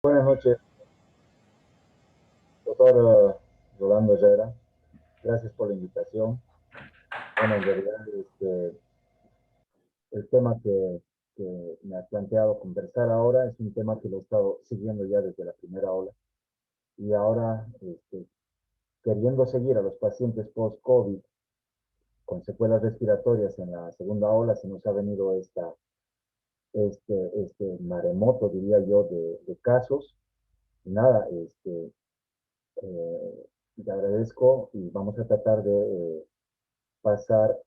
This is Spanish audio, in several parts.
Buenas noches, doctor Rolando Herrera. Gracias por la invitación. Bueno, en realidad, el tema que me ha planteado conversar ahora es un tema que lo he estado siguiendo ya desde la primera ola y ahora, queriendo seguir a los pacientes post-COVID con secuelas respiratorias en la segunda ola, se nos ha venido este maremoto, diría yo, de casos. Y nada, te agradezco y vamos a tratar de pasar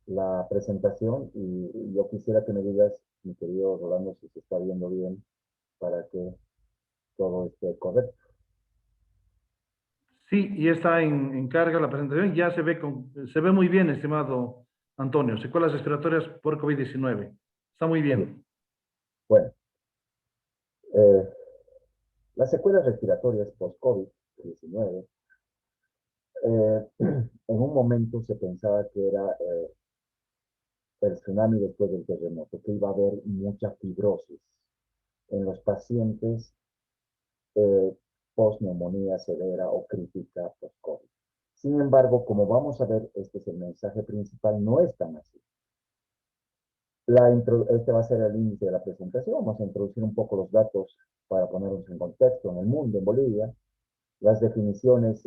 la presentación y yo quisiera que me digas, mi querido Rolando, si se está viendo bien para que todo esté correcto. Sí, y está en carga la presentación. Ya se ve muy bien, estimado Antonio. Secuelas respiratorias por COVID-19. Está muy Muy bien. bien. Bueno, eh, las secuelas respiratorias post-COVID-19, en un momento se pensaba que era el tsunami después del terremoto, que iba a haber mucha fibrosis en los pacientes eh, post-neumonía severa o crítica post-COVID. Sin embargo, como vamos a ver, este es el mensaje principal, no es tan así. Este va a ser el índice de la presentación. Vamos a introducir un poco los datos para ponernos en contexto en el mundo, en Bolivia. Las definiciones,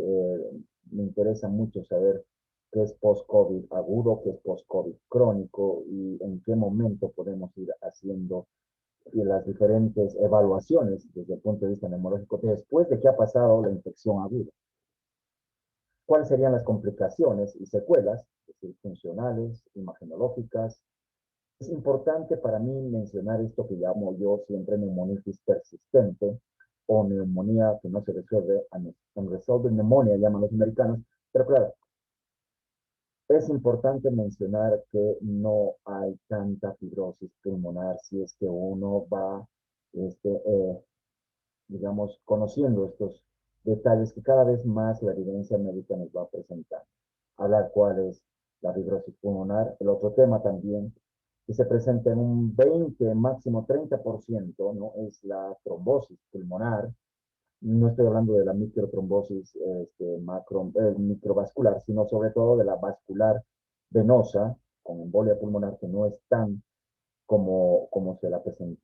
me interesa mucho saber qué es post-COVID agudo, qué es post-COVID crónico y en qué momento podemos ir haciendo las diferentes evaluaciones desde el punto de vista neumológico después de que ha pasado la infección aguda. ¿Cuáles serían las complicaciones y secuelas, es decir, funcionales, imagenológicas? Es importante para mí mencionar esto que llamo yo siempre neumonitis persistente o neumonía que no se resuelve, unresolved pneumonia, llaman los americanos, pero claro, es importante mencionar que no hay tanta fibrosis pulmonar si es que uno va, este, eh, digamos, conociendo estos detalles que cada vez más la evidencia médica nos va a presentar. Hablar cuál es la fibrosis pulmonar. El otro tema también que se presenta en un 20, máximo 30%, ¿no? Es la trombosis pulmonar. No estoy hablando de la microtrombosis microvascular, sino sobre todo de la vascular venosa con embolia pulmonar, que no es tan como se la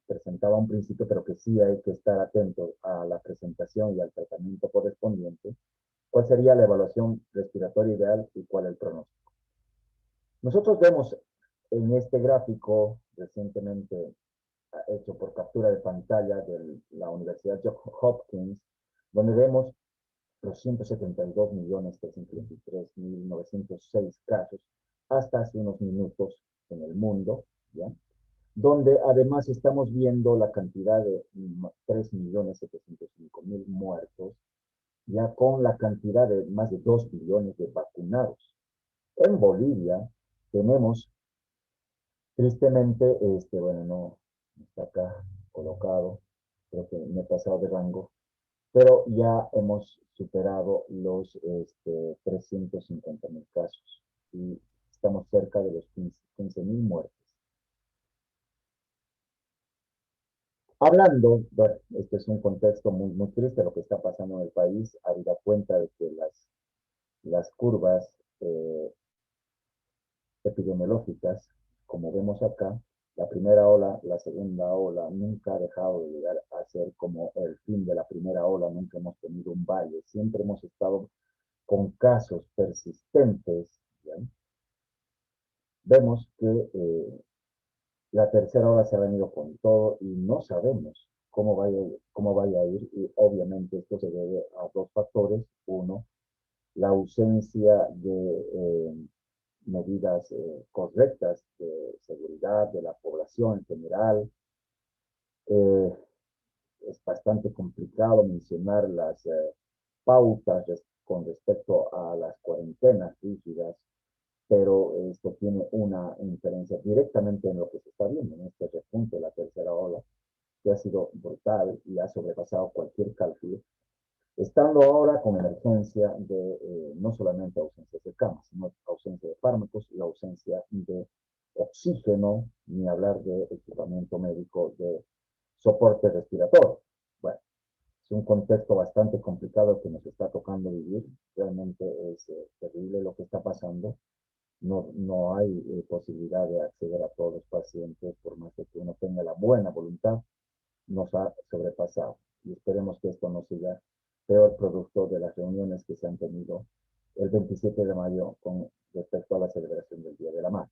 presentaba a un principio, pero que sí hay que estar atento a la presentación y al tratamiento correspondiente. ¿Cuál sería la evaluación respiratoria ideal y cuál el pronóstico? Nosotros vemos en este gráfico recientemente hecho por captura de pantalla de la Universidad Johns Hopkins, donde vemos los 172.323.906 casos hasta hace unos minutos en el mundo, ¿ya? Donde además estamos viendo la cantidad de 3.705.000 muertos, ya con la cantidad de más de 2 billones de vacunados. En Bolivia tenemos, tristemente, bueno, no está acá colocado, creo que me he pasado de rango, pero ya hemos superado los 350.000 casos y estamos cerca de los 15.000 muertes. Hablando, bueno, este es un contexto muy, muy triste lo que está pasando en el país, habida cuenta de que las curvas epidemiológicas, como vemos acá, la primera ola, la segunda ola, nunca ha dejado de llegar a ser como el fin de la primera ola, nunca hemos tenido un valle, siempre hemos estado con casos persistentes. ¿Ya? Vemos que la tercera ola se ha venido con todo y no sabemos cómo vaya a ir y obviamente esto se debe a dos factores. Uno, la ausencia de medidas correctas de seguridad de la población en general. Eh, es bastante complicado mencionar las pautas con respecto a las cuarentenas rígidas, pero esto tiene una inferencia directamente en lo que se está viendo en este repunte de la tercera ola, que ha sido brutal y ha sobrepasado cualquier cálculo, estando ahora con emergencia de no solamente ausencia de camas, sino ausencia de fármacos, la ausencia de oxígeno, ni hablar de equipamiento médico de soporte respiratorio. Bueno, es un contexto bastante complicado que nos está tocando vivir. Realmente es terrible lo que está pasando. No hay posibilidad de acceder a todos los pacientes, por más que uno tenga la buena voluntad, nos ha sobrepasado. Y esperemos que esto no siga peor producto de las reuniones que se han tenido el 27 de mayo con respecto a la celebración del Día de la Madre.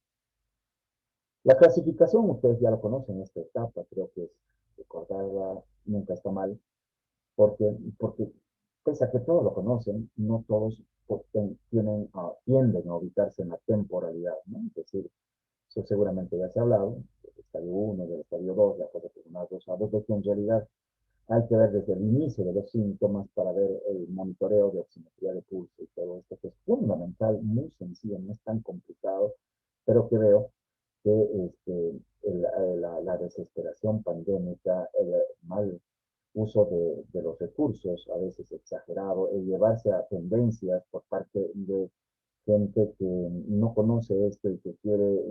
La clasificación, ustedes ya lo conocen, esta etapa, creo que es recordarla, nunca está mal, porque pese a que todos lo conocen, no todos tienden a ubicarse en la temporalidad, ¿no? Es decir, eso seguramente ya se ha hablado, del estadio 1, del estadio 2, la fase pulmonar rosada, de que en realidad hay que ver desde el inicio de los síntomas para ver el monitoreo de oximetría de pulso y todo esto, que es fundamental, muy sencillo, no es tan complicado, pero que veo que la desesperación pandémica, el mal uso de los recursos, a veces exagerado, el llevarse a tendencias por parte de gente que no conoce esto y que quiere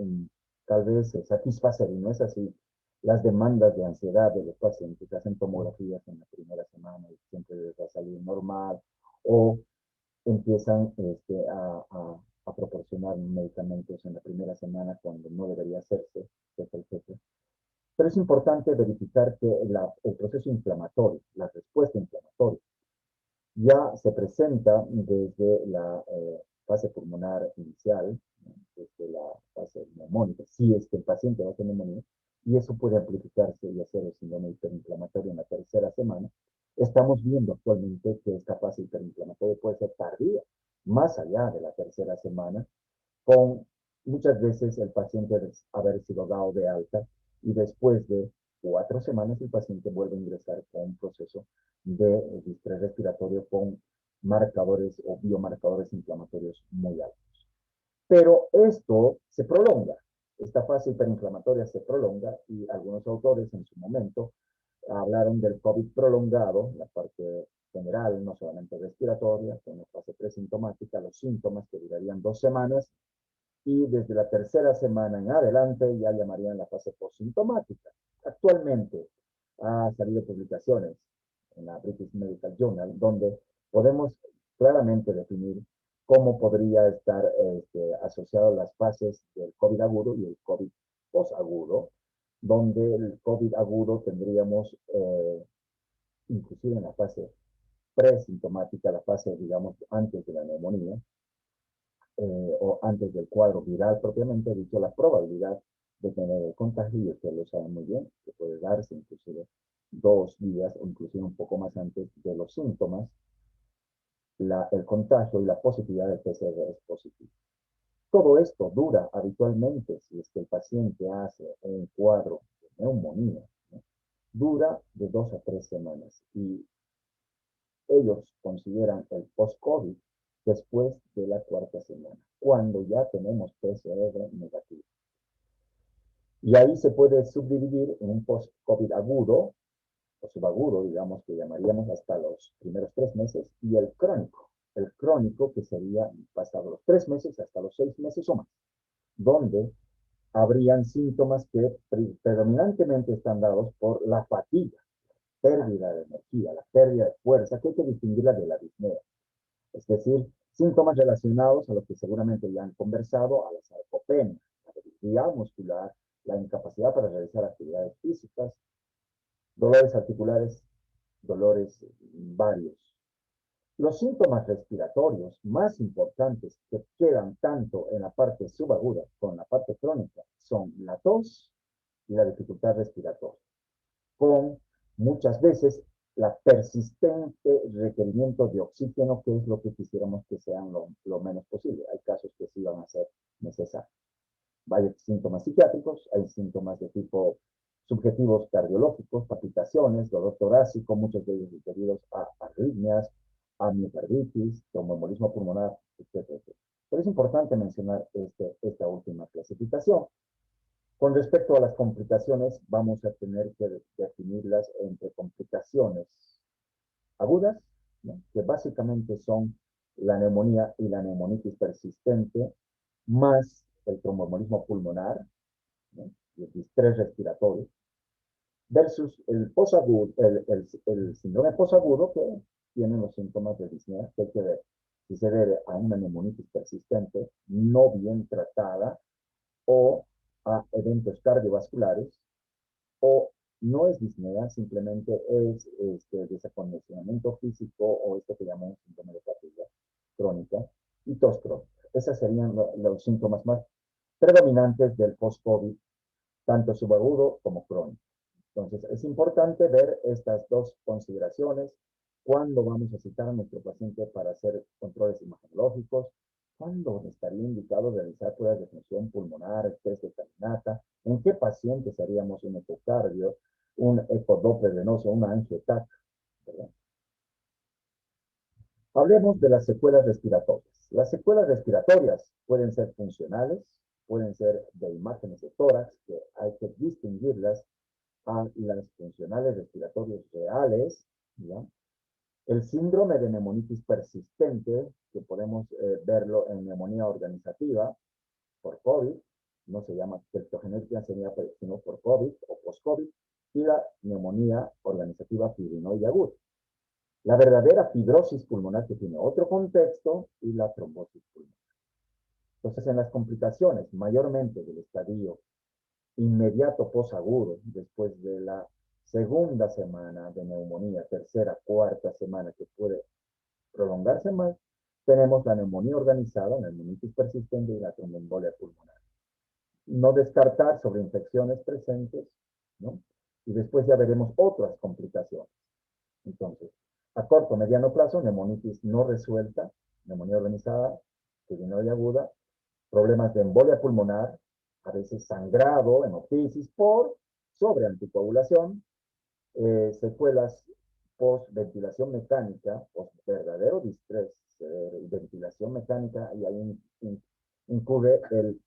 tal vez satisfacer, y no es así, las demandas de ansiedad de los pacientes, hacen tomografías en la primera semana y siempre les va a salir normal, o empiezan a proporcionar medicamentos en la primera semana cuando no debería hacerse, etcétera, etcétera. Pero es importante verificar que el proceso inflamatorio, la respuesta inflamatoria, ya se presenta desde la fase pulmonar inicial, desde la fase neumónica, si es que el paciente va a tener neumonía, y eso puede amplificarse y hacer el síndrome hiperinflamatorio en la tercera semana. Estamos viendo actualmente que esta fase hiperinflamatoria puede ser tardía, más allá de la tercera semana, con muchas veces el paciente haber sido dado de alta y después de 4 semanas el paciente vuelve a ingresar con un proceso de distrés respiratorio con marcadores o biomarcadores inflamatorios muy altos. Pero esto se prolonga, esta fase hiperinflamatoria se prolonga y algunos autores en su momento hablaron del COVID prolongado, la parte general, no solamente respiratoria, con la fase presintomática, los síntomas que durarían 2 semanas y desde la tercera semana en adelante ya llamarían la fase postsintomática. Actualmente ha salido publicaciones en la British Medical Journal donde podemos claramente definir cómo podría estar asociado las fases del COVID agudo y el COVID posagudo, donde el COVID agudo tendríamos inclusive en la fase presintomática, la fase, digamos, antes de la neumonía, o antes del cuadro viral propiamente dicho, la probabilidad de tener el contagio, y ustedes lo saben muy bien, que puede darse inclusive 2 días o inclusive un poco más antes de los síntomas, el contagio y la positividad del PCR es positiva. Todo esto dura habitualmente, si es que el paciente hace un cuadro de neumonía, ¿no? Dura de 2 a 3 semanas y ellos consideran el post-COVID después de la cuarta semana, cuando ya tenemos PCR negativo. Y ahí se puede subdividir en un post-COVID agudo, o subagudo, digamos, que llamaríamos hasta los primeros 3 meses, y el crónico. El crónico, que sería pasado los 3 meses hasta los 6 meses o más, donde habrían síntomas que predominantemente están dados por la fatiga, pérdida de energía, la pérdida de fuerza, que hay que distinguirla de la disnea. Es decir, síntomas relacionados a los que seguramente ya han conversado, a la sarcopenia, la debilidad muscular, la incapacidad para realizar actividades físicas, dolores articulares, dolores varios. Los síntomas respiratorios más importantes que quedan tanto en la parte subaguda como en la parte crónica son la tos y la dificultad respiratoria, con muchas veces la persistente requerimiento de oxígeno, que es lo que quisiéramos que sean lo menos posible. Hay casos que sí van a ser necesarios. Hay síntomas psiquiátricos, hay síntomas de tipo subjetivos cardiológicos, palpitaciones, dolor torácico, muchos de ellos referidos a arritmias, a miocarditis, tromboembolismo pulmonar, etcétera, etcétera. Pero es importante mencionar esta última clasificación. Con respecto a las complicaciones, vamos a tener que definirlas entre complicaciones agudas, ¿no?, que básicamente son la neumonía y la neumonitis persistente, más el tromboembolismo pulmonar, ¿no?, y el distrés respiratorio, versus el posagudo, el síndrome posagudo que tienen los síntomas de disnea, que hay que ver si se debe a una neumonitis persistente no bien tratada o a eventos cardiovasculares, o no es disnea, simplemente es desacondicionamiento físico o esto que llamamos síndrome de fatiga crónica y tos crónica. Esos serían los síntomas más predominantes del post-COVID, tanto subagudo como crónico. Entonces, es importante ver estas dos consideraciones, cuándo vamos a citar a nuestro paciente para hacer controles imagenológicos, cuándo estaría indicado realizar pruebas de función pulmonar, test de caminata, en qué pacientes haríamos un ecocardio, un ecodoppler venoso, una angiotac, ¿verdad? Hablemos de las secuelas respiratorias. Las secuelas respiratorias pueden ser funcionales, pueden ser de imágenes de tórax, que hay que distinguirlas a las funcionales respiratorias reales, ¿ya? El síndrome de neumonitis persistente, que podemos verlo en neumonía organizativa por COVID, no se llama criptogenética, sino por COVID o post-COVID, y la neumonía organizativa fibrinoide aguda. La verdadera fibrosis pulmonar que tiene otro contexto y la trombosis pulmonar. Entonces, en las complicaciones, mayormente del estadio inmediato posagudo, después de la segunda semana de neumonía, tercera, cuarta semana, que puede prolongarse más, tenemos la neumonía organizada, la neumonitis persistente y la tromboembolia pulmonar. No descartar sobre infecciones presentes, ¿no? Y después ya veremos otras complicaciones. Entonces, a corto, mediano plazo, neumonitis no resuelta, neumonía organizada, fibrinoide aguda, problemas de embolia pulmonar, a veces sangrado, hemoptisis por sobreanticoagulación, secuelas post-ventilación mecánica, post-verdadero distrés, ventilación mecánica, y ahí incluye el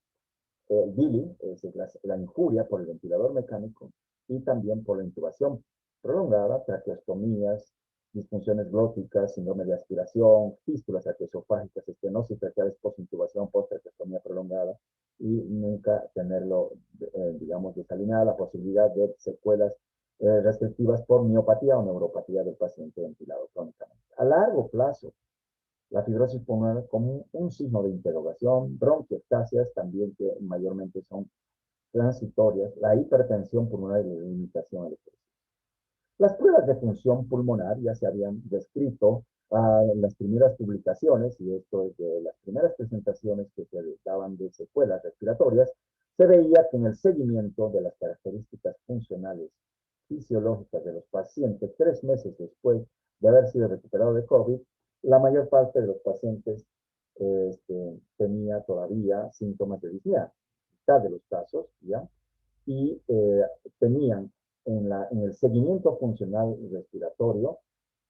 billing, es decir, la injuria por el ventilador mecánico, y también por la intubación prolongada, traqueostomías, disfunciones glóticas, síndrome de aspiración, fístulas traqueosofágicas, estenosis traqueales post-intubación, post-traqueostomía prolongada, y nunca tenerlo, digamos, desalineada la posibilidad de secuelas restrictivas por miopatía o neuropatía del paciente ventilado crónicamente. A largo plazo, la fibrosis pulmonar como un signo de interrogación, bronquiectasias también que mayormente son transitorias, la hipertensión pulmonar y la limitación al ejercicio. Las pruebas de función pulmonar ya se habían descrito en las primeras publicaciones, y esto es de las primeras presentaciones que se daban de secuelas respiratorias, se veía que en el seguimiento de las características funcionales fisiológicas de los pacientes 3 meses después de haber sido recuperado de COVID, la mayor parte de los pacientes tenía todavía síntomas de disnea, mitad de los casos, ¿ya? Y tenían en el seguimiento funcional respiratorio,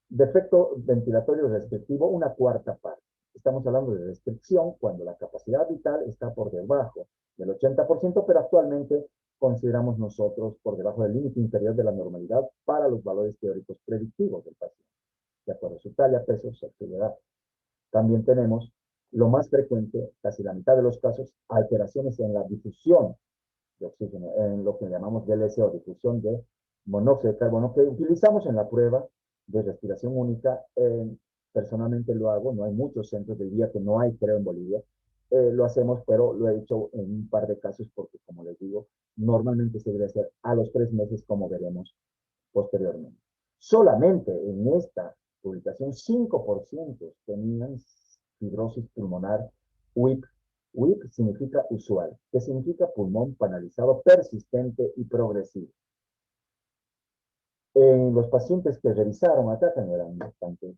defecto ventilatorio restrictivo, una cuarta parte. Estamos hablando de restricción cuando la capacidad vital está por debajo del 80%, pero actualmente consideramos nosotros por debajo del límite inferior de la normalidad para los valores teóricos predictivos del paciente, de acuerdo a su talla, peso, sexo y edad. También tenemos lo más frecuente, casi la mitad de los casos, alteraciones en la difusión de oxígeno, en lo que llamamos DLCO, difusión de monóxido de carbono, que utilizamos en la prueba de respiración única. Personalmente lo hago, no hay muchos centros de día que no hay, creo, en Bolivia. Lo hacemos, pero lo he hecho en un par de casos porque, como les digo, normalmente se debe hacer a los 3 meses, como veremos posteriormente. Solamente en esta publicación, 5% tenían fibrosis pulmonar WIP. WIP significa usual, que significa pulmón panalizado persistente y progresivo. En los pacientes que revisaron acá, que eran bastante,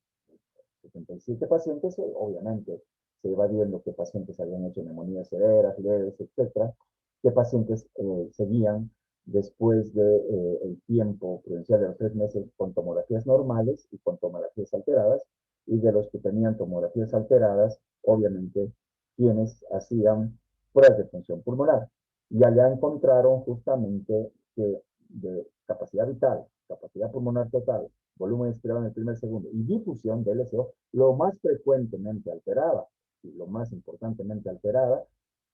77 pacientes, obviamente se iba viendo qué pacientes habían hecho neumonías severas, leves, etcétera, qué pacientes seguían después del tiempo prudencial de los 3 meses con tomografías normales y con tomografías alteradas, y de los que tenían tomografías alteradas, obviamente, quienes hacían pruebas de función pulmonar. Y allá encontraron justamente que de capacidad vital, capacidad pulmonar total, volumen expirado en el primer segundo y difusión de LSO, lo más frecuentemente alterada y lo más importantemente alterada,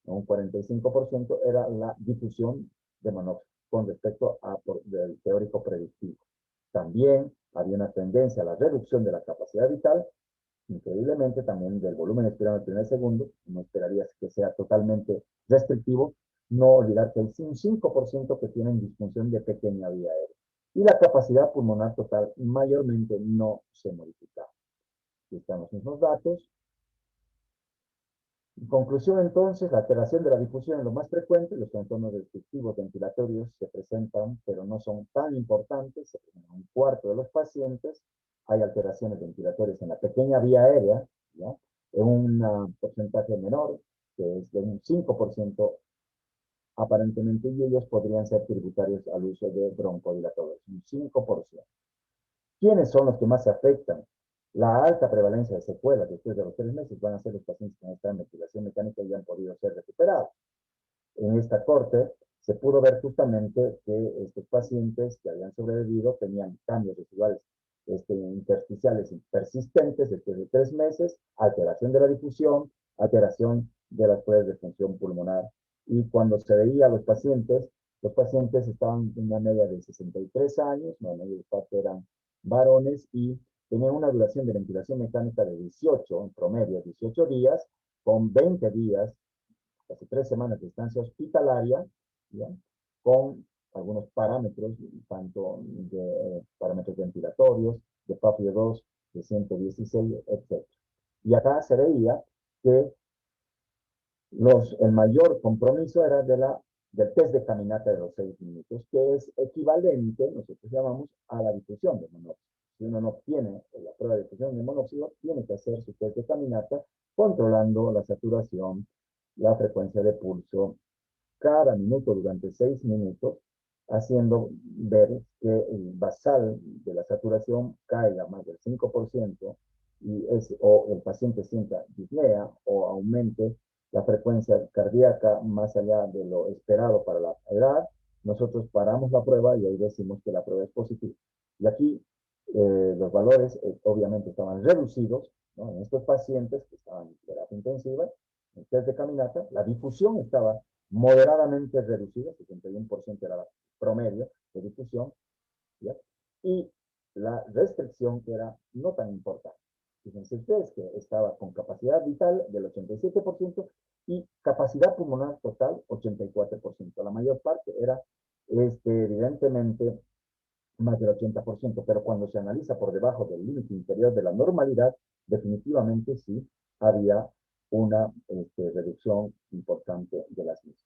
un 45%, era la difusión de monóxido. con respecto del teórico predictivo. También había una tendencia a la reducción de la capacidad vital, increíblemente también del volumen expirado en el primer segundo. No esperarías que sea totalmente restrictivo. No olvidar que hay un 5% que tienen disfunción de pequeña vía aérea. Y la capacidad pulmonar total mayormente no se modificaba. Aquí están los mismos datos. En conclusión, entonces, la alteración de la difusión es lo más frecuente. Los trastornos restrictivos ventilatorios se presentan, pero no son tan importantes. Se presentan en un cuarto de los pacientes. Hay alteraciones ventilatorias en la pequeña vía aérea, ¿ya? En un porcentaje menor, que es de un 5% aparentemente, y ellos podrían ser tributarios al uso de broncodilatadores, un 5%. ¿Quiénes son los que más se afectan? La alta prevalencia de secuelas después de los 3 meses van a ser los pacientes que están en ventilación mecánica y han podido ser recuperados. En esta corte se pudo ver justamente que estos pacientes que habían sobrevivido tenían cambios residuales intersticiales persistentes después de 3 meses, alteración de la difusión, alteración de las pruebas de función pulmonar. Y cuando se veía a los pacientes estaban en una media de 63 años, la mayor parte eran varones y tenían una duración de ventilación mecánica de 18, en promedio 18 días, con 20 días, casi 3 semanas de estancia hospitalaria, ¿ya? Con algunos parámetros, tanto de parámetros ventilatorios, de FAFIO2 de 116, etc. Y acá se veía que el mayor compromiso era del test de caminata de los 6 minutos, que es equivalente, nosotros llamamos, a la difusión de monóxido. Si uno no tiene la prueba de difusión de monóxido, tiene que hacer su test de caminata controlando la saturación, la frecuencia de pulso, cada minuto durante 6 minutos, haciendo ver que el basal de la saturación caiga más del 5% o el paciente sienta disnea o aumente la frecuencia cardíaca más allá de lo esperado para la edad. Nosotros paramos la prueba y ahí decimos que la prueba es positiva. Y aquí los valores obviamente estaban reducidos, ¿no? En estos pacientes que estaban en terapia intensiva, en el test de caminata, la difusión estaba moderadamente reducida, 61% era la promedio de difusión, ¿ya? Y la restricción que era no tan importante. Fíjense ustedes que estaba con capacidad vital del 87% y capacidad pulmonar total 84%. La mayor parte era evidentemente más del 80%, pero cuando se analiza por debajo del límite inferior de la normalidad, definitivamente sí había una reducción importante de las mismas.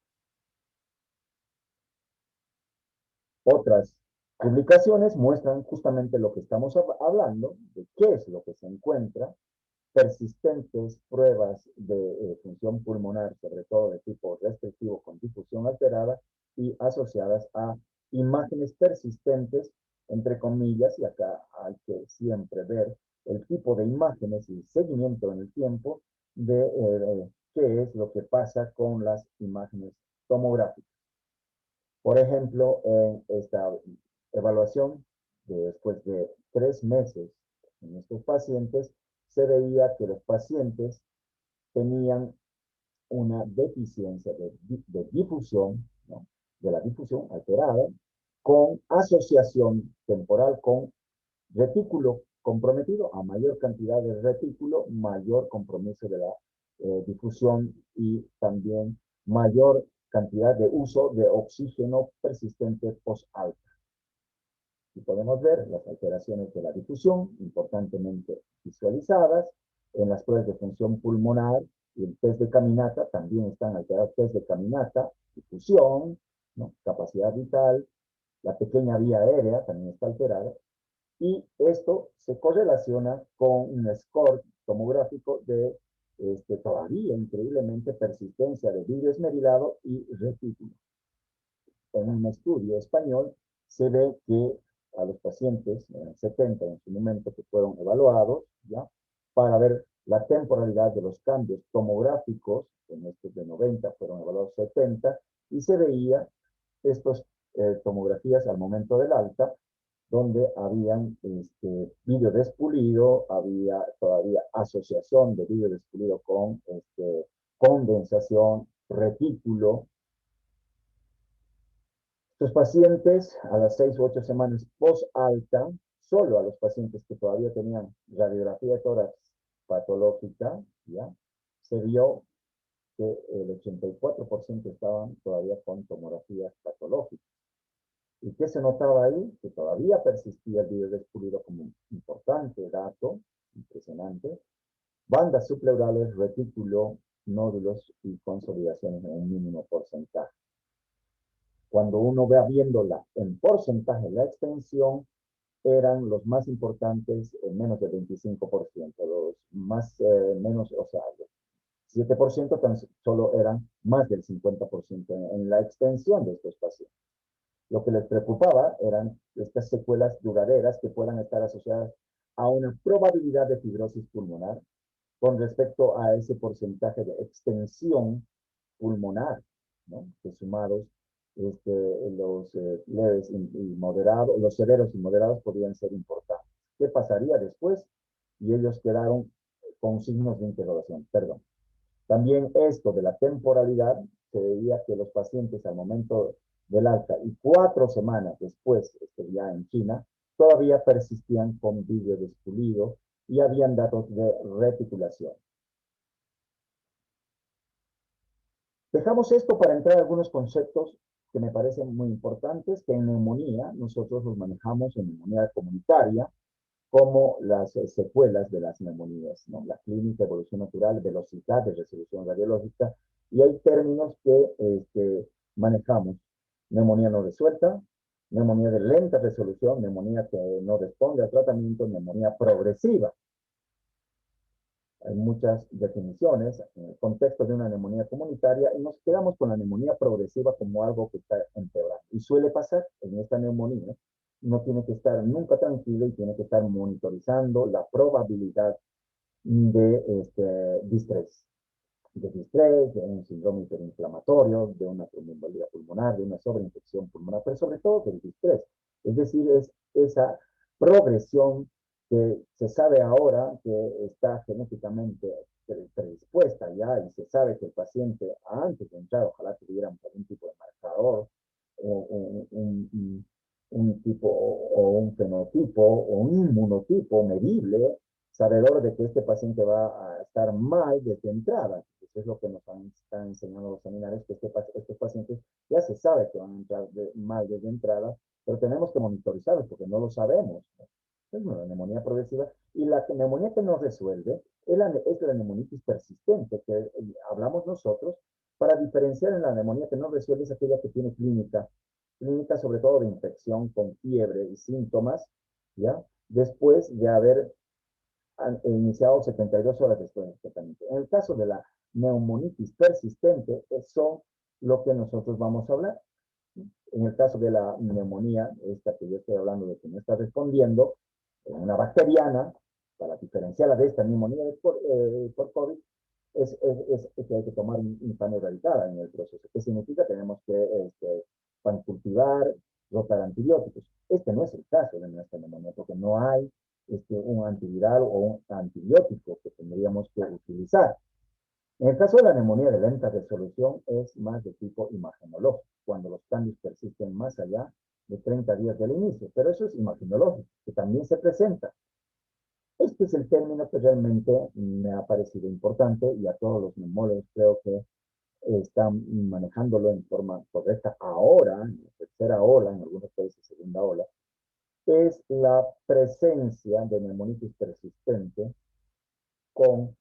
Otras publicaciones muestran justamente lo que estamos hablando, de qué es lo que se encuentra, persistentes pruebas de función pulmonar, sobre todo de tipo restrictivo con difusión alterada y asociadas a imágenes persistentes, entre comillas, y acá hay que siempre ver el tipo de imágenes y seguimiento en el tiempo de qué es lo que pasa con las imágenes tomográficas. Por ejemplo, en esta evaluación, después de 3 meses en estos pacientes, se veía que los pacientes tenían una deficiencia de difusión, ¿no? De la difusión alterada, con asociación temporal con retículo comprometido. A mayor cantidad de retículo, mayor compromiso de la difusión y también mayor cantidad de uso de oxígeno persistente post-alta. Y podemos ver las alteraciones de la difusión, importantemente visualizadas, en las pruebas de función pulmonar y el test de caminata, también están alterados test de caminata, difusión, ¿no? Capacidad vital, la pequeña vía aérea también está alterada, y esto se correlaciona con un score tomográfico de todavía increíblemente persistencia de vidrio esmerilado y retículo. En un estudio español se ve que a los pacientes, 70 en su momento, que fueron evaluados, ¿ya? Para ver la temporalidad de los cambios tomográficos, en estos de 90 fueron evaluados 70, y se veía estas tomografías al momento del alta, donde habían vidrio despulido, había todavía asociación de vidrio despulido con condensación, retículo, Sus pacientes a las 6 u 8 semanas post-alta, solo a los pacientes que todavía tenían radiografía de tórax patológica, ¿ya? Se vio que el 84% estaban todavía con tomografías patológicas. ¿Y qué se notaba ahí? Que todavía persistía el video despulido como un importante dato, impresionante. Bandas subpleurales, retículo, nódulos y consolidaciones en un mínimo porcentaje. Cuando uno va viéndola en porcentaje, la extensión eran los más importantes en menos del 25%, los más menos, o sea, 7% tan solo eran más del 50% en la extensión de estos pacientes. Lo que les preocupaba eran estas secuelas duraderas que puedan estar asociadas a una probabilidad de fibrosis pulmonar con respecto a ese porcentaje de extensión pulmonar, ¿no? Que sumados los leves y moderados, los severos y moderados podrían ser importantes. ¿Qué pasaría después? Y ellos quedaron con signos de interrogación, perdón. También esto de la temporalidad, se veía que los pacientes al momento del alta y 4 semanas después, ya en China, todavía persistían con vídeo despulido y habían datos de reticulación. Dejamos esto para entrar a algunos conceptos que me parecen muy importantes, que en neumonía nosotros los manejamos en neumonía comunitaria, como las secuelas de las neumonías, ¿no? La clínica, evolución natural, velocidad de resolución radiológica, y hay términos que manejamos. Neumonía no resuelta, neumonía de lenta resolución, neumonía que no responde al tratamiento, neumonía progresiva. Hay muchas definiciones en el contexto de una neumonía comunitaria y nos quedamos con la neumonía progresiva como algo que está empeorando. Y suele pasar en esta neumonía. Uno tiene que estar nunca tranquilo y tiene que estar monitorizando la probabilidad de distrés. De distrés, de un síndrome hiperinflamatorio, de una tromboembolia pulmonar, de una sobreinfección pulmonar, pero sobre todo del distrés. Es decir, es esa progresión que se sabe ahora que está genéticamente predispuesta ya y se sabe que el paciente antes de entrar, ojalá tuviéramos algún tipo de marcador o un tipo o un fenotipo o un inmunotipo medible, sabedor de que este paciente va a estar mal desde entrada. Eso es lo que nos están enseñando los seminarios, que estos pacientes ya se sabe que van a entrar mal desde entrada, pero tenemos que monitorizarlos porque no lo sabemos, ¿no? Es una neumonía progresiva y la neumonía que no resuelve es la neumonitis persistente que hablamos nosotros para diferenciar en la neumonía que no resuelve es aquella que tiene clínica sobre todo de infección con fiebre y síntomas, ¿ya? Después de haber iniciado 72 horas después del tratamiento. En el caso de la neumonitis persistente, son lo que nosotros vamos a hablar. En el caso de la neumonía, esta que yo estoy hablando de que no está respondiendo, una bacteriana, para diferenciarla de esta neumonía por COVID, que hay que tomar un cambio radical en el proceso. ¿Qué significa? Tenemos que cultivar, rotar antibióticos. Este no es el caso de nuestra neumonía, porque no hay un antiviral o un antibiótico que tendríamos que utilizar. En el caso de la neumonía de lenta resolución es más de tipo imagenológico, cuando los cambios persisten más allá de 30 días del inicio, pero eso es imagenológico, que también se presenta. Este es el término que realmente me ha parecido importante y a todos los neumólogos creo que están manejándolo en forma correcta ahora, en la tercera ola, en algunos países segunda ola, es la presencia de neumonitis persistente con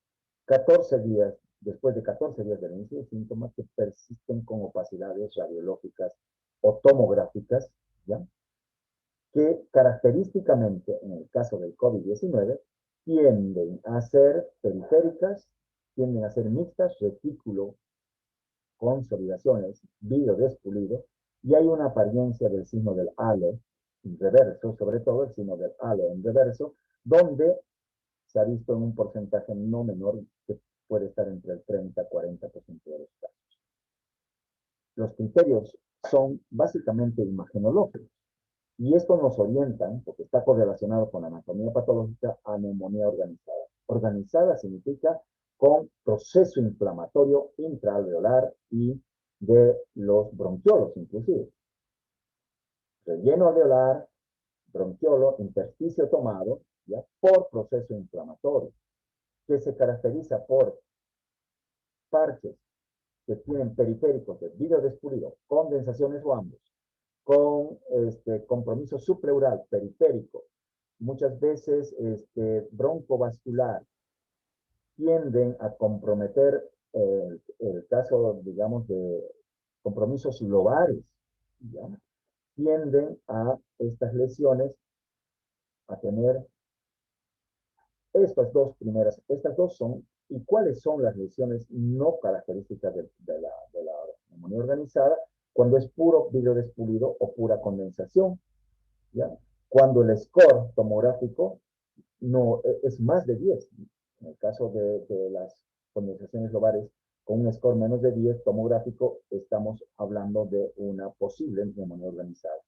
14 días, después de 14 días del inicio de síntomas que persisten con opacidades radiológicas o tomográficas, ¿ya? Que característicamente, en el caso del COVID-19, tienden a ser periféricas, tienden a ser mixtas, retículo, consolidaciones, vidrio despulido, y hay una apariencia del signo del halo en reverso, sobre todo el signo del halo en reverso, donde se ha visto en un porcentaje no menor que puede estar entre el 30 y 40% de los casos. Los criterios son básicamente imagenológicos y esto nos orienta, porque está correlacionado con la anatomía patológica, a neumonía organizada. Organizada significa con proceso inflamatorio intraalveolar y de los bronquiolos inclusive. relleno alveolar, bronquiolo, intersticio tomado, ¿ya? Por proceso inflamatorio, que se caracteriza por parches que tienen periféricos de vidrio despulido, condensaciones o ambos, con compromiso supraural, periférico, muchas veces broncovascular, tienden a comprometer el caso, digamos, de compromisos lobares, ¿ya? Tienden a estas lesiones a tener estas dos son, ¿y cuáles son las lesiones no características de la neumonía organizada? Cuando es puro vidrio despulido o pura condensación, ¿ya? Cuando el score tomográfico no es más de 10. En el caso de las condensaciones lobares, con un score menos de 10 tomográfico, estamos hablando de una posible neumonía organizada,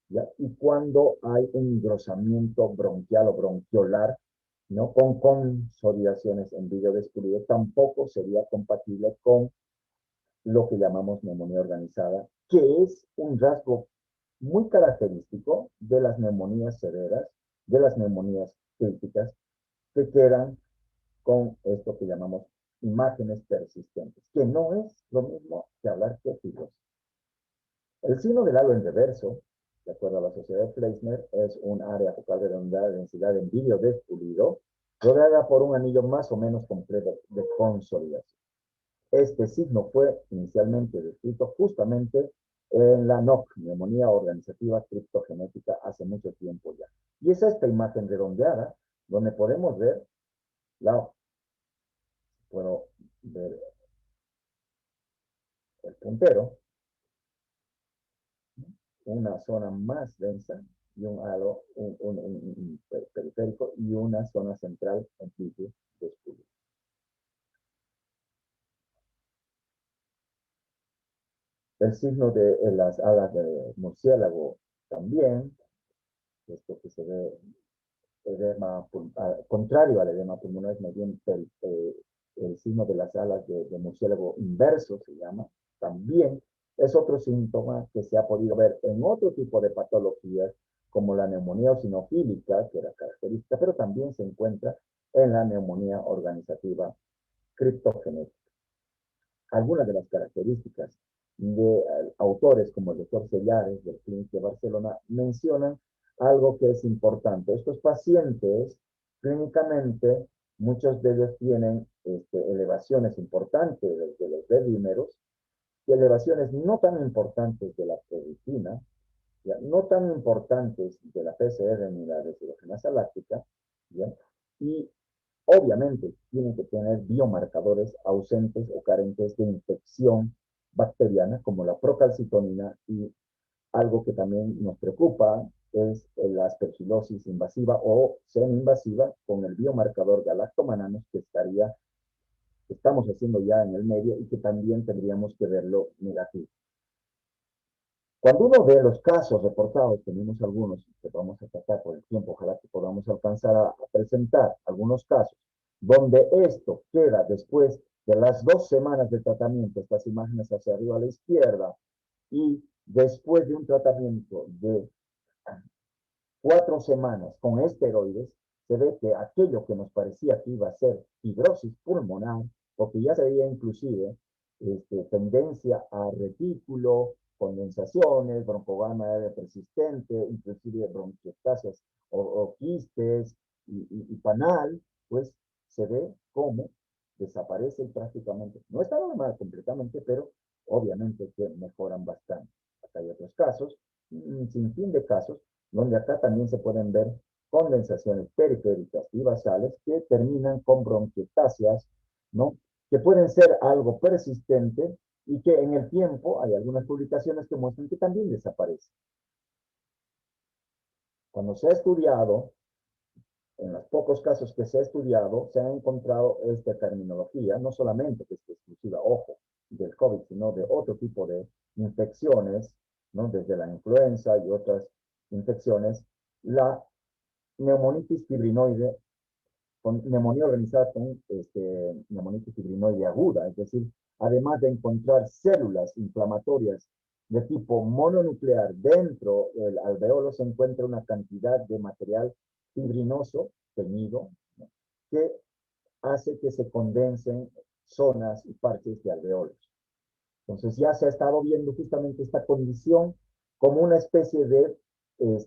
¿ya? Y cuando hay un engrosamiento bronquial o bronquiolar, ¿no? Con consolidaciones en vidrio despulido, tampoco sería compatible con lo que llamamos neumonía organizada, que es un rasgo muy característico de las neumonías severas, de las neumonías críticas, que quedan con esto que llamamos imágenes persistentes, que no es lo mismo que hablar de fibrosis. El signo del halo en reverso, de acuerdo a la sociedad de Fleisner, es un área focal redondeada de densidad en vidrio despulido, rodeada por un anillo más o menos completo de consolidación. Este signo fue inicialmente descrito justamente en la NOC, neumonía organizativa criptogenética, hace mucho tiempo ya. Y es esta imagen redondeada donde podemos ver, puedo ver el puntero, una zona más densa y un halo, un periférico y una zona central en vidrio despulido. El signo de las alas de murciélago también, esto que se ve edema, contrario al edema pulmonar, es más bien el signo de las alas de murciélago inverso, se llama, también es otro síntoma que se ha podido ver en otro tipo de patologías, como la neumonía eosinofílica, que era característica, pero también se encuentra en la neumonía organizativa criptogenética. Algunas de las características de autores como el doctor Sellares del Clínic de Barcelona mencionan algo que es importante. Estos pacientes, clínicamente, muchos de ellos tienen elevaciones importantes de los D-dímeros y elevaciones no tan importantes de la ferritina, ¿ya? No tan importantes de la PCR ni la deshidrogenasa láctica, ¿ya? Y obviamente tienen que tener biomarcadores ausentes o carentes de infección bacteriana como la procalcitonina, y algo que también nos preocupa es la aspergilosis invasiva o semi-invasiva con el biomarcador galactomananos que estamos haciendo ya en el medio y que también tendríamos que verlo negativo. Cuando uno ve los casos reportados, tenemos algunos que vamos a tratar por el tiempo, ojalá que podamos alcanzar a presentar algunos casos, donde esto queda después de las 2 semanas de tratamiento, estas imágenes hacia arriba a la izquierda, y después de un tratamiento de 4 semanas con esteroides, se ve que aquello que nos parecía que iba a ser fibrosis pulmonar, porque ya se veía inclusive tendencia a retículo, condensaciones, broncogama persistente, inclusive bronquiectasias o quistes y panal, pues se ve cómo desaparece prácticamente. No está normal completamente, pero obviamente que mejoran bastante. Acá hay otros casos, un sinfín de casos, donde acá también se pueden ver condensaciones periféricas y basales que terminan con bronquiectasias, ¿no? Que pueden ser algo persistente y que en el tiempo hay algunas publicaciones que muestran que también desaparece. Cuando se ha estudiado, en los pocos casos que se ha estudiado, se ha encontrado esta terminología, no solamente que es exclusiva, ojo, del COVID, sino de otro tipo de infecciones, ¿no? Desde la influenza y otras infecciones, la neumonitis fibrinoide, con neumonía organizada con neumonitis fibrinoide aguda, es decir, además de encontrar células inflamatorias de tipo mononuclear dentro del alveolo se encuentra una cantidad de material fibrinoso, teñido, ¿no? Que hace que se condensen zonas y partes de alveolos. Entonces ya se ha estado viendo justamente esta condición como una especie de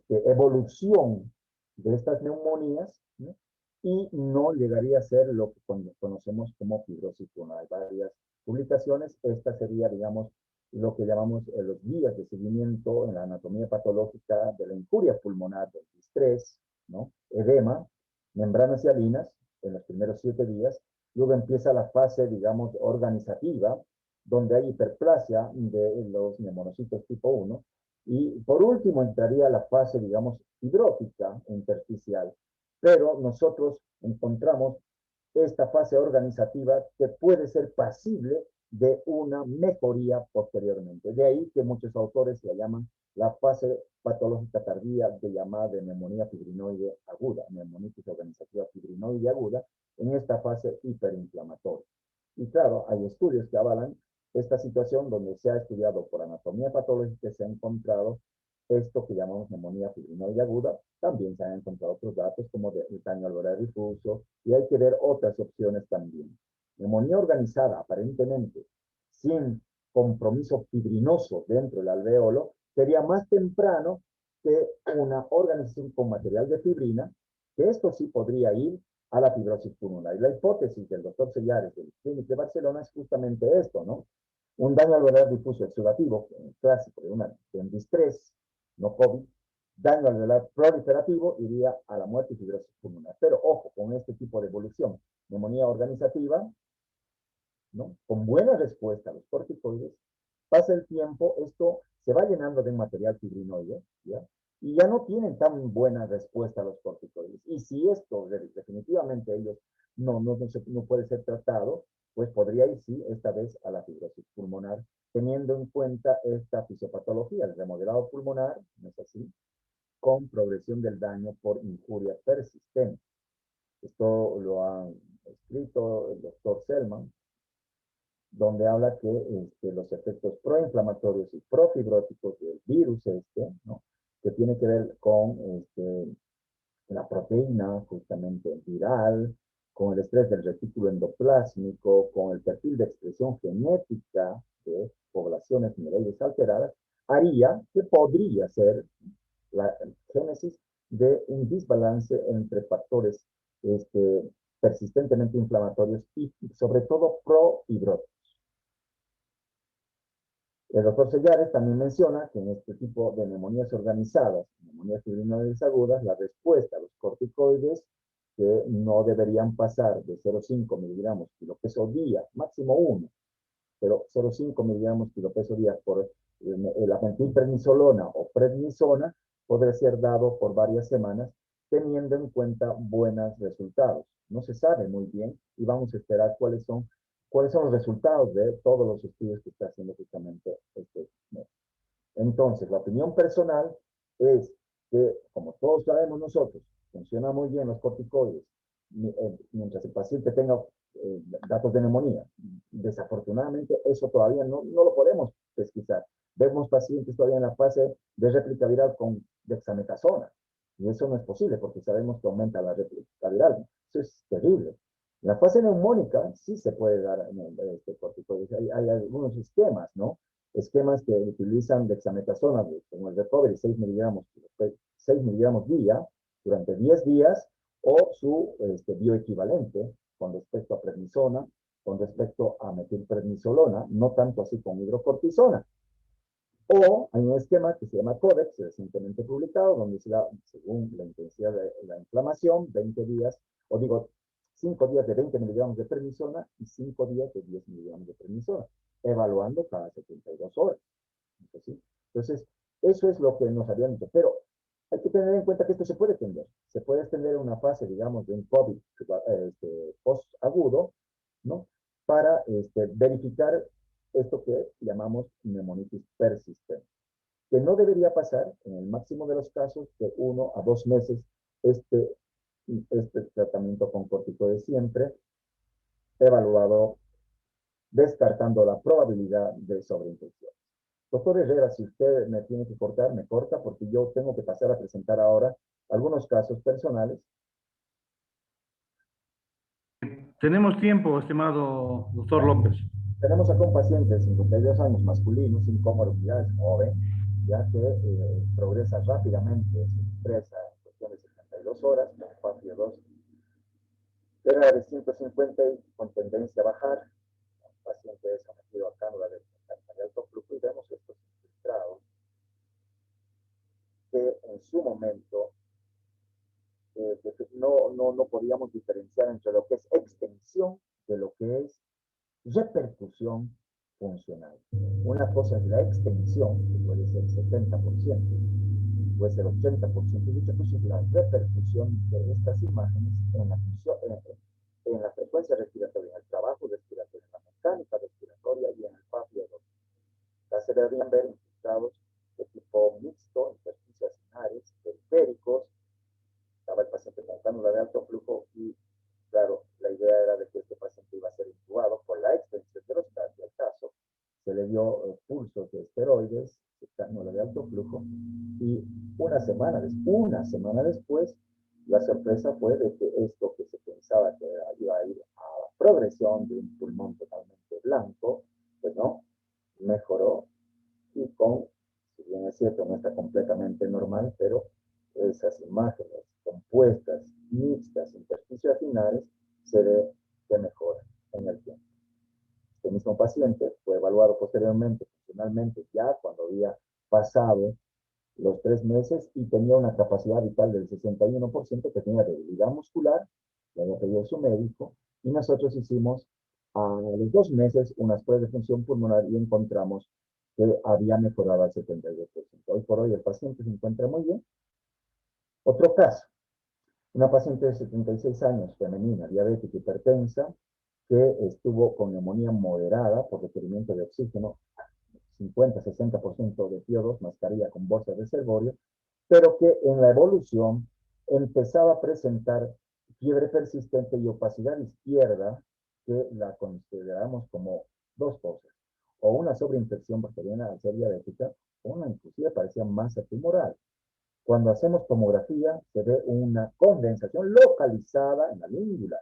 evolución de estas neumonías, ¿no? Y no llegaría a ser lo que conocemos como fibrosis pulmonar. Hay varias publicaciones. Esta sería, digamos, lo que llamamos los guías de seguimiento en la anatomía patológica de la injuria pulmonar del distrés, ¿no? Edema, membranas hialinas en los primeros 7 días. Luego empieza la fase, digamos, organizativa, donde hay hiperplasia de los neumonocitos tipo 1. Y por último entraría la fase, digamos, hidrótica intersticial. Pero nosotros encontramos esta fase organizativa que puede ser pasible de una mejoría posteriormente. De ahí que muchos autores la llaman la fase patológica tardía de llamada de neumonía fibrinoide aguda, neumonitis organizativa fibrinoide aguda, en esta fase hiperinflamatoria. Y claro, hay estudios que avalan esta situación donde se ha estudiado por anatomía patológica y se ha encontrado esto que llamamos neumonía fibrinoide aguda. También se han encontrado otros datos como el daño alveolar difuso y hay que ver otras opciones también. Neumonía organizada, aparentemente, sin compromiso fibrinoso dentro del alveolo, sería más temprano que una organización con material de fibrina, que esto sí podría ir a la fibrosis pulmonar. Y la hipótesis del doctor Sellares del Clínic de Barcelona es justamente esto, ¿no? Un daño alveolar difuso exudativo, clásico de un distrés, no COVID, daño alveolar proliferativo iría a la muerte y fibrosis pulmonar. Pero ojo con este tipo de evolución. Neumonía organizativa, ¿no? Con buena respuesta a los corticoides, pasa el tiempo, esto se va llenando de material fibrinoide, ¿ya? Y ya no tienen tan buena respuesta a los corticoides. Y si esto definitivamente ellos no puede ser tratado, pues podría ir, sí, esta vez a la fibrosis pulmonar, teniendo en cuenta esta fisiopatología, el remodelado pulmonar, ¿no es así?, con progresión del daño por injuria persistente. Esto lo ha escrito el doctor Selman, donde habla que los efectos proinflamatorios y profibróticos del virus ¿no? Que tiene que ver con la proteína justamente viral, con el estrés del retículo endoplásmico, con el perfil de expresión genética de poblaciones mieloides alteradas, haría que podría ser la génesis de un desbalance entre factores persistentemente inflamatorios y sobre todo profibróticos. El doctor Sellares también menciona que en este tipo de neumonías organizadas, neumonías fibrinoides agudas, la respuesta a los corticoides que no deberían pasar de 0,5 miligramos kilo peso día, máximo 1, pero 0,5 miligramos kilo peso día por la metilprednisolona o prednisona podría ser dado por varias semanas teniendo en cuenta buenos resultados. No se sabe muy bien y vamos a esperar cuáles son los resultados de todos los estudios que está haciendo justamente este mes. Entonces, la opinión personal es que, como todos sabemos nosotros, funciona muy bien los corticoides mientras el paciente tenga datos de neumonía. Desafortunadamente, eso todavía no lo podemos pesquisar. Vemos pacientes todavía en la fase de réplica viral con dexametasona. Y eso no es posible porque sabemos que aumenta la réplica viral. Eso es terrible. En la fase neumónica sí se puede dar corticoides. Hay algunos esquemas, ¿no? Esquemas que utilizan dexametasona, como el recovery, 6 miligramos día durante 10 días, o su bioequivalente con respecto a prednisona, con respecto a metilprednisolona, no tanto así con hidrocortisona. O hay un esquema que se llama CODEX, recientemente publicado, donde se da, según la intensidad de la inflamación, 20 días, o digo, 5 días de 20 miligramos de prednisona y 5 días de 10 miligramos de prednisona, evaluando cada 72 horas. Entonces, eso es lo que nos habían dicho. Pero hay que tener en cuenta que esto se puede extender. Se puede extender en una fase, digamos, de un COVID post-agudo, ¿no? Para verificar esto que llamamos neumonitis persistente, que no debería pasar, en el máximo de los casos, de 1 a 2 meses este tratamiento con corticoides siempre evaluado descartando la probabilidad de sobreinfección. Doctor Herrera, si usted me tiene que cortar, me corta, porque yo tengo que pasar a presentar ahora algunos casos personales. Tenemos tiempo, estimado doctor López. Tenemos acá un paciente de 52 años, masculino, sin comorbilidades, joven, ya que progresa rápidamente, se estresa en cuestión de 72 horas, con FAFIO 2, era de 150 y con tendencia a bajar. El paciente es sometido a cánula de alto flujo y vemos estos infiltrados que en su momento no podíamos diferenciar entre lo que es extensión de lo que es repercusión funcional. Una cosa es la extensión, que puede ser 70%, puede ser 80%, y otra cosa es la repercusión de estas imágenes en la función, en la frecuencia respiratoria, en el trabajo respiratorio, en la mecánica respiratoria y en el FAFIO2. Acá se deberían ver infiltrados de tipo mixto, intersticios cinares, periféricos. Estaba el paciente con cánula de alto flujo y, claro, la idea era de que este paciente iba a ser intubado por la extensión de los casos. El caso se le dio pulsos de esteroides, cánula de alto flujo, y una semana después, la sorpresa fue de que esto que se pensaba que iba a ir a progresión de un pulmón totalmente blanco, pues no, mejoró y con, si bien es cierto, no está completamente normal, pero esas imágenes compuestas, mixtas, intersticiales, se ve que mejora en el tiempo. Este mismo paciente fue evaluado posteriormente, funcionalmente, ya cuando había pasado los 3 meses y tenía una capacidad vital del 61%, que tenía debilidad muscular, le había pedido su médico, y nosotros hicimos a los 2 meses unas pruebas de función pulmonar y encontramos que había mejorado al 72%. Hoy por hoy el paciente se encuentra muy bien. Otro caso, una paciente de 76 años, femenina, diabética, hipertensa, que estuvo con neumonía moderada por requerimiento de oxígeno, 50-60% de FIO2, mascarilla con bolsa de reservorio, pero que en la evolución empezaba a presentar fiebre persistente y opacidad izquierda, que la consideramos como dos cosas, o una sobreinfección bacteriana al ser diabética, o una inclusive parecía masa tumoral. Cuando hacemos tomografía, se ve una condensación localizada en la língula,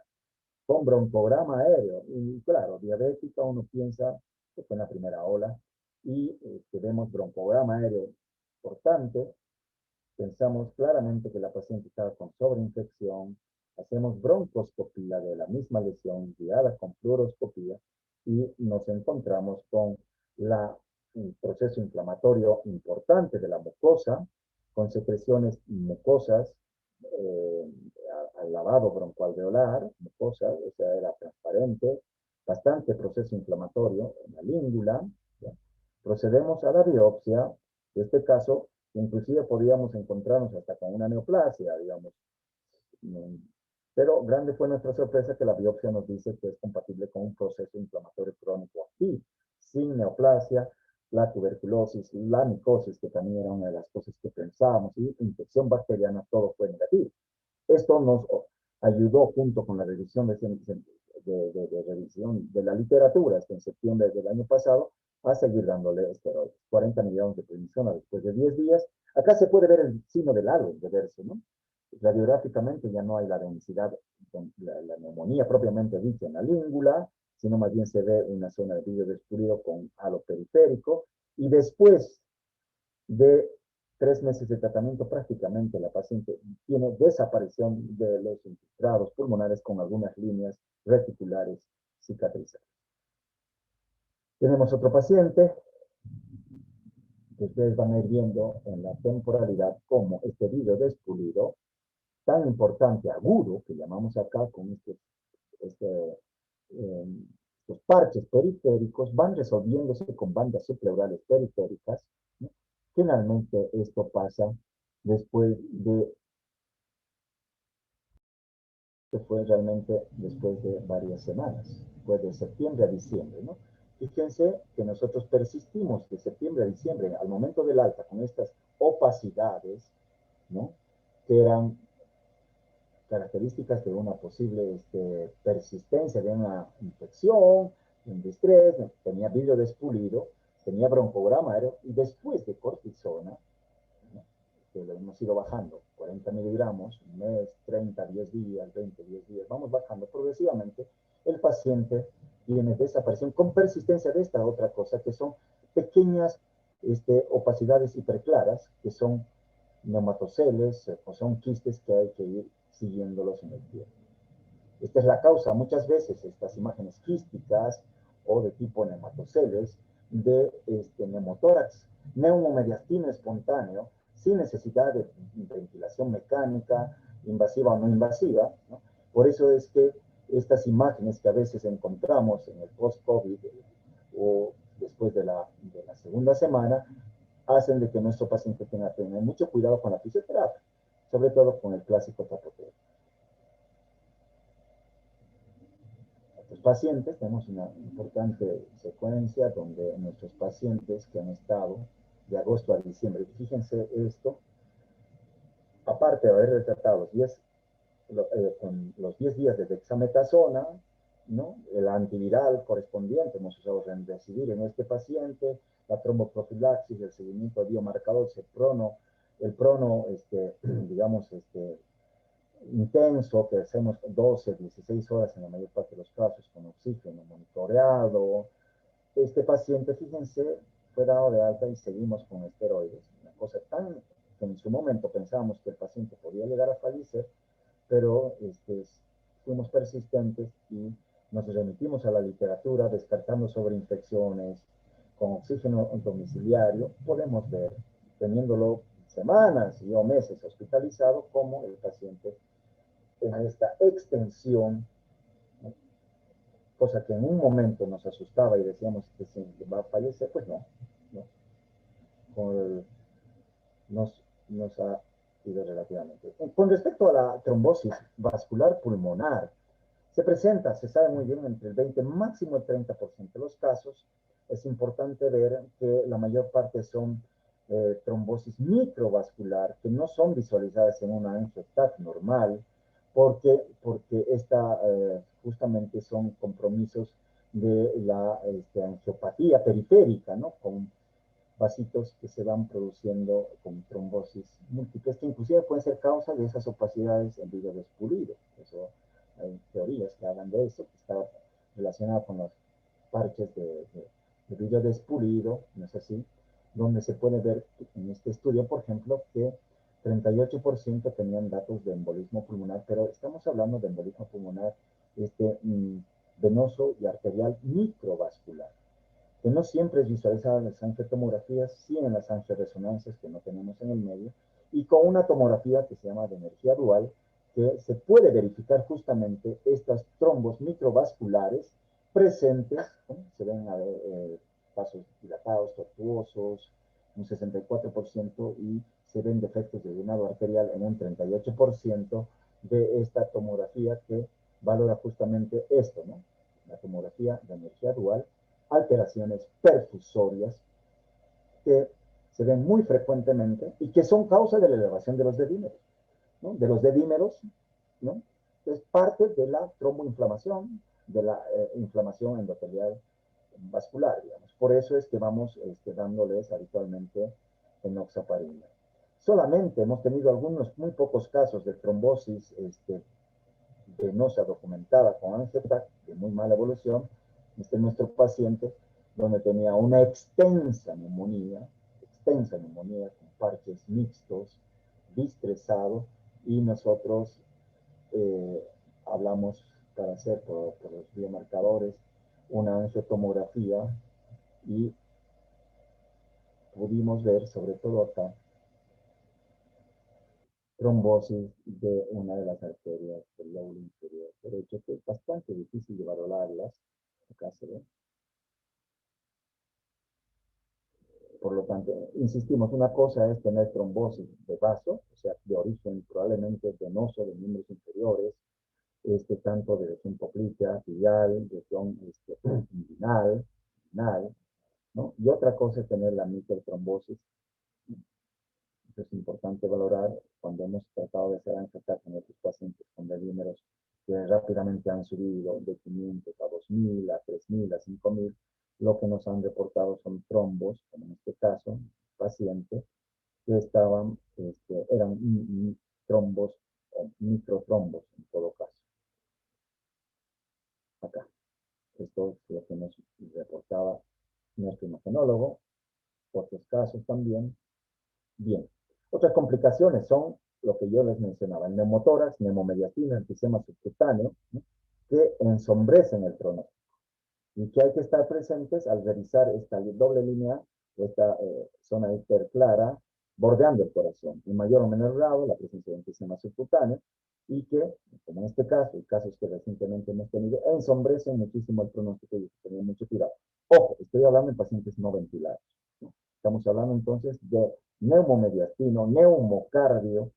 con broncograma aéreo. Y claro, diabética, uno piensa que fue en la primera ola, y vemos broncograma aéreo importante, pensamos claramente que la paciente estaba con sobreinfección, hacemos broncoscopía de la misma lesión, guiada con fluoroscopía, y nos encontramos con el proceso inflamatorio importante de la mucosa, con secreciones mucosas, eh, al lavado broncoalveolar, mucosa, o sea, era transparente, bastante proceso inflamatorio en la língula. ¿Ya? Procedemos a la biopsia, en este caso, inclusive podíamos encontrarnos hasta con una neoplasia, digamos. Pero grande fue nuestra sorpresa que la biopsia nos dice que es compatible con un proceso inflamatorio crónico aquí, sin neoplasia, la tuberculosis, la micosis, que también era una de las cosas que pensábamos, y infección bacteriana, todo fue negativo. Esto nos ayudó, junto con la revisión revisión de la literatura, hasta en septiembre del año pasado, a seguir dándole esteroides. 40 millones de prednisona después de 10 días. Acá se puede ver el signo del halo inverso, ¿no? Radiográficamente ya no hay la densidad, la neumonía propiamente dicha en la língula, sino más bien se ve una zona de vidrio descubierto con halo periférico, y después de 3 meses de tratamiento, prácticamente la paciente tiene desaparición de los infiltrados pulmonares con algunas líneas reticulares cicatrizadas. Tenemos otro paciente que ustedes van a ir viendo en la temporalidad como este vidrio despulido, tan importante, agudo, que llamamos acá con eh, estos parches periféricos, van resolviéndose con bandas subpleurales periféricas, ¿no? Finalmente esto pasa después de, fue realmente después de varias semanas, fue de septiembre a diciembre, ¿no? Fíjense que nosotros persistimos de septiembre a diciembre, al momento del alta, con estas opacidades, ¿no? Que eran características de una posible persistencia de una infección, un distrés, tenía vidrio despulido. tenía broncograma aéreo y después de cortisona, ¿no? Que lo hemos ido bajando, 40 miligramos, un mes, 30, 10 días, 20, 10 días, vamos bajando progresivamente, el paciente tiene desaparición con persistencia de esta otra cosa, que son pequeñas opacidades hiperclaras, que son neumatoceles o son quistes que hay que ir siguiéndolos en el tiempo. Esta es la causa, muchas veces, estas imágenes quísticas o de tipo nematoceles, de neumotórax, neumomediastino espontáneo, sin necesidad de ventilación mecánica, invasiva o no invasiva, ¿no? Por eso es que estas imágenes que a veces encontramos en el post-COVID o después de la segunda semana, hacen de que nuestro paciente tenga que tener mucho cuidado con la fisioterapia, sobre todo con el clásico tapoteo. Los pacientes, tenemos una importante secuencia donde nuestros pacientes que han estado de agosto a diciembre, fíjense esto, aparte de haber retratado con los 10 días de dexametasona, ¿no? El antiviral correspondiente, hemos usado remdesivir en este paciente, la tromboprofilaxis, el seguimiento de biomarcador, el prono, digamos, intenso, que hacemos 12, 16 horas en la mayor parte de los casos con oxígeno monitoreado. Este paciente, fíjense, fue dado de alta y seguimos con esteroides. Una cosa tan que en su momento pensábamos que el paciente podía llegar a fallecer, pero fuimos persistentes y nos remitimos a la literatura, descartando sobreinfecciones con oxígeno domiciliario. Podemos ver, teniéndolo semanas y o meses hospitalizado, cómo el paciente en esta extensión, ¿no? Cosa que en un momento nos asustaba y decíamos que se va a fallecer, pues no, no. Nos, nos ha ido relativamente. Con respecto a la trombosis vascular pulmonar, se presenta, se sabe muy bien, entre el 20, máximo el 30% de los casos. Es importante ver que la mayor parte son trombosis microvascular, que no son visualizadas en una angioTAC normal, porque esta justamente son compromisos de la angiopatía periférica, ¿no? Con vasitos que se van produciendo con trombosis múltiples, que inclusive pueden ser causa de esas opacidades en vidrio despulido. Eso, hay teorías que hablan de eso, que está relacionado con los parches de vidrio despulido, ¿no es así? Donde se puede ver en este estudio, por ejemplo, que 38% tenían datos de embolismo pulmonar, pero estamos hablando de embolismo pulmonar venoso y arterial microvascular, que no siempre es visualizada en las angiotomografías, sí en las angioresonancias que no tenemos en el medio, y con una tomografía que se llama de energía dual, que se puede verificar justamente estas trombos microvasculares presentes, ¿no? Se ven vasos dilatados, tortuosos, un 64%, y se ven defectos de llenado arterial en un 38% de esta tomografía que valora justamente esto, ¿no? La tomografía de energía dual, alteraciones perfusorias que se ven muy frecuentemente y que son causa de la elevación de los dedímeros, ¿no? De los dedímeros, ¿no? Es parte de la tromboinflamación, de la inflamación endotelial vascular, digamos. Por eso es que vamos dándoles habitualmente enoxaparina. Solamente hemos tenido algunos muy pocos casos de trombosis venosa documentada con angioTAC de muy mala evolución. Nuestro paciente, donde tenía una extensa neumonía con parches mixtos, distresado, y nosotros hablamos para hacer por los biomarcadores una angiotomografía y pudimos ver, sobre todo acá, trombosis de una de las arterias del lóbulo inferior derecho, que es bastante difícil de valorarlas. Acá se ve. Por lo tanto, insistimos, una cosa es tener trombosis de vaso, o sea, de origen probablemente venoso de miembros inferiores, tanto de lesión poplitea, tibial, lesión inguinal, ¿no? Y otra cosa es tener la microtrombosis. Eso es importante valorar cuando hemos tratado de hacer angioTAC en otros pacientes con dedímeros que rápidamente han subido de 500 a 2000, a 3000, a 5000. lo que nos han reportado son trombos, como en este caso, paciente, que estaban, eran trombos o microtrombos en todo caso. Acá. Esto es lo que nos reportaba nuestro imagenólogo. Otros casos también. Bien. Otras complicaciones son lo que yo les mencionaba, el neumotórax, neumomediastina, enfisema subcutáneo, ¿no?, que ensombrecen el pronóstico y que hay que estar presentes al revisar esta doble línea, esta zona interclara, bordeando el corazón, en mayor o menor grado, la presencia de enfisema subcutáneo, y que, como en este caso, y casos que recientemente hemos tenido, ensombrecen muchísimo el pronóstico y se tiene mucho cuidado. Ojo, estoy hablando en pacientes no ventilados, ¿no? Estamos hablando entonces de neumomediastino, neumocardio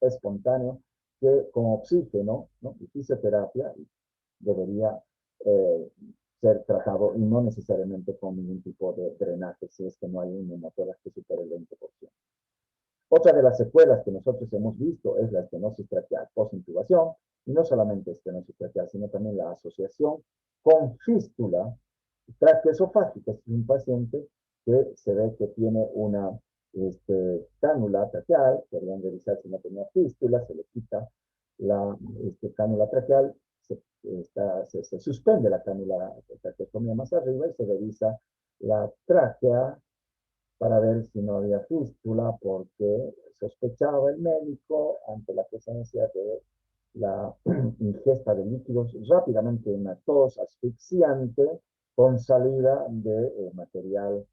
espontáneo, que con oxígeno, ¿no?, y fisioterapia debería eh, ser tratado y no necesariamente con ningún tipo de drenaje si es que no hay un neumotórax que supere el 20%. Otra de las secuelas que nosotros hemos visto es la estenosis traqueal post-intubación, y no solamente estenosis traqueal, sino también la asociación con fístula traqueosofágica. Es un paciente que se ve que tiene una cánula traqueal, querían revisar si no tenía fístula, se le quita la cánula traqueal, se suspende la cánula de traqueostomía más arriba y se revisa la tráquea para ver si no había fístula, porque sospechaba el médico ante la presencia de la ingesta de líquidos, rápidamente una tos asfixiante con salida de material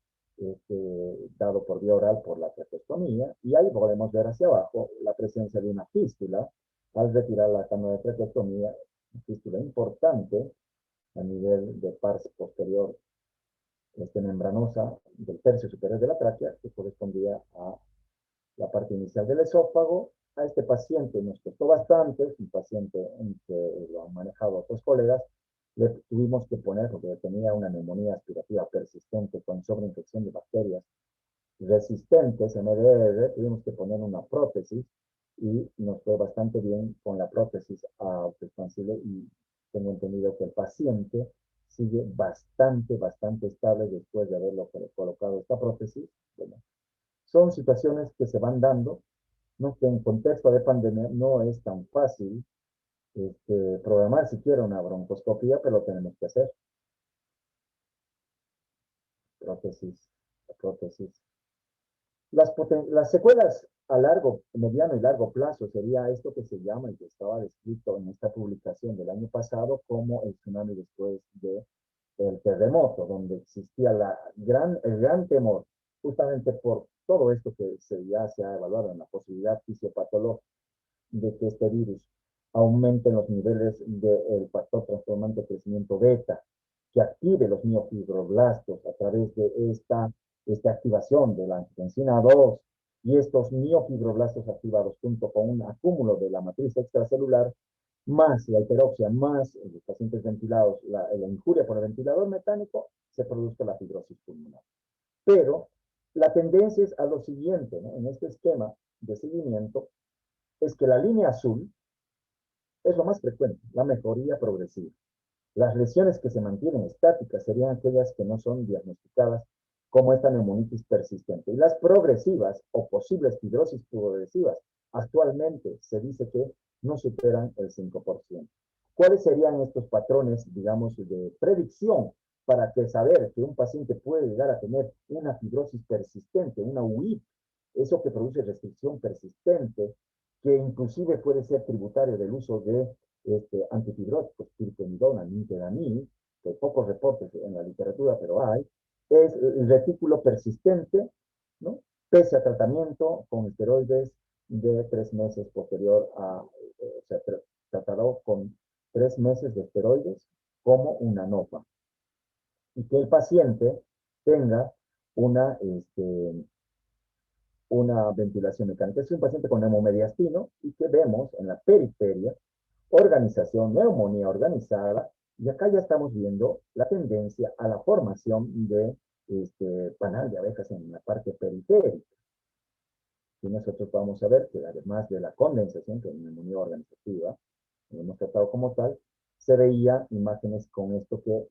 dado por vía oral por la traqueostomía, y ahí podemos ver hacia abajo la presencia de una fístula al retirar la cánula de traqueostomía, una fístula importante a nivel de pars posterior membranosa del tercio superior de la tráquea, que correspondía a la parte inicial del esófago. A este paciente nos costó bastante, es un paciente en que lo han manejado otros colegas, le tuvimos que poner, porque tenía una neumonía aspirativa persistente con sobreinfección de bacterias resistentes, MDR, tuvimos que poner una prótesis y nos fue bastante bien con la prótesis autoexpansible, y tengo entendido que el paciente sigue bastante estable después de haberlo colocado esta prótesis. Bueno, son situaciones que se van dando, ¿no?, que en contexto de pandemia no es tan fácil programar siquiera una broncoscopía, pero lo tenemos que hacer. Prótesis, prótesis. Las secuelas a largo, mediano y largo plazo sería esto que se llama, y que estaba descrito en esta publicación del año pasado, como el tsunami después del terremoto, donde existía el gran temor, justamente por todo esto que ya se ha evaluado en la posibilidad fisiopatológica de que este virus aumente los niveles del factor transformante de crecimiento beta, que active los miofibroblastos a través de esta activación de la angiotensina 2, y estos miofibroblastos activados junto con un acúmulo de la matriz extracelular, más la hiperoxia, más los pacientes ventilados, la injuria por el ventilador mecánico, se produce la fibrosis pulmonar. Pero la tendencia es a lo siguiente, ¿no?, en este esquema de seguimiento, es que la línea azul es lo más frecuente, la mejoría progresiva. Las lesiones que se mantienen estáticas serían aquellas que no son diagnosticadas como esta neumonitis persistente. Y las progresivas o posibles fibrosis progresivas, actualmente se dice que no superan el 5%. ¿Cuáles serían estos patrones, digamos, de predicción para que saber que un paciente puede llegar a tener una fibrosis persistente, una UIP, eso que produce restricción persistente, que inclusive puede ser tributario del uso de antifibróticos, pirfenidona, nintedanib, que hay pocos reportes en la literatura, pero hay, es el retículo persistente, ¿no?, pese a tratamiento con esteroides de 3 meses posterior a, o sea, tratado con 3 meses de esteroides como una NOPA, y que el paciente tenga una ventilación mecánica. Es un paciente con neumomediastino, y que vemos en la periferia organización, neumonía organizada, y acá ya estamos viendo la tendencia a la formación de panal de abejas en la parte periférica. Y nosotros vamos a ver que además de la condensación, que es una neumonía organizativa, lo hemos tratado como tal, se veía imágenes con esto que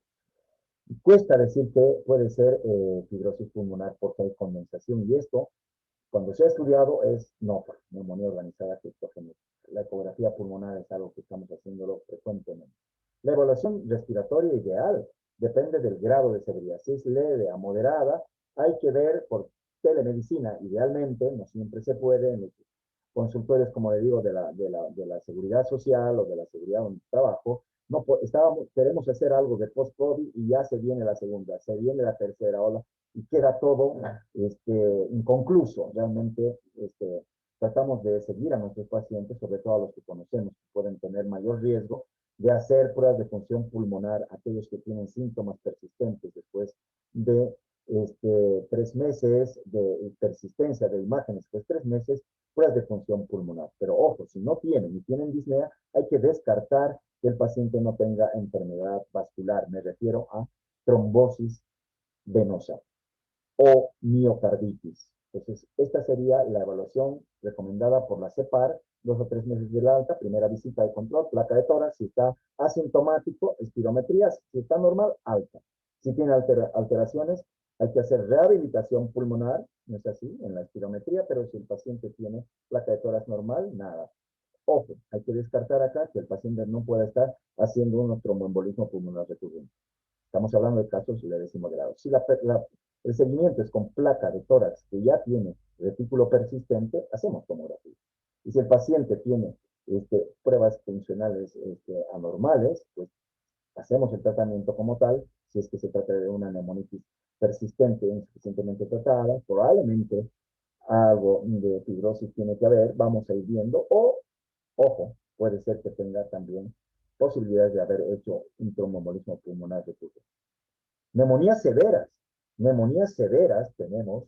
Cuesta decir que puede ser fibrosis pulmonar porque hay condensación y esto, cuando se ha estudiado, es neumonía organizada criptogénica. La ecografía pulmonar es algo que estamos haciéndolo frecuentemente. La evaluación respiratoria ideal depende del grado de severidad. Si es leve a moderada, hay que ver por telemedicina, idealmente, no siempre se puede, en los consultorios, como le digo, de la seguridad social o de la seguridad donde trabajo, no, queremos hacer algo de post-COVID y ya se viene la segunda, se viene la tercera ola y queda todo inconcluso. Realmente tratamos de seguir a nuestros pacientes, sobre todo a los que conocemos que pueden tener mayor riesgo, de hacer pruebas de función pulmonar a aquellos que tienen síntomas persistentes después de 3 meses de persistencia de imágenes, pues 3 meses, pruebas de función pulmonar. Pero ojo, si no tienen y tienen disnea, hay que descartar que el paciente no tenga enfermedad vascular. Me refiero a trombosis venosa o miocarditis. Entonces, esta sería la evaluación recomendada por la CEPAR, 2 o 3 meses del alta, primera visita de control, placa de tórax, si está asintomático, espirometría, si está normal, alta. Si tiene alteraciones, hay que hacer rehabilitación pulmonar, no es así, en la espirometría, pero si el paciente tiene placa de tórax normal, nada. Ojo, hay que descartar acá que el paciente no pueda estar haciendo un tromboembolismo pulmonar recurrente. Estamos hablando de casos leves y moderados. Si el seguimiento es con placa de tórax que ya tiene retículo persistente, hacemos tomografía. Y si el paciente tiene pruebas funcionales anormales, pues hacemos el tratamiento como tal. Si es que se trata de una neumonitis persistente insuficientemente tratada, probablemente algo de fibrosis tiene que haber, vamos a ir viendo, o, ojo, puede ser que tenga también posibilidades de haber hecho un tromboembolismo pulmonar recurrente. Neumonías severas tenemos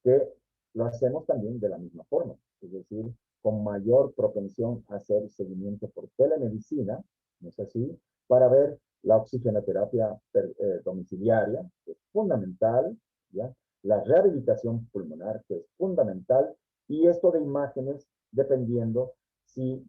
que lo hacemos también de la misma forma, es decir, con mayor propensión a hacer seguimiento por telemedicina, ¿no es así? Para ver la oxigenoterapia domiciliaria, que es fundamental, ¿ya? La rehabilitación pulmonar, que es fundamental, y esto de imágenes, dependiendo si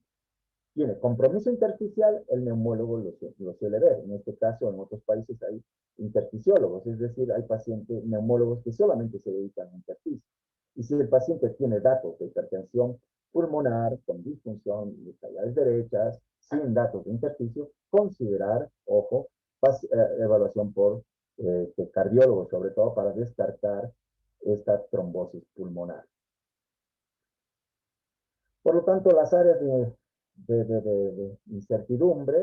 tiene compromiso intersticial, el neumólogo lo suele ver. En este caso, en otros países hay intersticiólogos, es decir, hay pacientes neumólogos que solamente se dedican a intersticio. Y si el paciente tiene datos de hipertensión pulmonar con disfunción de cavidades derechas, sin datos de intersticio, considerar, ojo, evaluación por cardiólogo, sobre todo para descartar esta trombosis pulmonar. Por lo tanto, las áreas de incertidumbre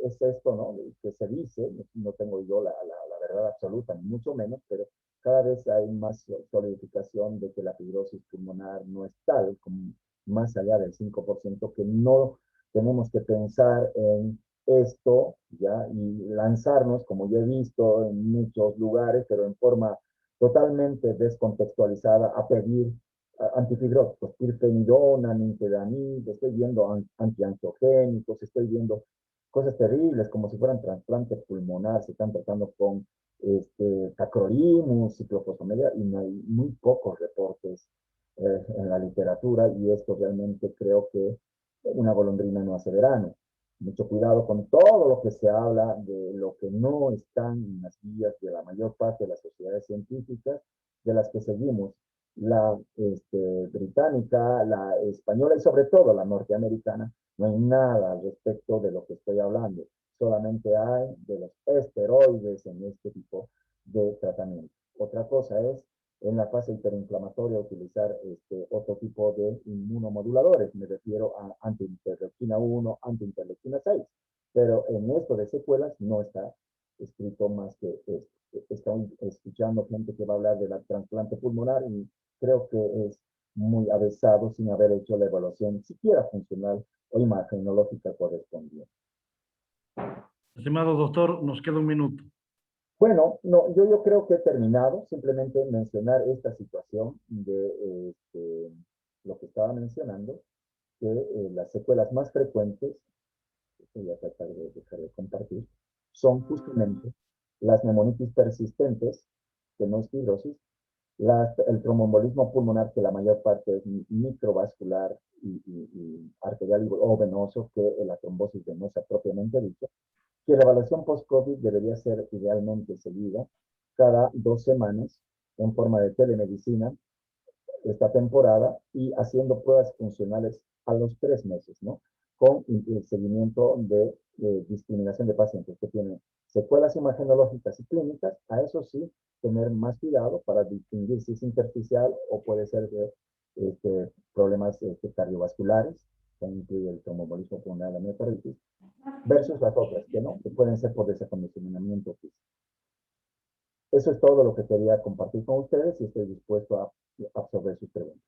es esto, ¿no? Que se dice, no tengo yo la verdad absoluta, ni mucho menos, pero cada vez hay más solidificación de que la fibrosis pulmonar no es tal, como más allá del 5%, que no tenemos que pensar en esto, ¿ya? Y lanzarnos, como yo he visto en muchos lugares, pero en forma totalmente descontextualizada, a pedir antifibróticos, pirfenidona, nintedanib, estoy viendo antiangiogénicos, estoy viendo cosas terribles como si fueran trasplante pulmonar, se están tratando con tacrolimus, ciclofosfamelia, y no hay muy pocos reportes en la literatura, y esto realmente creo que una golondrina no hace verano. Mucho cuidado con todo lo que se habla de lo que no están en las guías de la mayor parte de las sociedades científicas, de las que seguimos, la británica, la española y sobre todo la norteamericana. No hay nada al respecto de lo que estoy hablando. Solamente hay de los esteroides en este tipo de tratamiento. Otra cosa es en la fase hiperinflamatoria utilizar otro tipo de inmunomoduladores. Me refiero a antiinterleuquina 1, antiinterleuquina 6. Pero en esto de secuelas no está escrito más que esto. Estoy escuchando gente que va a hablar de la trasplante pulmonar y creo que es muy avesado sin haber hecho la evaluación siquiera funcional o imagenológica correspondiente. Estimado doctor, nos queda un minuto. Bueno, no, yo creo que he terminado. Simplemente mencionar esta situación de lo que estaba mencionando, que las secuelas más frecuentes, voy a tratar de dejar de compartir, son justamente las neumonitis persistentes, que no es fibrosis, el tromboembolismo pulmonar, que la mayor parte es microvascular y arterial o venoso, que la trombosis venosa propiamente dicha, que la evaluación post-COVID debería ser idealmente seguida cada 2 semanas en forma de telemedicina esta temporada y haciendo pruebas funcionales a los 3 meses, ¿no? Con el seguimiento de discriminación de pacientes que tienen secuelas imagenológicas y clínicas, a eso sí, tener más cuidado para distinguir si es intersticial o puede ser de problemas cardiovasculares, que incluye el tromboembolismo pulmonar, la miocarditis, versus las otras, que no, que pueden ser por desacondicionamiento físico. Eso es todo lo que quería compartir con ustedes y estoy dispuesto a absorber sus preguntas.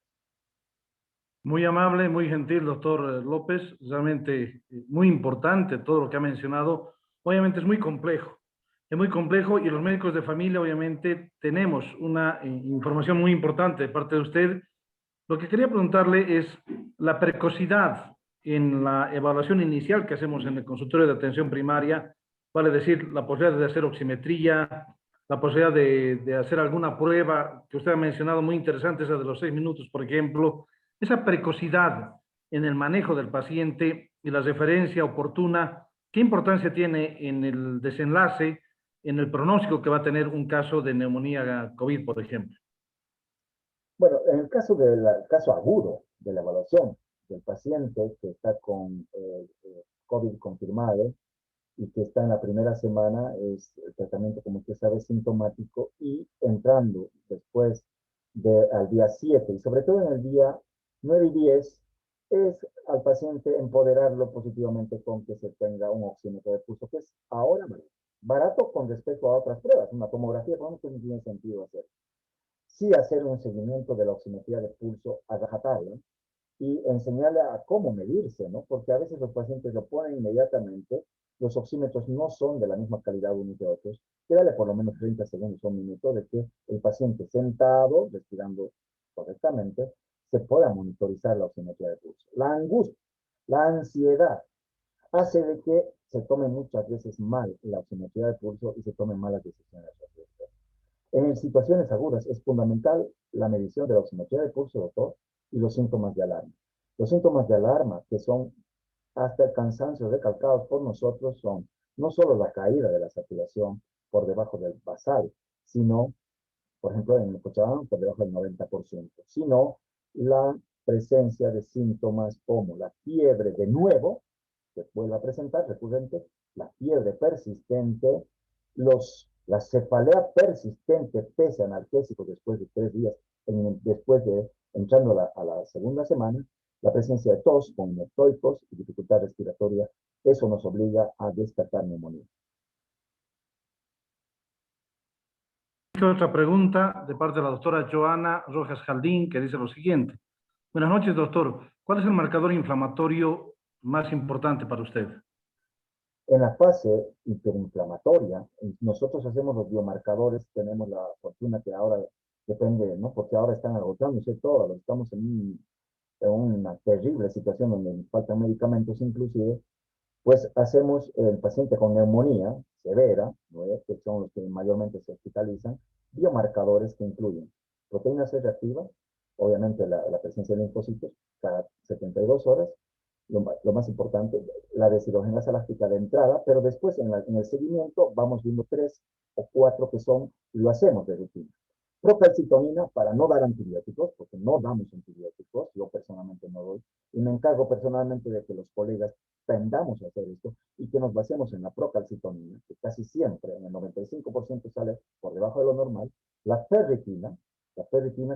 Muy amable, muy gentil, doctor López. Realmente muy importante todo lo que ha mencionado. Obviamente es muy complejo y los médicos de familia obviamente tenemos una información muy importante de parte de usted. Lo que quería preguntarle es la precocidad en la evaluación inicial que hacemos en el consultorio de atención primaria, vale decir, la posibilidad de hacer oximetría, la posibilidad de hacer alguna prueba que usted ha mencionado muy interesante, esa de los 6 minutos, por ejemplo, esa precocidad en el manejo del paciente y la referencia oportuna, ¿qué importancia tiene en el desenlace, en el pronóstico que va a tener un caso de neumonía COVID, por ejemplo? Bueno, en el caso del caso agudo de la evaluación del paciente que está con COVID confirmado y que está en la primera semana, es el tratamiento, como usted sabe, sintomático y entrando después al día 7 y sobre todo en el día 9 y 10, es al paciente empoderarlo positivamente con que se tenga un oxímetro de pulso, que es ahora barato con respecto a otras pruebas. Una tomografía, por ejemplo, no tiene sentido hacer. Sí hacer un seguimiento de la oximetría de pulso a rajatabla y enseñarle a cómo medirse, ¿no? Porque a veces los pacientes lo ponen inmediatamente, los oxímetros no son de la misma calidad unos de otros, quédale por lo menos 30 segundos o un minuto de que el paciente sentado, respirando correctamente, se pueda monitorizar la oximetría de pulso. La angustia, la ansiedad, hace de que se tome muchas veces mal la oximetría de pulso y se tomen malas decisiones. En situaciones agudas es fundamental la medición de la oximetría de pulso, doctor, y los síntomas de alarma. Los síntomas de alarma, que son hasta el cansancio recalcados por nosotros, son no solo la caída de la saturación por debajo del basal, sino, por ejemplo, en el Cochabamba por debajo del 90%, sino la presencia de síntomas como la fiebre de nuevo, que vuelve a presentar recurrente, la fiebre persistente, la cefalea persistente pese analgésico después de 3 días, después de entrando a la segunda semana, la presencia de tos con neptoicos y dificultad respiratoria, eso nos obliga a descartar neumonía. Otra pregunta de parte de la doctora Joana Rojas Jaldín, que dice lo siguiente. Buenas noches, doctor. ¿Cuál es el marcador inflamatorio más importante para usted? En la fase hiperinflamatoria, nosotros hacemos los biomarcadores, tenemos la fortuna que ahora depende, ¿no? Porque ahora están agotándose todos, estamos en una terrible situación donde faltan medicamentos inclusive, pues hacemos el paciente con neumonía severa, ¿no? Que son los que mayormente se hospitalizan, biomarcadores que incluyen proteínas C reactivas, obviamente la presencia de linfocitos cada 72 horas, lo más importante, la deshidrogenasa láctica de entrada, pero después en el seguimiento vamos viendo 3 o 4 que son, lo hacemos de rutina. Procalcitonina para no dar antibióticos, porque no damos antibióticos, yo personalmente no doy, y me encargo personalmente de que los colegas tendamos a hacer esto y que nos basemos en la procalcitonina, que casi siempre, en el 95% sale por debajo de lo normal, la ferritina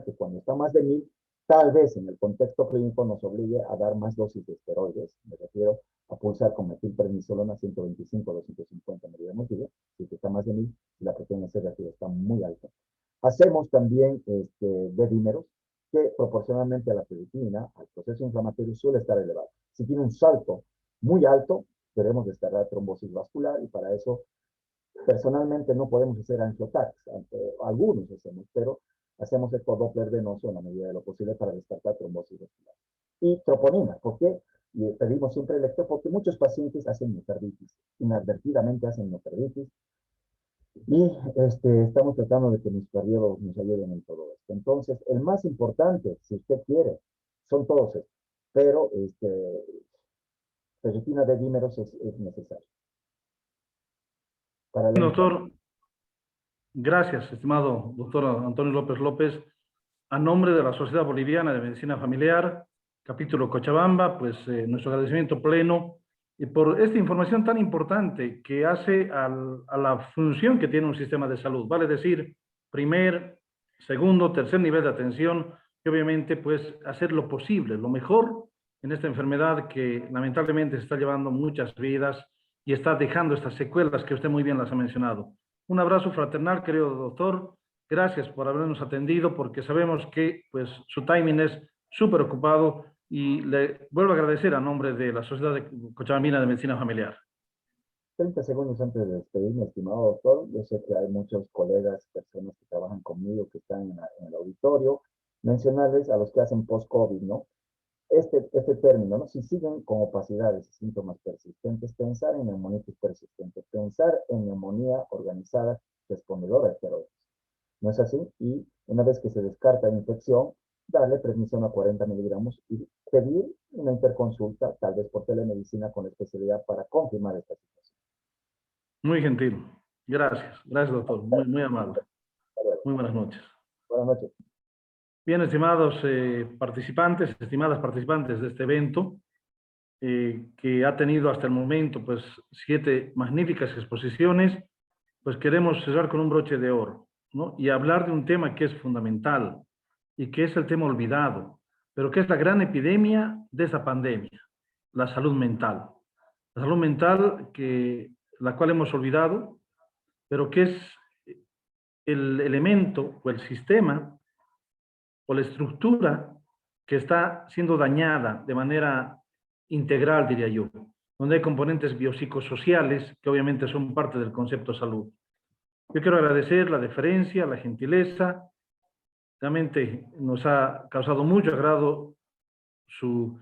que cuando está más de 1000, tal vez en el contexto clínico nos obligue a dar más dosis de esteroides, me refiero a pulsar con metilprednisolona 125 o 250 miligramos día, si está más de 1000, la proteína C reactiva está muy alta. Hacemos también dedímeros que proporcionalmente a la ferritina, al proceso inflamatorio, suele estar elevado. Si tiene un salto muy alto, debemos descargar trombosis vascular y para eso personalmente no podemos hacer angiotax, algunos hacemos, pero hacemos ecodoppler venoso en la medida de lo posible para descartar trombosis vascular. Y troponina, ¿por qué? Y pedimos siempre electro porque muchos pacientes hacen miocarditis, inadvertidamente hacen miocarditis, y estamos tratando de que mis cardiólogos nos ayuden en todo esto. Entonces, el más importante, si usted quiere, son todos estos, pero ferritina de dímeros es necesario. para la Doctor, gracias, estimado doctor Antonio López López. A nombre de la Sociedad Boliviana de Medicina Familiar, capítulo Cochabamba, pues nuestro agradecimiento pleno y por esta información tan importante que hace a la función que tiene un sistema de salud, vale decir, primer, segundo, tercer nivel de atención, y obviamente pues hacer lo posible, lo mejor en esta enfermedad que lamentablemente se está llevando muchas vidas y está dejando estas secuelas que usted muy bien las ha mencionado. Un abrazo fraternal, querido doctor. Gracias por habernos atendido, porque sabemos que pues, su timing es súper ocupado y le vuelvo a agradecer a nombre de la Sociedad de Cochabambina de Medicina Familiar. 30 segundos antes de despedirme, estimado doctor. Yo sé que hay muchos colegas, personas que trabajan conmigo, que están en el auditorio. Mencionarles a los que hacen post-COVID, ¿no? Este término, ¿no? Si siguen con opacidades y síntomas persistentes, pensar en neumonitis persistente, pensar en neumonía organizada respondedora de esteroides. ¿No es así? Y una vez que se descarta la infección, darle prednisona a 40 miligramos y pedir una interconsulta, tal vez por telemedicina con especialidad para confirmar esta situación. Muy gentil. Gracias. Gracias, doctor. Muy amable. Muy buenas noches. Buenas noches. Bien, estimados participantes, estimadas participantes de este evento, que ha tenido hasta el momento pues 7 magníficas exposiciones, pues queremos cerrar con un broche de oro, ¿no? Y hablar de un tema que es fundamental y que es el tema olvidado, pero que es la gran epidemia de esta pandemia, la salud mental. La salud mental la cual hemos olvidado, pero que es el elemento o el sistema o la estructura que está siendo dañada de manera integral, diría yo, donde hay componentes biopsicosociales que obviamente son parte del concepto salud. Yo quiero agradecer la deferencia, la gentileza. Realmente nos ha causado mucho agrado su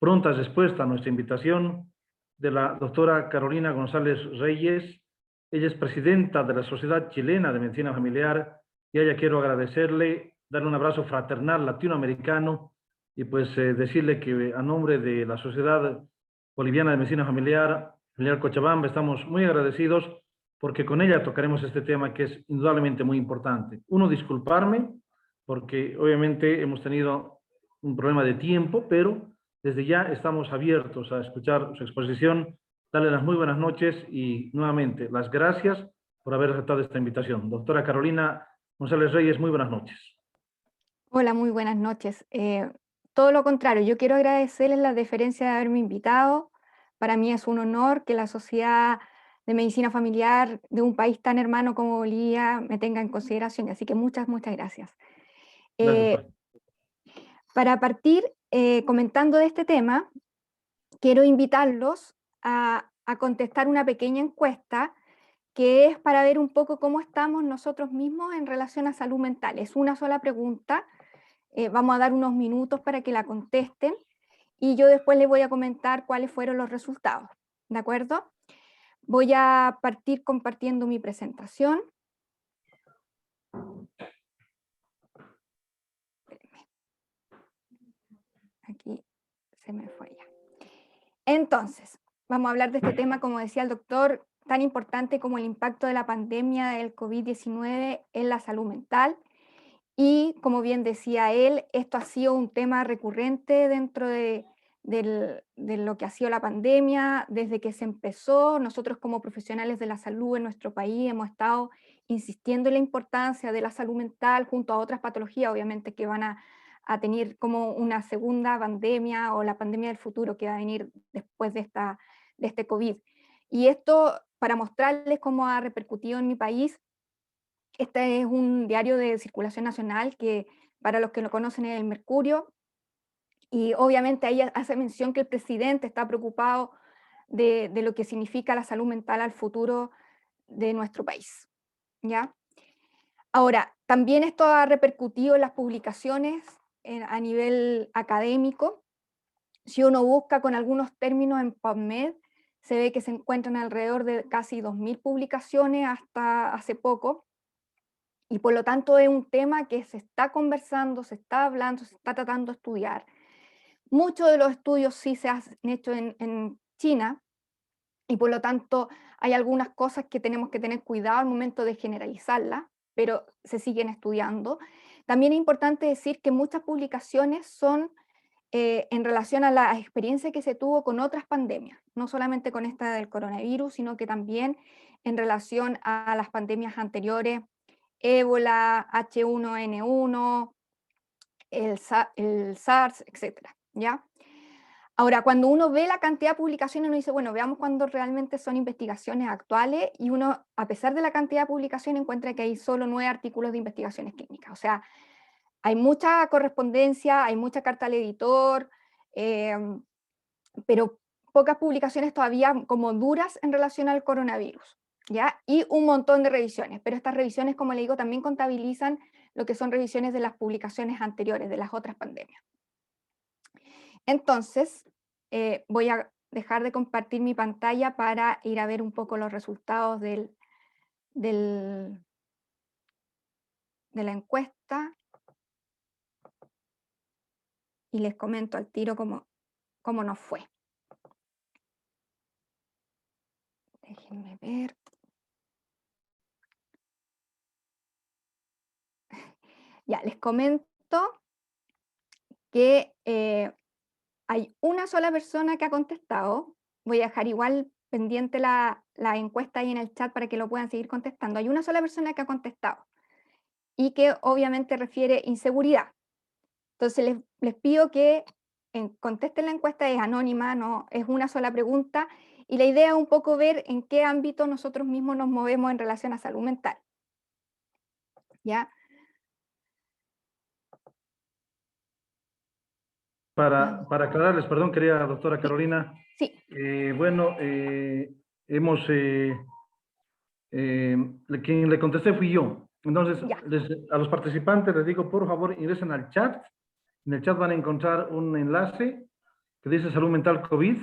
pronta respuesta a nuestra invitación de la doctora Carolina González Reyes. Ella es presidenta de la Sociedad Chilena de Medicina Familiar y a ella quiero agradecerle, darle un abrazo fraternal latinoamericano y pues decirle que a nombre de la Sociedad Boliviana de Medicina Familiar, Familiar Cochabamba, estamos muy agradecidos porque con ella tocaremos este tema que es indudablemente muy importante. Uno, disculparme, porque obviamente hemos tenido un problema de tiempo, pero desde ya estamos abiertos a escuchar su exposición. Darle las muy buenas noches y nuevamente las gracias por haber aceptado esta invitación. Doctora Carolina González Reyes, muy buenas noches. Hola, muy buenas noches. Todo lo contrario, yo quiero agradecerles la deferencia de haberme invitado. Para mí es un honor que la Sociedad de Medicina Familiar de un país tan hermano como Bolivia me tenga en consideración, así que muchas gracias. Gracias, Para partir comentando de este tema, quiero invitarlos a contestar una pequeña encuesta que es para ver un poco cómo estamos nosotros mismos en relación a salud mental. Es una sola pregunta. Vamos a dar unos minutos para que la contesten y yo después les voy a comentar cuáles fueron los resultados, ¿de acuerdo? Voy a partir compartiendo mi presentación. Aquí se me fue ya. Entonces, vamos a hablar de este tema, como decía el doctor, tan importante como el impacto de la pandemia del COVID-19 en la salud mental. Y como bien decía él, esto ha sido un tema recurrente dentro de lo que ha sido la pandemia. Desde que se empezó, nosotros como profesionales de la salud en nuestro país hemos estado insistiendo en la importancia de la salud mental junto a otras patologías, obviamente, que van a tener como una segunda pandemia o la pandemia del futuro que va a venir después de este COVID. Y esto para mostrarles cómo ha repercutido en mi país. Este es un diario de circulación nacional que, para los que lo conocen, es El Mercurio, y obviamente ahí hace mención que el presidente está preocupado de lo que significa la salud mental al futuro de nuestro país, ¿ya? Ahora, también esto ha repercutido en las publicaciones a nivel académico. Si uno busca con algunos términos en PubMed, se ve que se encuentran alrededor de casi 2000 publicaciones hasta hace poco. Y por lo tanto es un tema que se está conversando, se está hablando, se está tratando de estudiar. Muchos de los estudios sí se han hecho en China, y por lo tanto hay algunas cosas que tenemos que tener cuidado al momento de generalizarlas, pero se siguen estudiando. También es importante decir que muchas publicaciones son en relación a la experiencia que se tuvo con otras pandemias, no solamente con esta del coronavirus, sino que también en relación a las pandemias anteriores, ébola, H1N1, el SARS, etcétera, ¿ya? Ahora, cuando uno ve la cantidad de publicaciones, uno dice, bueno, veamos cuándo realmente son investigaciones actuales, y uno, a pesar de la cantidad de publicaciones, encuentra que hay solo 9 artículos de investigaciones clínicas. O sea, hay mucha correspondencia, hay mucha carta al editor, pero pocas publicaciones todavía como duras en relación al coronavirus, ¿ya? Y un montón de revisiones, pero estas revisiones, como le digo, también contabilizan lo que son revisiones de las publicaciones anteriores, de las otras pandemias. Entonces, voy a dejar de compartir mi pantalla para ir a ver un poco los resultados de la encuesta, y les comento al tiro cómo nos fue. Déjenme ver. Ya, les comento que hay una sola persona que ha contestado. Voy a dejar igual pendiente la encuesta ahí en el chat para que lo puedan seguir contestando. Hay una sola persona que ha contestado y que obviamente refiere inseguridad. Entonces les pido que contesten la encuesta, es anónima, no es una sola pregunta, y la idea es un poco ver en qué ámbito nosotros mismos nos movemos en relación a salud mental. ¿Ya? Para aclararles, perdón, querida doctora Carolina, Sí, bueno, hemos, quien le contesté fui yo. Entonces, ya. a los participantes les digo, por favor, ingresen al chat. En el chat van a encontrar un enlace que dice Salud Mental COVID,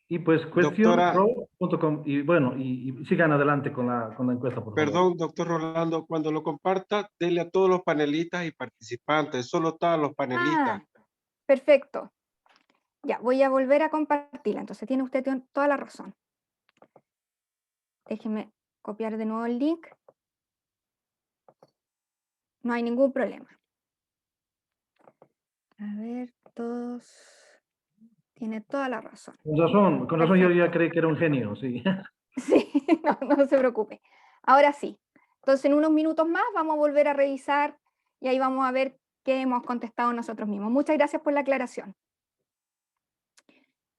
y pues Doctora, questionpro.com, y bueno, y sigan adelante con la encuesta, por favor. perdón, doctor Rolando, cuando lo comparta, dele a todos los panelistas y participantes, solo a los panelistas. Ah, perfecto. Ya, voy a volver a compartirla. Entonces tiene usted toda la razón. Déjeme copiar de nuevo el link. No hay ningún problema. A ver, todos. Tiene toda la razón. Con razón yo ya Perfecto. creí que era un genio, sí. Sí, no se preocupe. Ahora sí. Entonces, en unos minutos más vamos a volver a revisar y ahí vamos a ver qué hemos contestado nosotros mismos. Muchas gracias por la aclaración.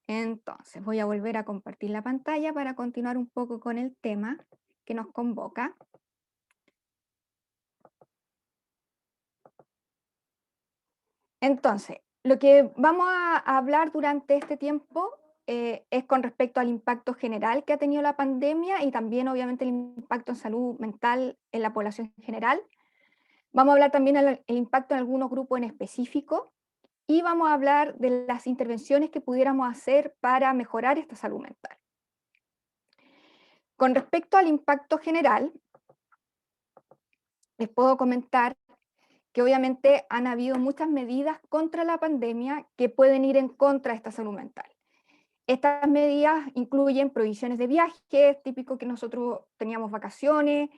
Entonces, voy a volver a compartir la pantalla para continuar un poco con el tema que nos convoca. Entonces, lo que vamos a hablar durante este tiempo es con respecto al impacto general que ha tenido la pandemia, y también obviamente el impacto en salud mental en la población en general. Vamos a hablar también del impacto en algunos grupos en específico, y vamos a hablar de las intervenciones que pudiéramos hacer para mejorar esta salud mental. Con respecto al impacto general, les puedo comentar que obviamente han habido muchas medidas contra la pandemia que pueden ir en contra de esta salud mental. Estas medidas incluyen prohibiciones de viajes, típico que nosotros teníamos vacaciones,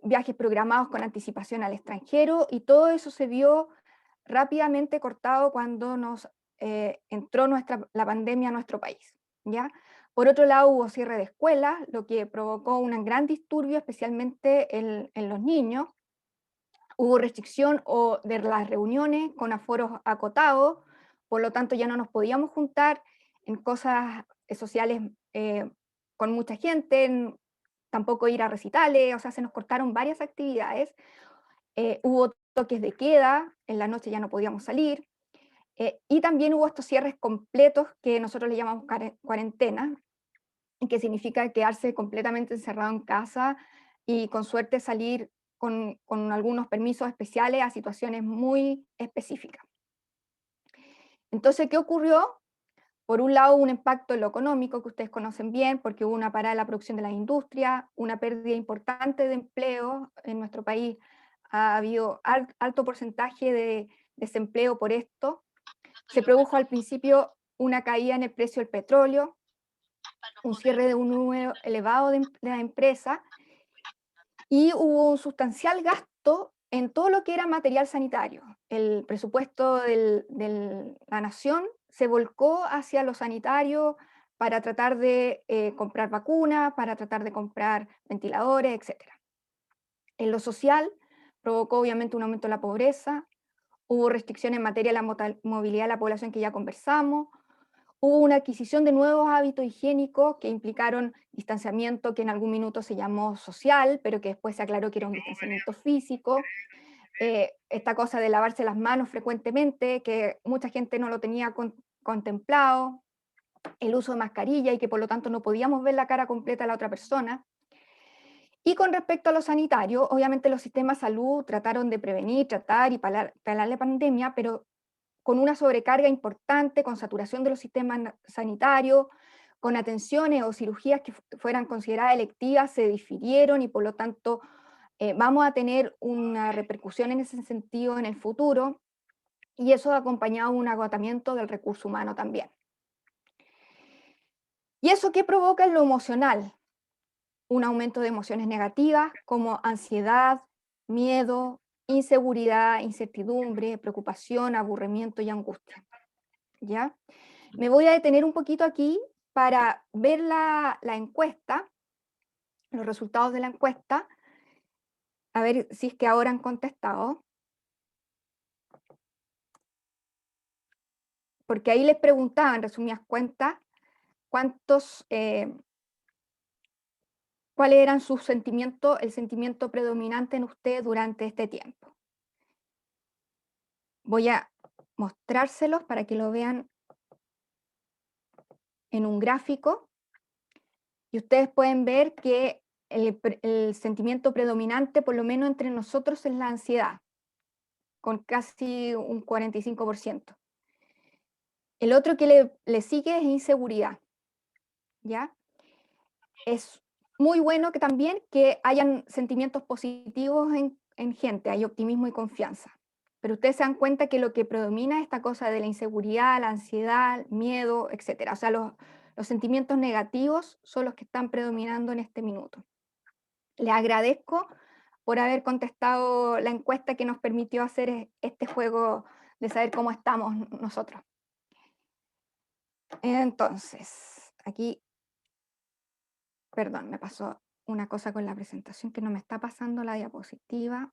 viajes programados con anticipación al extranjero, y todo eso se vio rápidamente cortado cuando nos entró la pandemia a nuestro país, ¿ya? Por otro lado, hubo cierre de escuelas, lo que provocó un gran disturbio, especialmente en los niños. Hubo restricción de las reuniones con aforos acotados, por lo tanto ya no nos podíamos juntar en cosas sociales con mucha gente, tampoco ir a recitales, o sea, se nos cortaron varias actividades. Hubo toques de queda, en la noche ya no podíamos salir, y también hubo estos cierres completos que nosotros le llamamos cuarentena, que significa quedarse completamente encerrado en casa y con suerte salir con algunos permisos especiales a situaciones muy específicas. Entonces, ¿qué ocurrió? Por un lado, un impacto en lo económico que ustedes conocen bien, porque hubo una parada de la producción de la industria, una pérdida importante de empleo en nuestro país. Ha habido alto porcentaje de desempleo por esto. Se produjo al principio una caída en el precio del petróleo, un cierre de un número elevado de las empresas y hubo un sustancial gasto en todo lo que era material sanitario. El presupuesto de la nación se volcó hacia lo sanitario para tratar de comprar vacunas, para tratar de comprar ventiladores, etc. En lo social, provocó obviamente un aumento de la pobreza, hubo restricciones en materia de la movilidad de la población que ya conversamos, hubo una adquisición de nuevos hábitos higiénicos que implicaron distanciamiento que en algún minuto se llamó social, pero que después se aclaró que era un distanciamiento físico. Esta cosa de lavarse las manos frecuentemente, que mucha gente no lo tenía contemplado, el uso de mascarilla y que por lo tanto no podíamos ver la cara completa de la otra persona. Y con respecto a lo sanitario, obviamente los sistemas de salud trataron de prevenir, tratar y parar la pandemia, pero con una sobrecarga importante, con saturación de los sistemas sanitarios, con atenciones o cirugías que fueran consideradas electivas, se difirieron y por lo tanto vamos a tener una repercusión en ese sentido en el futuro, y eso ha acompañado un agotamiento del recurso humano también. ¿Y eso qué provoca en lo emocional? Un aumento de emociones negativas como ansiedad, miedo, inseguridad, incertidumbre, preocupación, aburrimiento y angustia. ¿Ya? Me voy a detener un poquito aquí para ver la encuesta, los resultados de la encuesta, a ver si es que ahora han contestado. Porque ahí les preguntaba, en resumidas cuentas, cuáles eran sus sentimientos, el sentimiento predominante en usted durante este tiempo. Voy a mostrárselos para que lo vean en un gráfico. Y ustedes pueden ver que el sentimiento predominante, por lo menos entre nosotros, es la ansiedad, con casi un 45%. El otro que le sigue es inseguridad, ¿ya? Es muy bueno que también que hayan sentimientos positivos en gente, hay optimismo y confianza. Pero ustedes se dan cuenta que lo que predomina es esta cosa de la inseguridad, la ansiedad, el miedo, etc. O sea, los sentimientos negativos son los que están predominando en este minuto. Les agradezco por haber contestado la encuesta que nos permitió hacer este juego de saber cómo estamos nosotros. Entonces, aquí, perdón, me pasó una cosa con la presentación que no me está pasando la diapositiva.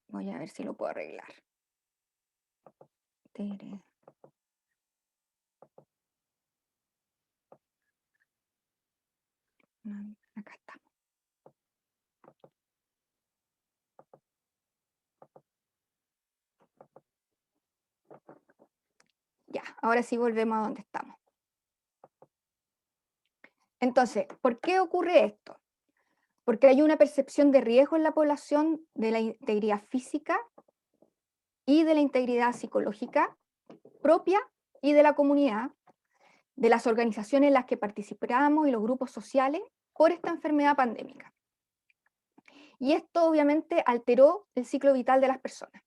Voy a ver si lo puedo arreglar. Acá está. Ya, ahora sí volvemos a donde estamos. Entonces, ¿por qué ocurre esto? Porque hay una percepción de riesgo en la población de la integridad física y de la integridad psicológica propia y de la comunidad, de las organizaciones en las que participamos y los grupos sociales por esta enfermedad pandémica. Y esto obviamente alteró el ciclo vital de las personas.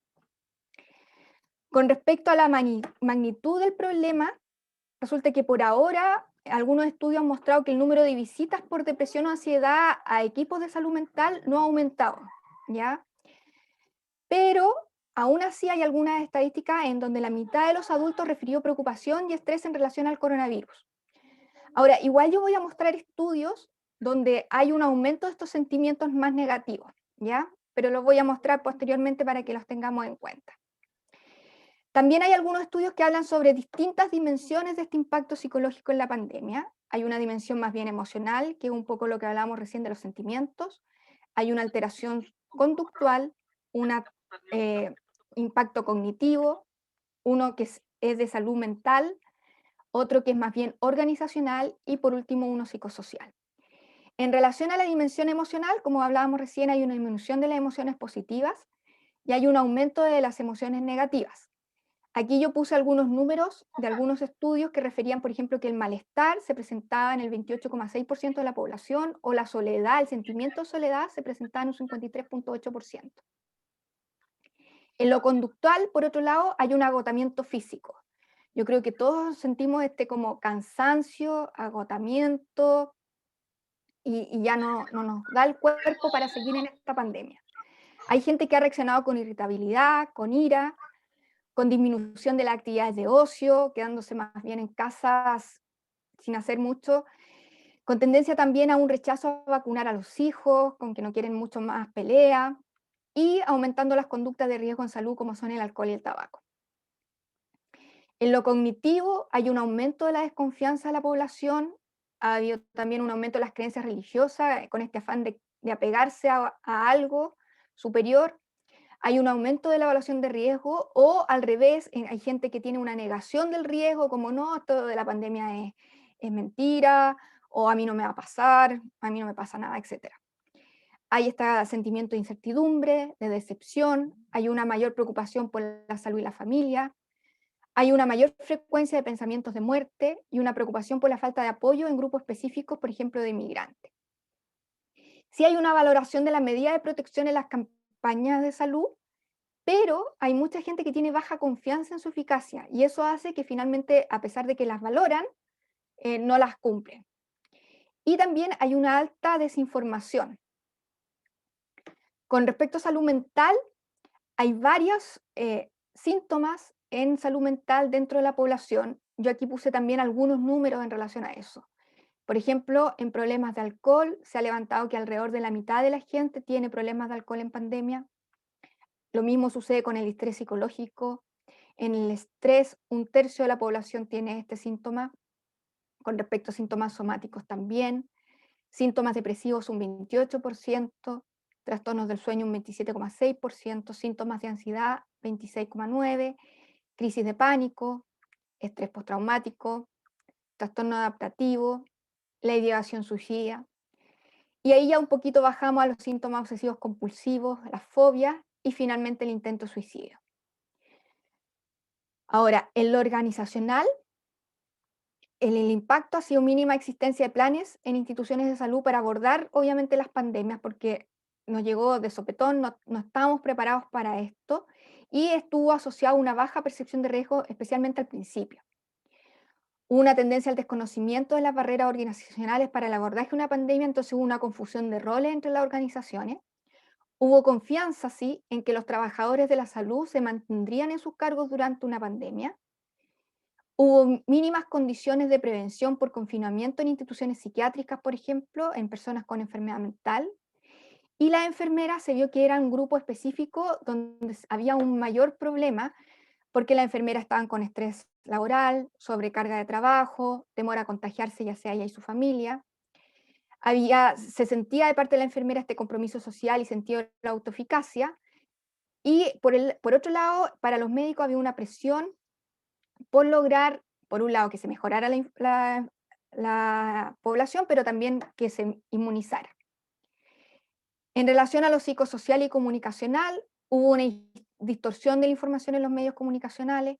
Con respecto a la magnitud del problema, resulta que por ahora algunos estudios han mostrado que el número de visitas por depresión o ansiedad a equipos de salud mental no ha aumentado, ¿ya? Pero aún así hay algunas estadísticas en donde la mitad de los adultos refirió preocupación y estrés en relación al coronavirus. Ahora, igual yo voy a mostrar estudios donde hay un aumento de estos sentimientos más negativos, ¿ya? Pero los voy a mostrar posteriormente para que los tengamos en cuenta. También hay algunos estudios que hablan sobre distintas dimensiones de este impacto psicológico en la pandemia. Hay una dimensión más bien emocional, que es un poco lo que hablábamos recién de los sentimientos. Hay una alteración conductual, un impacto cognitivo, uno que es de salud mental, otro que es más bien organizacional y por último uno psicosocial. En relación a la dimensión emocional, como hablábamos recién, hay una disminución de las emociones positivas y hay un aumento de las emociones negativas. Aquí yo puse algunos números de algunos estudios que referían, por ejemplo, que el malestar se presentaba en el 28,6% de la población, o la soledad, el sentimiento de soledad, se presentaba en un 53,8%. En lo conductual, por otro lado, hay un agotamiento físico. Yo creo que todos sentimos como cansancio, agotamiento, y ya no nos da el cuerpo para seguir en esta pandemia. Hay gente que ha reaccionado con irritabilidad, con ira, con disminución de las actividades de ocio, quedándose más bien en casas sin hacer mucho, con tendencia también a un rechazo a vacunar a los hijos, con que no quieren mucho más pelea, y aumentando las conductas de riesgo en salud como son el alcohol y el tabaco. En lo cognitivo hay un aumento de la desconfianza de la población, ha habido también un aumento de las creencias religiosas con este afán de apegarse a algo superior. Hay un aumento de la evaluación de riesgo o al revés, hay gente que tiene una negación del riesgo, como no, esto de la pandemia es mentira, o a mí no me va a pasar, a mí no me pasa nada, etc. Hay este sentimiento de incertidumbre, de decepción, hay una mayor preocupación por la salud y la familia, hay una mayor frecuencia de pensamientos de muerte y una preocupación por la falta de apoyo en grupos específicos, por ejemplo, de inmigrantes. Sí hay una valoración de las medidas de protección en las campañas de salud, pero hay mucha gente que tiene baja confianza en su eficacia y eso hace que finalmente, a pesar de que las valoran, no las cumplen. Y también hay una alta desinformación. Con respecto a salud mental, hay varios síntomas en salud mental dentro de la población. Yo aquí puse también algunos números en relación a eso. Por ejemplo, en problemas de alcohol, se ha levantado que alrededor de la mitad de la gente tiene problemas de alcohol en pandemia. Lo mismo sucede con el estrés psicológico. En el estrés, un tercio de la población tiene este síntoma. Con respecto a síntomas somáticos también. Síntomas depresivos un 28%, trastornos del sueño un 27,6%, síntomas de ansiedad 26,9%, crisis de pánico, estrés postraumático, trastorno adaptativo, la ideación suicida. Y ahí ya un poquito bajamos a los síntomas obsesivos compulsivos, las fobias y finalmente el intento de suicidio. Ahora, en lo organizacional, el impacto ha sido mínima existencia de planes en instituciones de salud para abordar, obviamente, las pandemias, porque nos llegó de sopetón, no estábamos preparados para esto, y estuvo asociado a una baja percepción de riesgo, especialmente al principio. Hubo una tendencia al desconocimiento de las barreras organizacionales para el abordaje de una pandemia, entonces hubo una confusión de roles entre las organizaciones. Hubo confianza, sí, en que los trabajadores de la salud se mantendrían en sus cargos durante una pandemia. Hubo mínimas condiciones de prevención por confinamiento en instituciones psiquiátricas, por ejemplo, en personas con enfermedad mental. Y las enfermeras se vio que eran un grupo específico donde había un mayor problema porque las enfermeras estaban con estrés laboral, sobrecarga de trabajo, temor a contagiarse ya sea ella y su familia. Se sentía de parte de la enfermera este compromiso social y sentido de la autoeficacia. Y por otro lado, para los médicos había una presión por lograr, por un lado, que se mejorara la población, pero también que se inmunizara. En relación a lo psicosocial y comunicacional, hubo una distorsión de la información en los medios comunicacionales,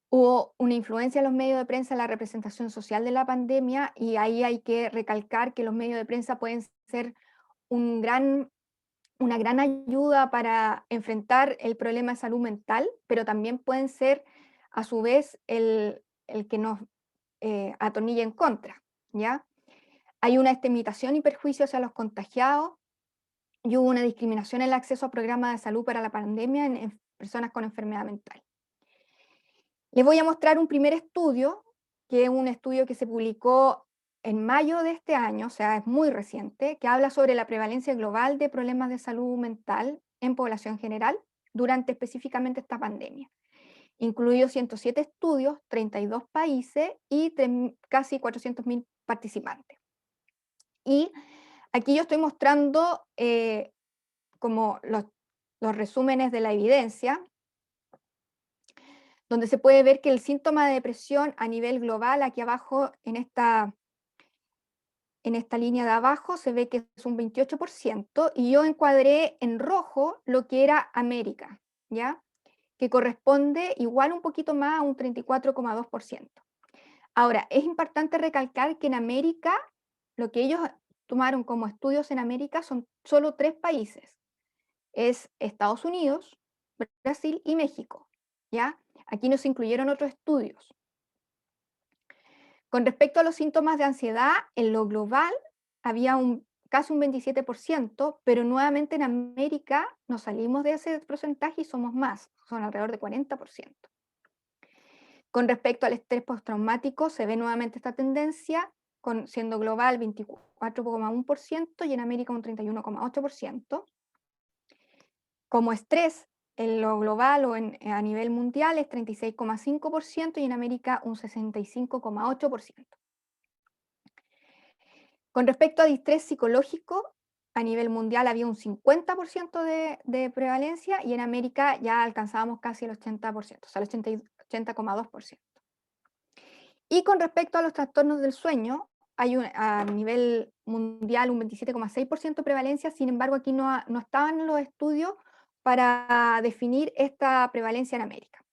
hubo una influencia en los medios de prensa en la representación social de la pandemia, y ahí hay que recalcar que los medios de prensa pueden ser una gran ayuda para enfrentar el problema de salud mental, pero también pueden ser, a su vez, el que nos atornilla en contra, ¿ya? Hay una estigmatización y perjuicio hacia los contagiados, y hubo una discriminación en el acceso a programas de salud para la pandemia en personas con enfermedad mental. Les voy a mostrar un primer estudio, que es un estudio que se publicó en mayo de este año, o sea, es muy reciente, que habla sobre la prevalencia global de problemas de salud mental en población general durante específicamente esta pandemia. Incluido 107 estudios, 32 países y casi 400.000 participantes. Y aquí yo estoy mostrando como los resúmenes de la evidencia, donde se puede ver que el síntoma de depresión a nivel global, aquí abajo en esta línea de abajo, se ve que es un 28%, y yo encuadré en rojo lo que era América, ¿ya? Que corresponde igual un poquito más a un 34,2%. Ahora, es importante recalcar que en América, lo que ellos tomaron como estudios en América son solo 3 países. Es Estados Unidos, Brasil y México, ¿ya? Aquí no se incluyeron otros estudios. Con respecto a los síntomas de ansiedad, en lo global había casi un 27%, pero nuevamente en América nos salimos de ese porcentaje y somos más, son alrededor de 40%. Con respecto al estrés postraumático, se ve nuevamente esta tendencia, siendo global 24,1% y en América un 31,8%. Como estrés, en lo global o a nivel mundial es 36,5% y en América un 65,8%. Con respecto a distrés psicológico, a nivel mundial había un 50% de prevalencia y en América ya alcanzábamos casi el 80%, o sea, el 80,2%. Y con respecto a los trastornos del sueño, hay a nivel mundial un 27,6% de prevalencia, sin embargo aquí no estaban los estudios para definir esta prevalencia en América.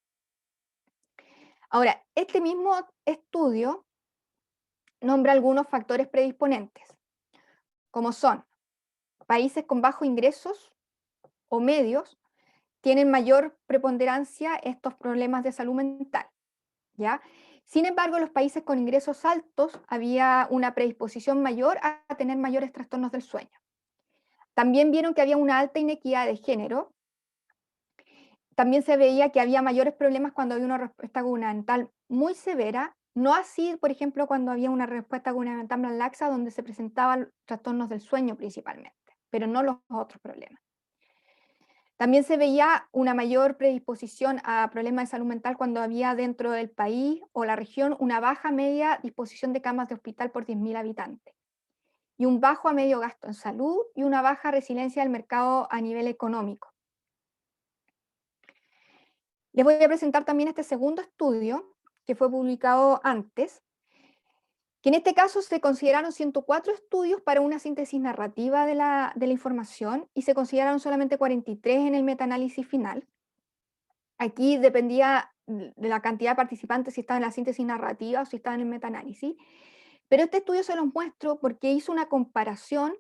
Ahora, este mismo estudio nombra algunos factores predisponentes, como son países con bajos ingresos o medios, tienen mayor preponderancia estos problemas de salud mental, ¿ya? Sin embargo, en los países con ingresos altos había una predisposición mayor a tener mayores trastornos del sueño. También vieron que había una alta inequidad de género. También se veía que había mayores problemas cuando había una respuesta gubernamental muy severa, no así, por ejemplo, cuando había una respuesta gubernamental más laxa, donde se presentaban trastornos del sueño principalmente, pero no los otros problemas. También se veía una mayor predisposición a problemas de salud mental cuando había dentro del país o la región una baja media disposición de camas de hospital por 10.000 habitantes, y un bajo a medio gasto en salud y una baja resiliencia del mercado a nivel económico. Les voy a presentar también este segundo estudio que fue publicado antes, que en este caso se consideraron 104 estudios para una síntesis narrativa de la información y se consideraron solamente 43 en el metaanálisis final. Aquí dependía de la cantidad de participantes si estaban en la síntesis narrativa o si estaban en el metaanálisis, pero este estudio se los muestro porque hizo una comparación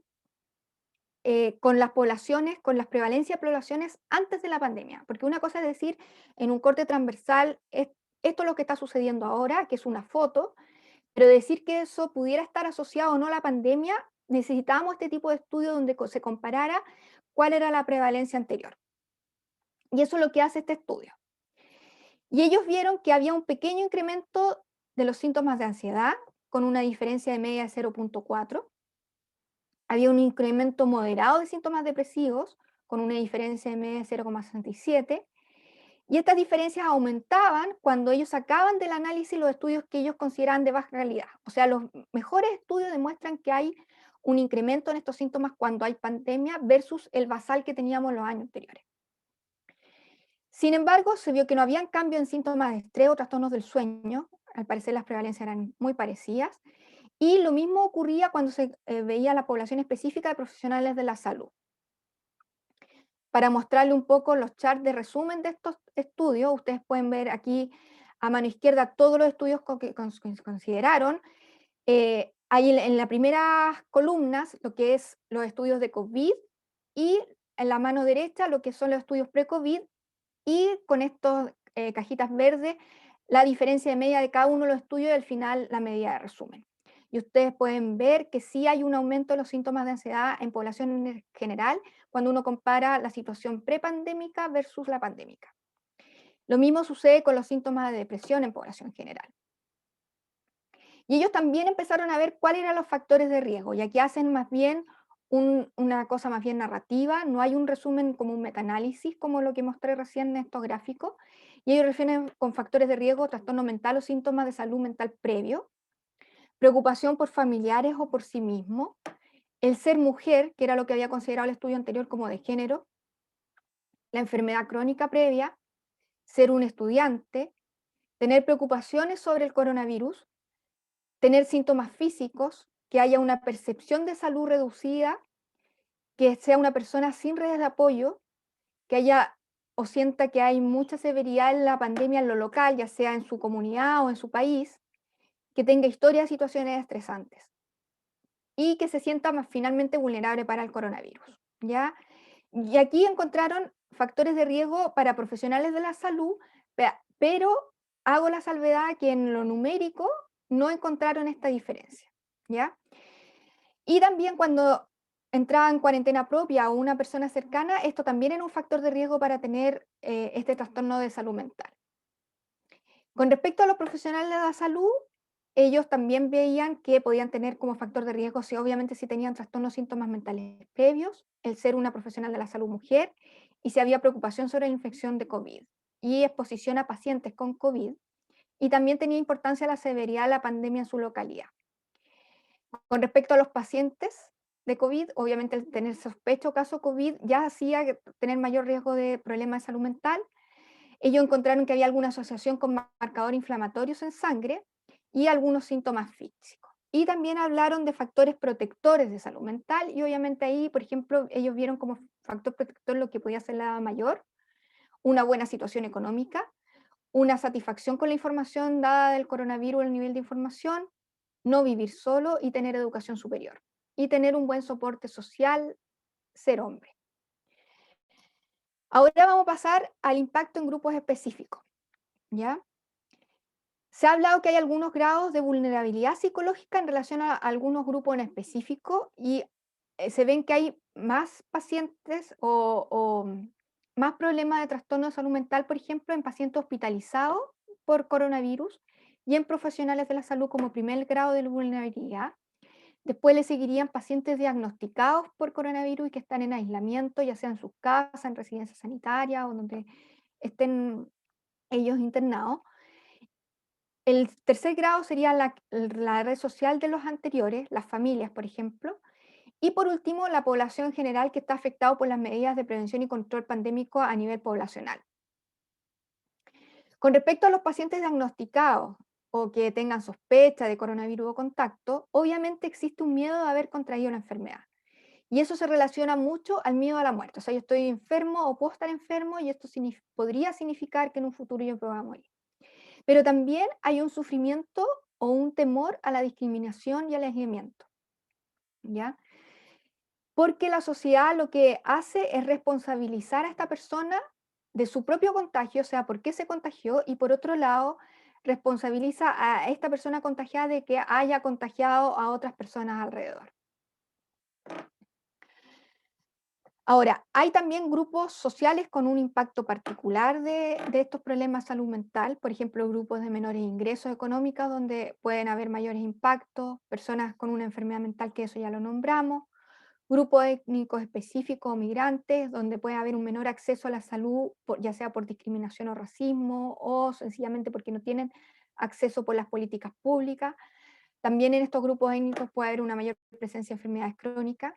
con las poblaciones, con las prevalencias de poblaciones antes de la pandemia, porque una cosa es decir, en un corte transversal, esto es lo que está sucediendo ahora, que es una foto, pero decir que eso pudiera estar asociado o no a la pandemia, necesitábamos este tipo de estudio donde se comparara cuál era la prevalencia anterior. Y eso es lo que hace este estudio. Y ellos vieron que había un pequeño incremento de los síntomas de ansiedad, con una diferencia de media de 0,4. Había un incremento moderado de síntomas depresivos, con una diferencia de media de 0,67. Y estas diferencias aumentaban cuando ellos sacaban del análisis los estudios que ellos consideraban de baja calidad. O sea, los mejores estudios demuestran que hay un incremento en estos síntomas cuando hay pandemia versus el basal que teníamos los años anteriores. Sin embargo, se vio que no habían cambio en síntomas de estrés o trastornos del sueño. Al parecer las prevalencias eran muy parecidas. Y lo mismo ocurría cuando se veía la población específica de profesionales de la salud. Para mostrarle un poco los charts de resumen de estos estudios, ustedes pueden ver aquí a mano izquierda todos los estudios que consideraron. Hay en las primeras columnas lo que es los estudios de COVID y en la mano derecha lo que son los estudios pre-COVID y con estas cajitas verdes la diferencia de media de cada uno de los estudios y al final la medida de resumen. Y ustedes pueden ver que sí hay un aumento de los síntomas de ansiedad en población en general cuando uno compara la situación prepandémica versus la pandémica. Lo mismo sucede con los síntomas de depresión en población general. Y ellos también empezaron a ver cuáles eran los factores de riesgo, y aquí hacen más bien una cosa más bien narrativa, no hay un resumen como un metaanálisis como lo que mostré recién en estos gráficos, y ellos refieren con factores de riesgo, trastorno mental o síntomas de salud mental previo, preocupación por familiares o por sí mismo, el ser mujer, que era lo que había considerado el estudio anterior como de género, la enfermedad crónica previa, ser un estudiante, tener preocupaciones sobre el coronavirus, tener síntomas físicos, que haya una percepción de salud reducida, que sea una persona sin redes de apoyo, que haya o sienta que hay mucha severidad en la pandemia en lo local, ya sea en su comunidad o en su país, que tenga historia de situaciones estresantes y que se sienta más finalmente vulnerable para el coronavirus, ¿ya? Y aquí encontraron factores de riesgo para profesionales de la salud, pero hago la salvedad que en lo numérico no encontraron esta diferencia, ¿ya? Y también cuando entraba en cuarentena propia o una persona cercana, esto también era un factor de riesgo para tener este trastorno de salud mental. Con respecto a los profesionales de la salud, ellos también veían que podían tener como factor de riesgo, si obviamente si tenían trastornos síntomas mentales previos, el ser una profesional de la salud mujer, y si había preocupación sobre la infección de COVID y exposición a pacientes con COVID, y también tenía importancia la severidad de la pandemia en su localidad. Con respecto a los pacientes de COVID, obviamente el tener sospecha o caso COVID ya hacía tener mayor riesgo de problemas de salud mental. Ellos encontraron que había alguna asociación con marcadores inflamatorios en sangre y algunos síntomas físicos. Y también hablaron de factores protectores de salud mental y obviamente ahí, por ejemplo, ellos vieron como factor protector lo que podía ser la edad mayor, una buena situación económica, una satisfacción con la información dada del coronavirus, el nivel de información, no vivir solo y tener educación superior. Y tener un buen soporte social, ser hombre. Ahora vamos a pasar al impacto en grupos específicos, ¿ya? Se ha hablado que hay algunos grados de vulnerabilidad psicológica en relación a algunos grupos en específico y se ven que hay más pacientes o más problemas de trastorno de salud mental, por ejemplo, en pacientes hospitalizados por coronavirus y en profesionales de la salud como primer grado de vulnerabilidad. Después le seguirían pacientes diagnosticados por coronavirus y que están en aislamiento, ya sea en sus casas, en residencias sanitarias o donde estén ellos internados. El tercer grado sería la red social de los anteriores, las familias, por ejemplo. Y por último, la población en general que está afectado por las medidas de prevención y control pandémico a nivel poblacional. Con respecto a los pacientes diagnosticados o que tengan sospecha de coronavirus o contacto, obviamente existe un miedo de haber contraído la enfermedad. Y eso se relaciona mucho al miedo a la muerte. O sea, yo estoy enfermo o puedo estar enfermo y esto podría significar que en un futuro yo me pueda morir. Pero también hay un sufrimiento o un temor a la discriminación y al aislamiento, ¿ya? Porque la sociedad lo que hace es responsabilizar a esta persona de su propio contagio, o sea, por qué se contagió, y por otro lado, responsabiliza a esta persona contagiada de que haya contagiado a otras personas alrededor. Ahora, hay también grupos sociales con un impacto particular de estos problemas de salud mental, por ejemplo, grupos de menores ingresos económicos donde pueden haber mayores impactos, personas con una enfermedad mental, que eso ya lo nombramos, grupos étnicos específicos o migrantes, donde puede haber un menor acceso a la salud, ya sea por discriminación o racismo, o sencillamente porque no tienen acceso por las políticas públicas. También en estos grupos étnicos puede haber una mayor presencia de enfermedades crónicas.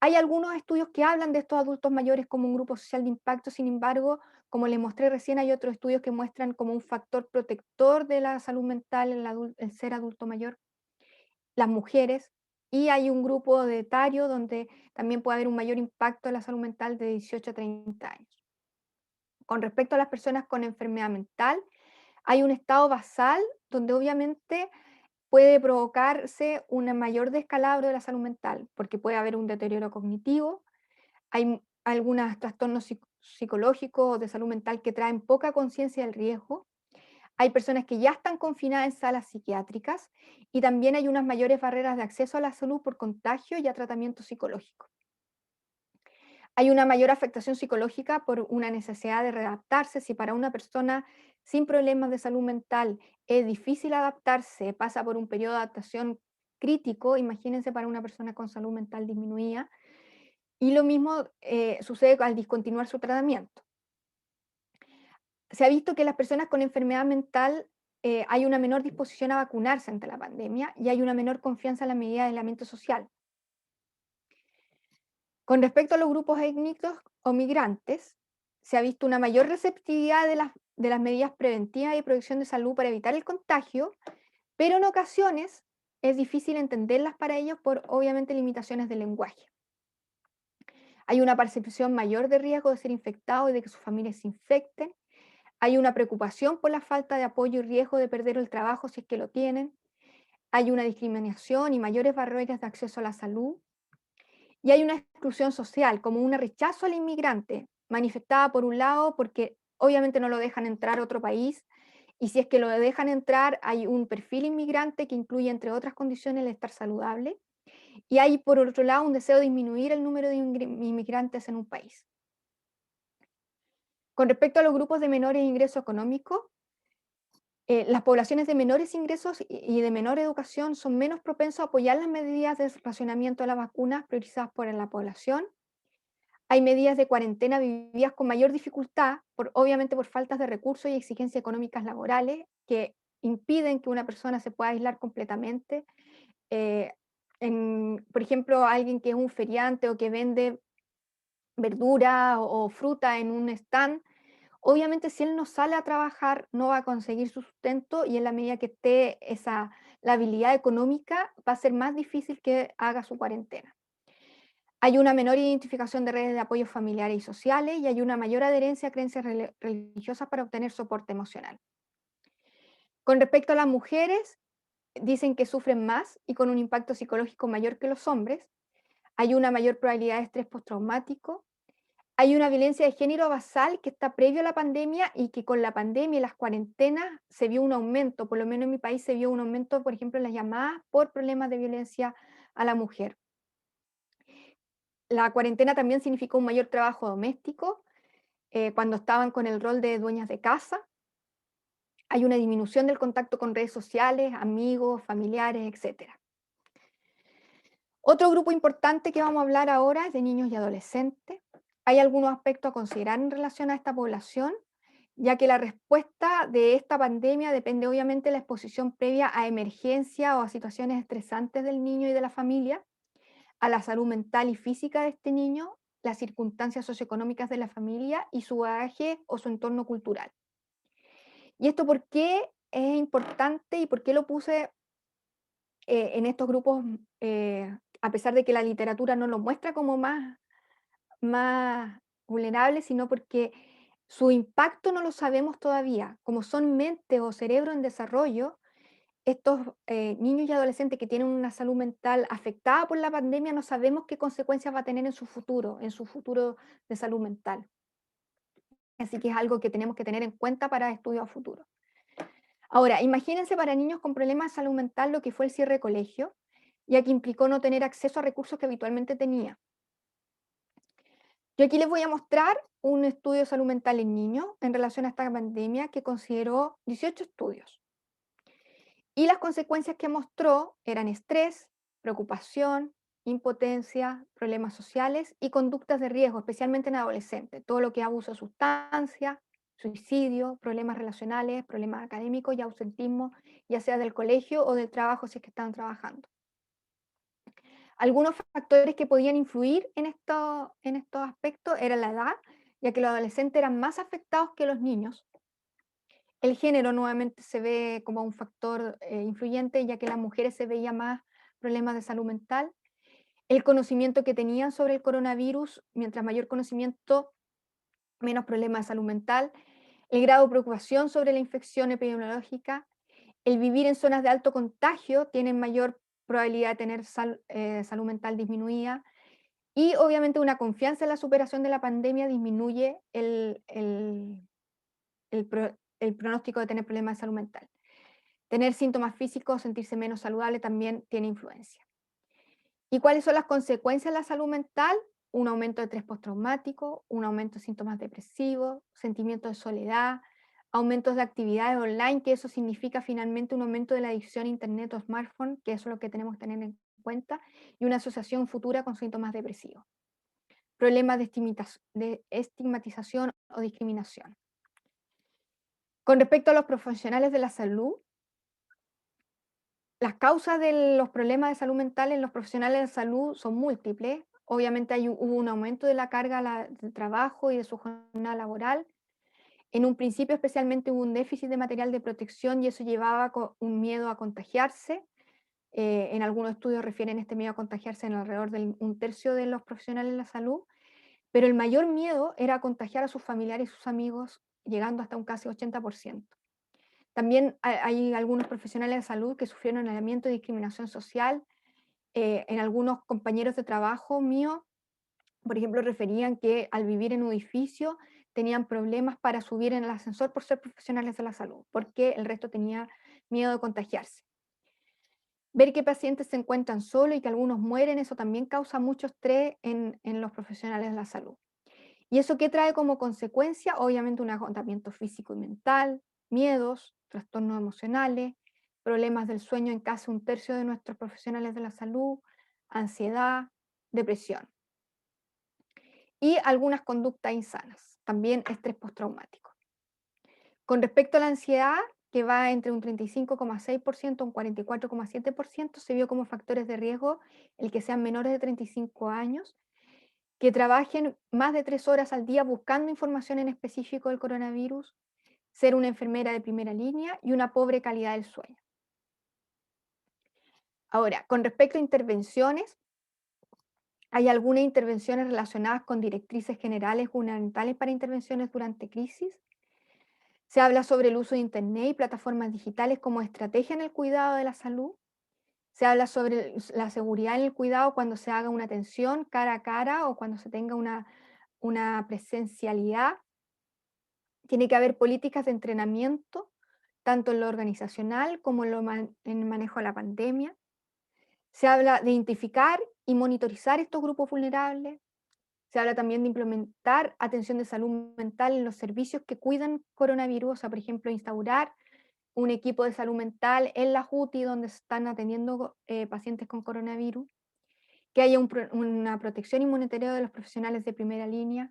Hay algunos estudios que hablan de estos adultos mayores como un grupo social de impacto, sin embargo, como les mostré recién, hay otros estudios que muestran como un factor protector de la salud mental el ser adulto mayor, las mujeres, y hay un grupo de etario donde también puede haber un mayor impacto en la salud mental de 18 a 30 años. Con respecto a las personas con enfermedad mental, hay un estado basal donde obviamente puede provocarse un mayor descalabro de la salud mental, porque puede haber un deterioro cognitivo, hay algunos trastornos psicológicos o de salud mental que traen poca conciencia del riesgo, hay personas que ya están confinadas en salas psiquiátricas y también hay unas mayores barreras de acceso a la salud por contagio y a tratamiento psicológico. Hay una mayor afectación psicológica por una necesidad de readaptarse. Si para una persona sin problemas de salud mental es difícil adaptarse, pasa por un periodo de adaptación crítico, imagínense para una persona con salud mental disminuida. Y lo mismo sucede al discontinuar su tratamiento. Se ha visto que las personas con enfermedad mental hay una menor disposición a vacunarse ante la pandemia y hay una menor confianza en la medida de aislamiento social. Con respecto a los grupos étnicos o migrantes, se ha visto una mayor receptividad de las medidas preventivas y de protección de salud para evitar el contagio, pero en ocasiones es difícil entenderlas para ellos por obviamente limitaciones del lenguaje. Hay una percepción mayor de riesgo de ser infectado y de que sus familias se infecten. Hay una preocupación por la falta de apoyo y riesgo de perder el trabajo si es que lo tienen. Hay una discriminación y mayores barreras de acceso a la salud. Y hay una exclusión social, como un rechazo al inmigrante, manifestada por un lado porque obviamente no lo dejan entrar a otro país, y si es que lo dejan entrar, hay un perfil inmigrante que incluye, entre otras condiciones, el estar saludable, y hay, por otro lado, un deseo de disminuir el número de inmigrantes en un país. Con respecto a los grupos de menores ingresos económicos, las poblaciones de menores ingresos y de menor educación son menos propensos a apoyar las medidas de racionamiento de las vacunas priorizadas por la población. Hay medidas de cuarentena vividas con mayor dificultad, obviamente por faltas de recursos y exigencias económicas laborales, que impiden que una persona se pueda aislar completamente. Por ejemplo, alguien que es un feriante o que vende verdura o fruta en un stand, obviamente si él no sale a trabajar no va a conseguir su sustento, y en la medida que esté la habilidad económica, va a ser más difícil que haga su cuarentena. Hay una menor identificación de redes de apoyo familiares y sociales, y hay una mayor adherencia a creencias religiosas para obtener soporte emocional. Con respecto a las mujeres, dicen que sufren más y con un impacto psicológico mayor que los hombres. Hay una mayor probabilidad de estrés postraumático. Hay una violencia de género basal que está previo a la pandemia, y que con la pandemia y las cuarentenas se vio un aumento, por lo menos en mi país se vio un aumento, por ejemplo, en las llamadas por problemas de violencia a la mujer. La cuarentena también significó un mayor trabajo doméstico, cuando estaban con el rol de dueñas de casa. Hay una disminución del contacto con redes sociales, amigos, familiares, etc. Otro grupo importante que vamos a hablar ahora es de niños y adolescentes. Hay algunos aspectos a considerar en relación a esta población, ya que la respuesta de esta pandemia depende obviamente de la exposición previa a emergencia o a situaciones estresantes del niño y de la familia, a la salud mental y física de este niño, las circunstancias socioeconómicas de la familia y su bagaje o su entorno cultural. ¿Y esto por qué es importante y por qué lo puse en estos grupos, a pesar de que la literatura no lo muestra como más vulnerables, sino porque su impacto no lo sabemos todavía? Como son mentes o cerebro en desarrollo, estos niños y adolescentes que tienen una salud mental afectada por la pandemia, no sabemos qué consecuencias va a tener en su futuro de salud mental. Así que es algo que tenemos que tener en cuenta para estudios a futuro. Ahora, imagínense para niños con problemas de salud mental lo que fue el cierre de colegio, ya que implicó no tener acceso a recursos que habitualmente tenía. Yo aquí les voy a mostrar un estudio de salud mental en niños en relación a esta pandemia que consideró 18 estudios. Y las consecuencias que mostró eran estrés, preocupación, impotencia, problemas sociales y conductas de riesgo, especialmente en adolescentes. Todo lo que es abuso de sustancias, suicidio, problemas relacionales, problemas académicos y ausentismo, ya sea del colegio o del trabajo si es que están trabajando. Algunos factores que podían influir en estos aspectos era la edad, ya que los adolescentes eran más afectados que los niños. El género nuevamente se ve como un factor influyente, ya que las mujeres se veía más problemas de salud mental. El conocimiento que tenían sobre el coronavirus, mientras mayor conocimiento, menos problemas de salud mental. El grado de preocupación sobre la infección epidemiológica. El vivir en zonas de alto contagio tienen mayor probabilidad de tener salud mental disminuida. Y obviamente una confianza en la superación de la pandemia disminuye el pronóstico de tener problemas de salud mental. Tener síntomas físicos, sentirse menos saludable también tiene influencia. ¿Y cuáles son las consecuencias de la salud mental? Un aumento de estrés postraumático, un aumento de síntomas depresivos, sentimiento de soledad, aumentos de actividades online, que eso significa finalmente un aumento de la adicción a internet o smartphone, que eso es lo que tenemos que tener en cuenta, y una asociación futura con síntomas depresivos. Problemas de estigmatización o discriminación. Con respecto a los profesionales de la salud, las causas de los problemas de salud mental en los profesionales de salud son múltiples. Obviamente hubo un aumento de la carga de trabajo y de su jornada laboral. En un principio especialmente hubo un déficit de material de protección y eso llevaba un miedo a contagiarse. En algunos estudios refieren este miedo a contagiarse en alrededor de un tercio de los profesionales de la salud. Pero el mayor miedo era contagiar a sus familiares y sus amigos, llegando hasta un casi 80%. También hay algunos profesionales de salud que sufrieron aislamiento y discriminación social. En algunos compañeros de trabajo mío, por ejemplo, referían que al vivir en un edificio tenían problemas para subir en el ascensor por ser profesionales de la salud, porque el resto tenía miedo de contagiarse. Ver que pacientes se encuentran solos y que algunos mueren, eso también causa mucho estrés en los profesionales de la salud. ¿Y eso qué trae como consecuencia? Obviamente un agotamiento físico y mental, miedos, trastornos emocionales, problemas del sueño en casi un tercio de nuestros profesionales de la salud, ansiedad, depresión y algunas conductas insanas, también estrés postraumático. Con respecto a la ansiedad, que va entre un 35,6% a un 44,7%, se vio como factores de riesgo el que sean menores de 35 años, que trabajen más de 3 horas al día buscando información en específico del coronavirus, ser una enfermera de primera línea y una pobre calidad del sueño. Ahora, con respecto a intervenciones, hay algunas intervenciones relacionadas con directrices generales gubernamentales para intervenciones durante crisis. Se habla sobre el uso de Internet y plataformas digitales como estrategia en el cuidado de la salud. Se habla sobre la seguridad en el cuidado cuando se haga una atención cara a cara o cuando se tenga una presencialidad. Tiene que haber políticas de entrenamiento, tanto en lo organizacional como en el manejo de la pandemia. Se habla de identificar y monitorizar estos grupos vulnerables. Se habla también de implementar atención de salud mental en los servicios que cuidan coronavirus, o sea, por ejemplo, instaurar un equipo de salud mental en la UTI donde se están atendiendo pacientes con coronavirus, que haya una protección y monitoreo de los profesionales de primera línea,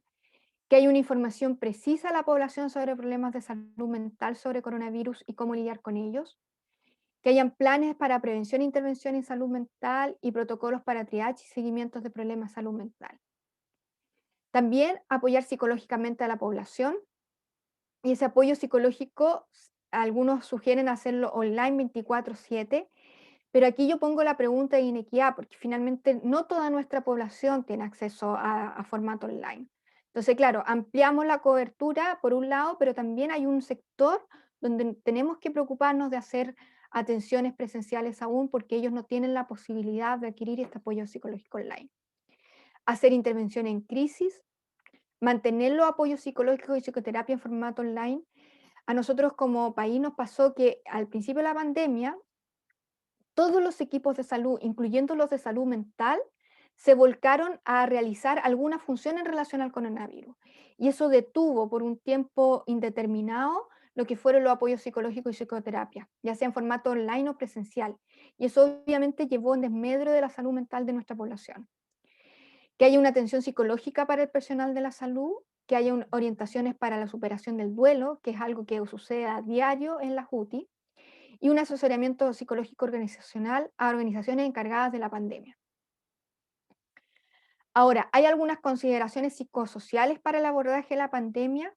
que haya una información precisa a la población sobre problemas de salud mental sobre coronavirus y cómo lidiar con ellos, que hayan planes para prevención e intervención en salud mental y protocolos para triaje y seguimientos de problemas de salud mental. También apoyar psicológicamente a la población, y ese apoyo psicológico, algunos sugieren hacerlo online 24/7, pero aquí yo pongo la pregunta de inequidad, porque finalmente no toda nuestra población tiene acceso a formato online. Entonces, claro, ampliamos la cobertura por un lado, pero también hay un sector donde tenemos que preocuparnos de hacer atenciones presenciales aún, porque ellos no tienen la posibilidad de adquirir este apoyo psicológico online. Hacer intervención en crisis, mantener los apoyos psicológicos y psicoterapia en formato online. A nosotros como país nos pasó que al principio de la pandemia, todos los equipos de salud, incluyendo los de salud mental, se volcaron a realizar alguna función en relación al coronavirus. Y eso detuvo por un tiempo indeterminado lo que fueron los apoyos psicológicos y psicoterapia, ya sea en formato online o presencial. Y eso obviamente llevó en desmedro de la salud mental de nuestra población. Que haya una atención psicológica para el personal de la salud, que haya orientaciones para la superación del duelo, que es algo que sucede a diario en la UTI, y un asesoramiento psicológico organizacional a organizaciones encargadas de la pandemia. Ahora, hay algunas consideraciones psicosociales para el abordaje de la pandemia,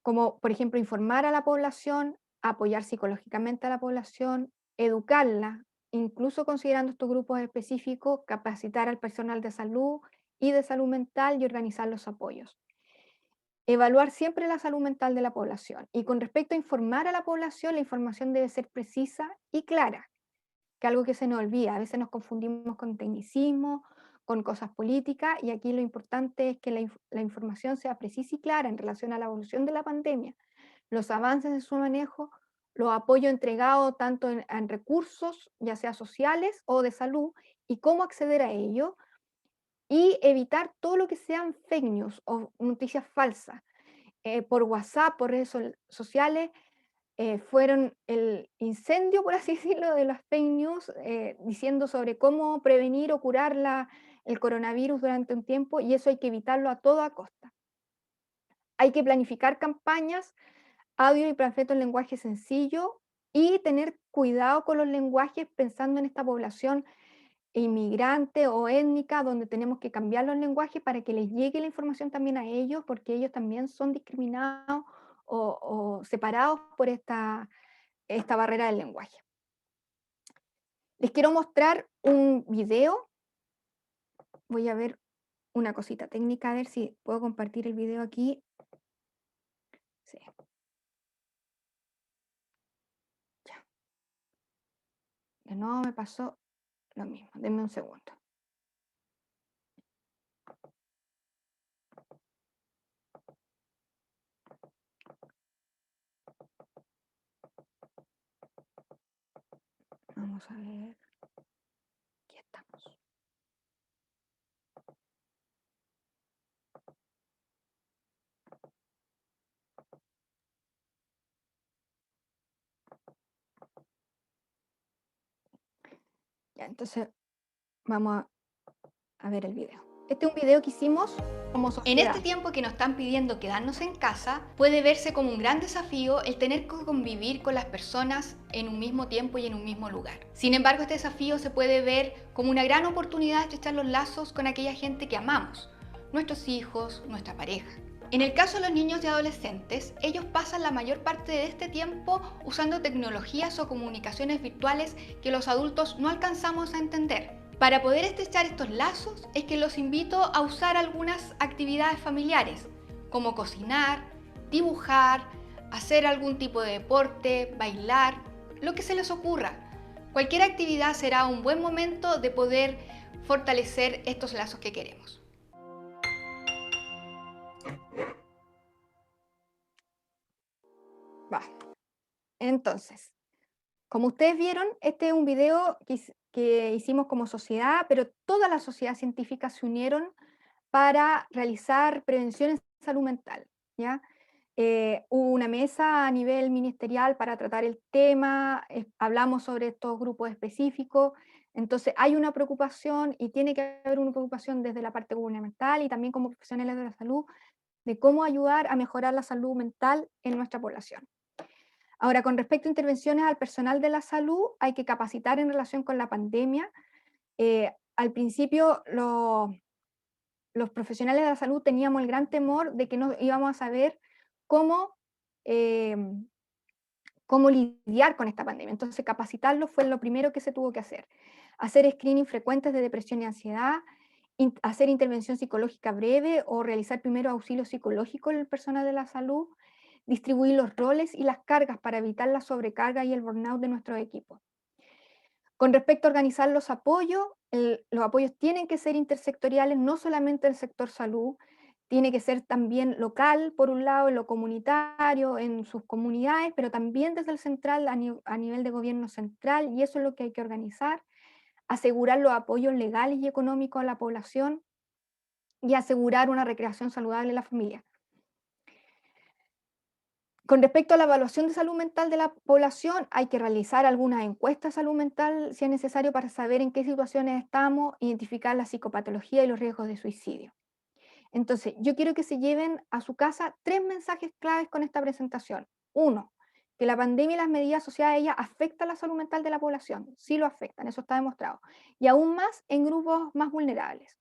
como por ejemplo informar a la población, apoyar psicológicamente a la población, educarla, incluso considerando estos grupos específicos, capacitar al personal de salud y de salud mental y organizar los apoyos. Evaluar siempre la salud mental de la población. Y con respecto a informar a la población, la información debe ser precisa y clara, que algo que se nos olvida. A veces nos confundimos con tecnicismo, con cosas políticas, y aquí lo importante es que la información sea precisa y clara en relación a la evolución de la pandemia, los avances de su manejo, los apoyos entregados tanto en recursos, ya sea sociales o de salud, y cómo acceder a ello, y evitar todo lo que sean fake news o noticias falsas. Por WhatsApp, por redes sociales, fueron el incendio, por así decirlo, de las fake news, diciendo sobre cómo prevenir o curar el coronavirus durante un tiempo, y eso hay que evitarlo a toda costa. Hay que planificar campañas, audio y panfletos en lenguaje sencillo, y tener cuidado con los lenguajes pensando en esta población inmigrante o étnica, donde tenemos que cambiar los lenguajes para que les llegue la información también a ellos, porque ellos también son discriminados o separados por esta barrera del lenguaje. Les quiero mostrar un video. Voy a ver una cosita técnica, a ver si puedo compartir el video aquí. Sí. Ya. De nuevo me pasó lo mismo. Denme un segundo. Vamos a ver. Aquí estamos. Ya, entonces vamos a ver el video. Este es un video que hicimos como sociedad. En este tiempo que nos están pidiendo quedarnos en casa, puede verse como un gran desafío el tener que convivir con las personas en un mismo tiempo y en un mismo lugar. Sin embargo, este desafío se puede ver como una gran oportunidad de estrechar los lazos con aquella gente que amamos, nuestros hijos, nuestra pareja. En el caso de los niños y adolescentes, ellos pasan la mayor parte de este tiempo usando tecnologías o comunicaciones virtuales que los adultos no alcanzamos a entender. Para poder estrechar estos lazos es que los invito a usar algunas actividades familiares, como cocinar, dibujar, hacer algún tipo de deporte, bailar, lo que se les ocurra. Cualquier actividad será un buen momento de poder fortalecer estos lazos que queremos. Va. Entonces, como ustedes vieron, este es un video que hicimos como sociedad, pero toda la sociedad científica se unieron para realizar prevención en salud mental, ¿ya? Hubo una mesa a nivel ministerial para tratar el tema, hablamos sobre estos grupos específicos, entonces hay una preocupación y tiene que haber una preocupación desde la parte gubernamental y también como profesionales de la salud, de cómo ayudar a mejorar la salud mental en nuestra población. Ahora, con respecto a intervenciones al personal de la salud, hay que capacitar en relación con la pandemia. Al principio, los profesionales de la salud teníamos el gran temor de que no íbamos a saber cómo, cómo lidiar con esta pandemia. Entonces, capacitarlos fue lo primero que se tuvo que hacer. Hacer screening frecuentes de depresión y ansiedad, hacer intervención psicológica breve o realizar primero auxilio psicológico en el personal de la salud, distribuir los roles y las cargas para evitar la sobrecarga y el burnout de nuestros equipos. Con respecto a organizar los apoyos tienen que ser intersectoriales, no solamente el sector salud, tiene que ser también local, por un lado, en lo comunitario, en sus comunidades, pero también desde el central, a nivel de gobierno central, y eso es lo que hay que organizar, asegurar los apoyos legales y económicos a la población y asegurar una recreación saludable en la familia. Con respecto a la evaluación de salud mental de la población, hay que realizar algunas encuestas de salud mental si es necesario para saber en qué situaciones estamos, identificar la psicopatología y los riesgos de suicidio. Entonces, yo quiero que se lleven a su casa 3 mensajes claves con esta presentación. 1, que la pandemia y las medidas asociadas a ella afectan la salud mental de la población. Sí lo afectan, eso está demostrado. Y aún más en grupos más vulnerables.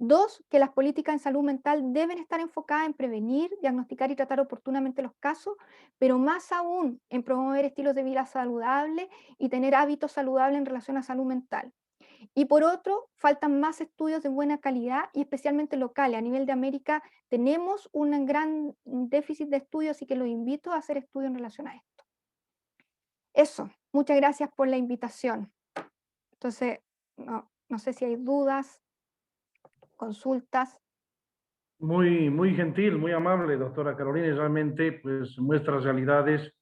2, que las políticas en salud mental deben estar enfocadas en prevenir, diagnosticar y tratar oportunamente los casos, pero más aún en promover estilos de vida saludables y tener hábitos saludables en relación a salud mental. Y por otro, faltan más estudios de buena calidad y especialmente locales. A nivel de América tenemos un gran déficit de estudios, así que los invito a hacer estudios en relación a esto. Eso, muchas gracias por la invitación. Entonces, no sé si hay dudas, consultas. Muy gentil, muy amable, doctora Carolina, y realmente pues muestra realidades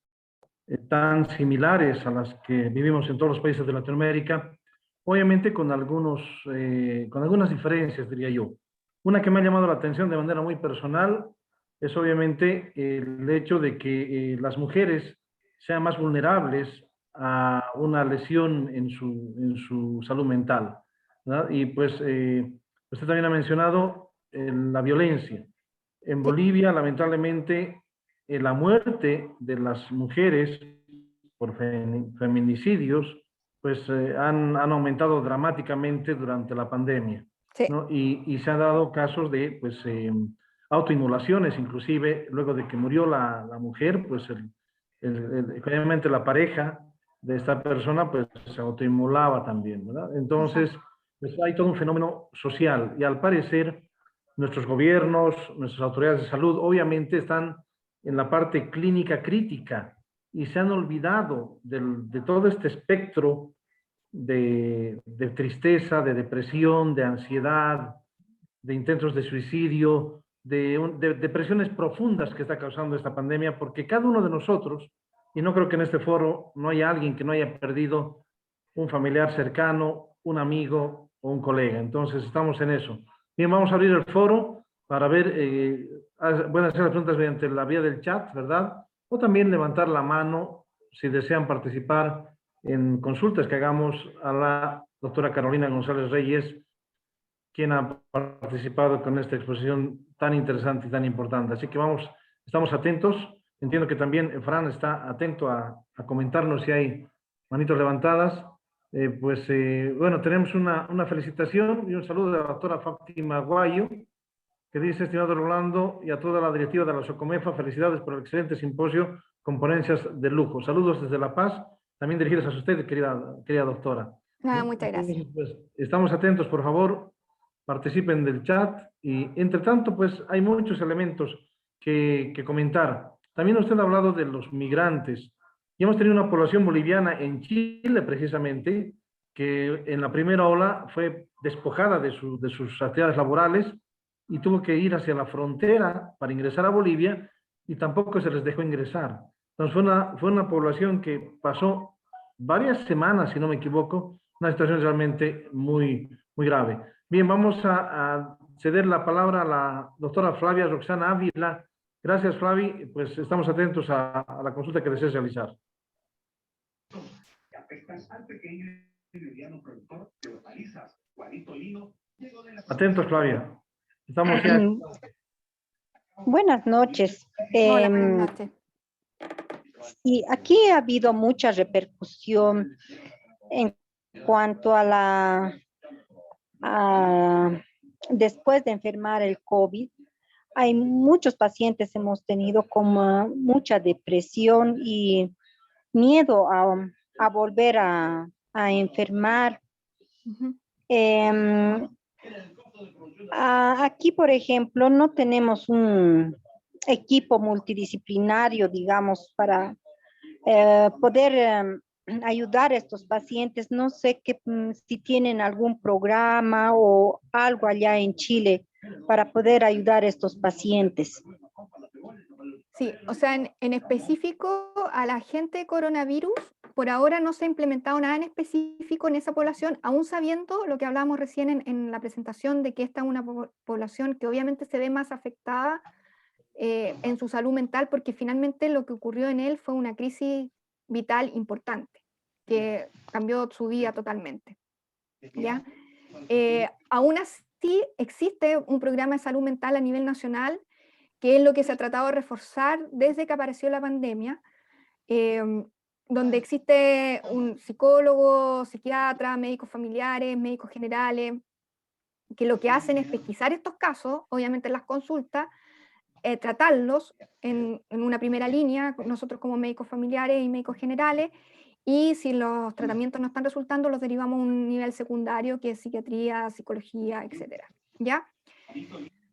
tan similares a las que vivimos en todos los países de Latinoamérica, obviamente con algunas diferencias, diría yo. Una que me ha llamado la atención de manera muy personal es obviamente el hecho de que las mujeres sean más vulnerables a una lesión en su salud mental, ¿verdad? Y pues usted también ha mencionado la violencia. En Bolivia, lamentablemente, la muerte de las mujeres por feminicidios, pues han aumentado dramáticamente durante la pandemia, Sí. ¿no? Y se han dado casos de pues, autoinmolaciones, inclusive luego de que murió la mujer, pues obviamente la pareja de esta persona pues se autoinmolaba también, ¿verdad? Entonces, pues, hay todo un fenómeno social y al parecer nuestros gobiernos, nuestras autoridades de salud, obviamente están en la parte clínica crítica y se han olvidado de todo este espectro de tristeza, de depresión, de ansiedad, de intentos de suicidio, de depresiones profundas que está causando esta pandemia, porque cada uno de nosotros, y no creo que en este foro no haya alguien que no haya perdido un familiar cercano, un amigo o un colega. Entonces, estamos en eso. Bien, vamos a abrir el foro para ver, pueden hacer las preguntas mediante la vía del chat, ¿verdad? O también levantar la mano si desean participar en consultas que hagamos a la doctora Carolina González Reyes, quien ha participado con esta exposición tan interesante y tan importante. Así que vamos, estamos atentos. Entiendo que también Fran está atento a comentarnos si hay manitos levantadas. Bueno, tenemos una felicitación y un saludo de la doctora Fátima Guayo, que dice: estimado Rolando y a toda la directiva de la SOCOMEFA, felicidades por el excelente simposio con ponencias de lujo. Saludos desde La Paz, también dirigidos a usted, querida doctora. Nada, muchas gracias. Pues, estamos atentos, por favor, participen del chat y, entre tanto, pues hay muchos elementos que comentar. También usted ha hablado de los migrantes. Y hemos tenido una población boliviana en Chile, precisamente, que en la primera ola fue despojada de sus actividades laborales y tuvo que ir hacia la frontera para ingresar a Bolivia y tampoco se les dejó ingresar. Entonces fue una población que pasó varias semanas, si no me equivoco, una situación realmente muy, muy grave. Bien, vamos a ceder la palabra a la doctora Flavia Roxana Ávila. Gracias, Flavi. Pues estamos atentos a la consulta que desees realizar. Atentos, Flavia. Estamos ya. Buenas noches. Hola, buenas noches. Y aquí ha habido mucha repercusión en cuanto a después de enfermar el COVID. Hay muchos pacientes hemos tenido como mucha depresión y miedo a volver a enfermar. Aquí, por ejemplo, no tenemos un equipo multidisciplinario, digamos, para poder ayudar a estos pacientes. No sé si tienen algún programa o algo allá en Chile para poder ayudar a estos pacientes. Sí, o sea, en específico a la gente de coronavirus, por ahora no se ha implementado nada en específico en esa población, aún sabiendo lo que hablábamos recién en la presentación de que esta es una población que obviamente se ve más afectada en su salud mental, porque finalmente lo que ocurrió en él fue una crisis vital importante, que cambió su vida totalmente. ¿Ya? Aún así existe un programa de salud mental a nivel nacional, que es lo que se ha tratado de reforzar desde que apareció la pandemia, donde existe un psicólogo, psiquiatra, médicos familiares, médicos generales, que lo que hacen es pesquisar estos casos, obviamente en las consultas, tratarlos en una primera línea, nosotros como médicos familiares y médicos generales, y si los tratamientos no están resultando, los derivamos a un nivel secundario, que es psiquiatría, psicología, etc. ¿Ya?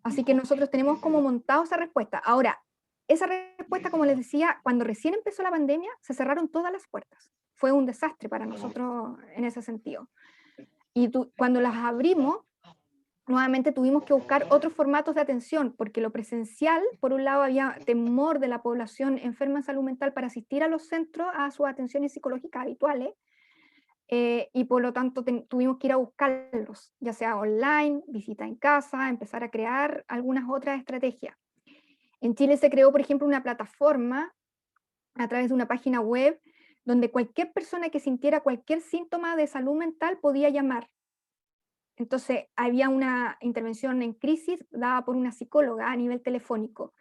Así que nosotros tenemos como montado esa respuesta. Ahora, esa respuesta, como les decía, cuando recién empezó la pandemia, se cerraron todas las puertas. Fue un desastre para nosotros en ese sentido. Y cuando las abrimos, nuevamente tuvimos que buscar otros formatos de atención, porque lo presencial, por un lado, había temor de la población enferma en salud mental para asistir a los centros a sus atenciones psicológicas habituales, y por lo tanto tuvimos que ir a buscarlos, ya sea online, visita en casa, empezar a crear algunas otras estrategias. En Chile se creó, por ejemplo, una plataforma a través de una página web donde cualquier persona que sintiera cualquier síntoma de salud mental podía llamar. Entonces había una intervención en crisis dada por una psicóloga a nivel telefónico.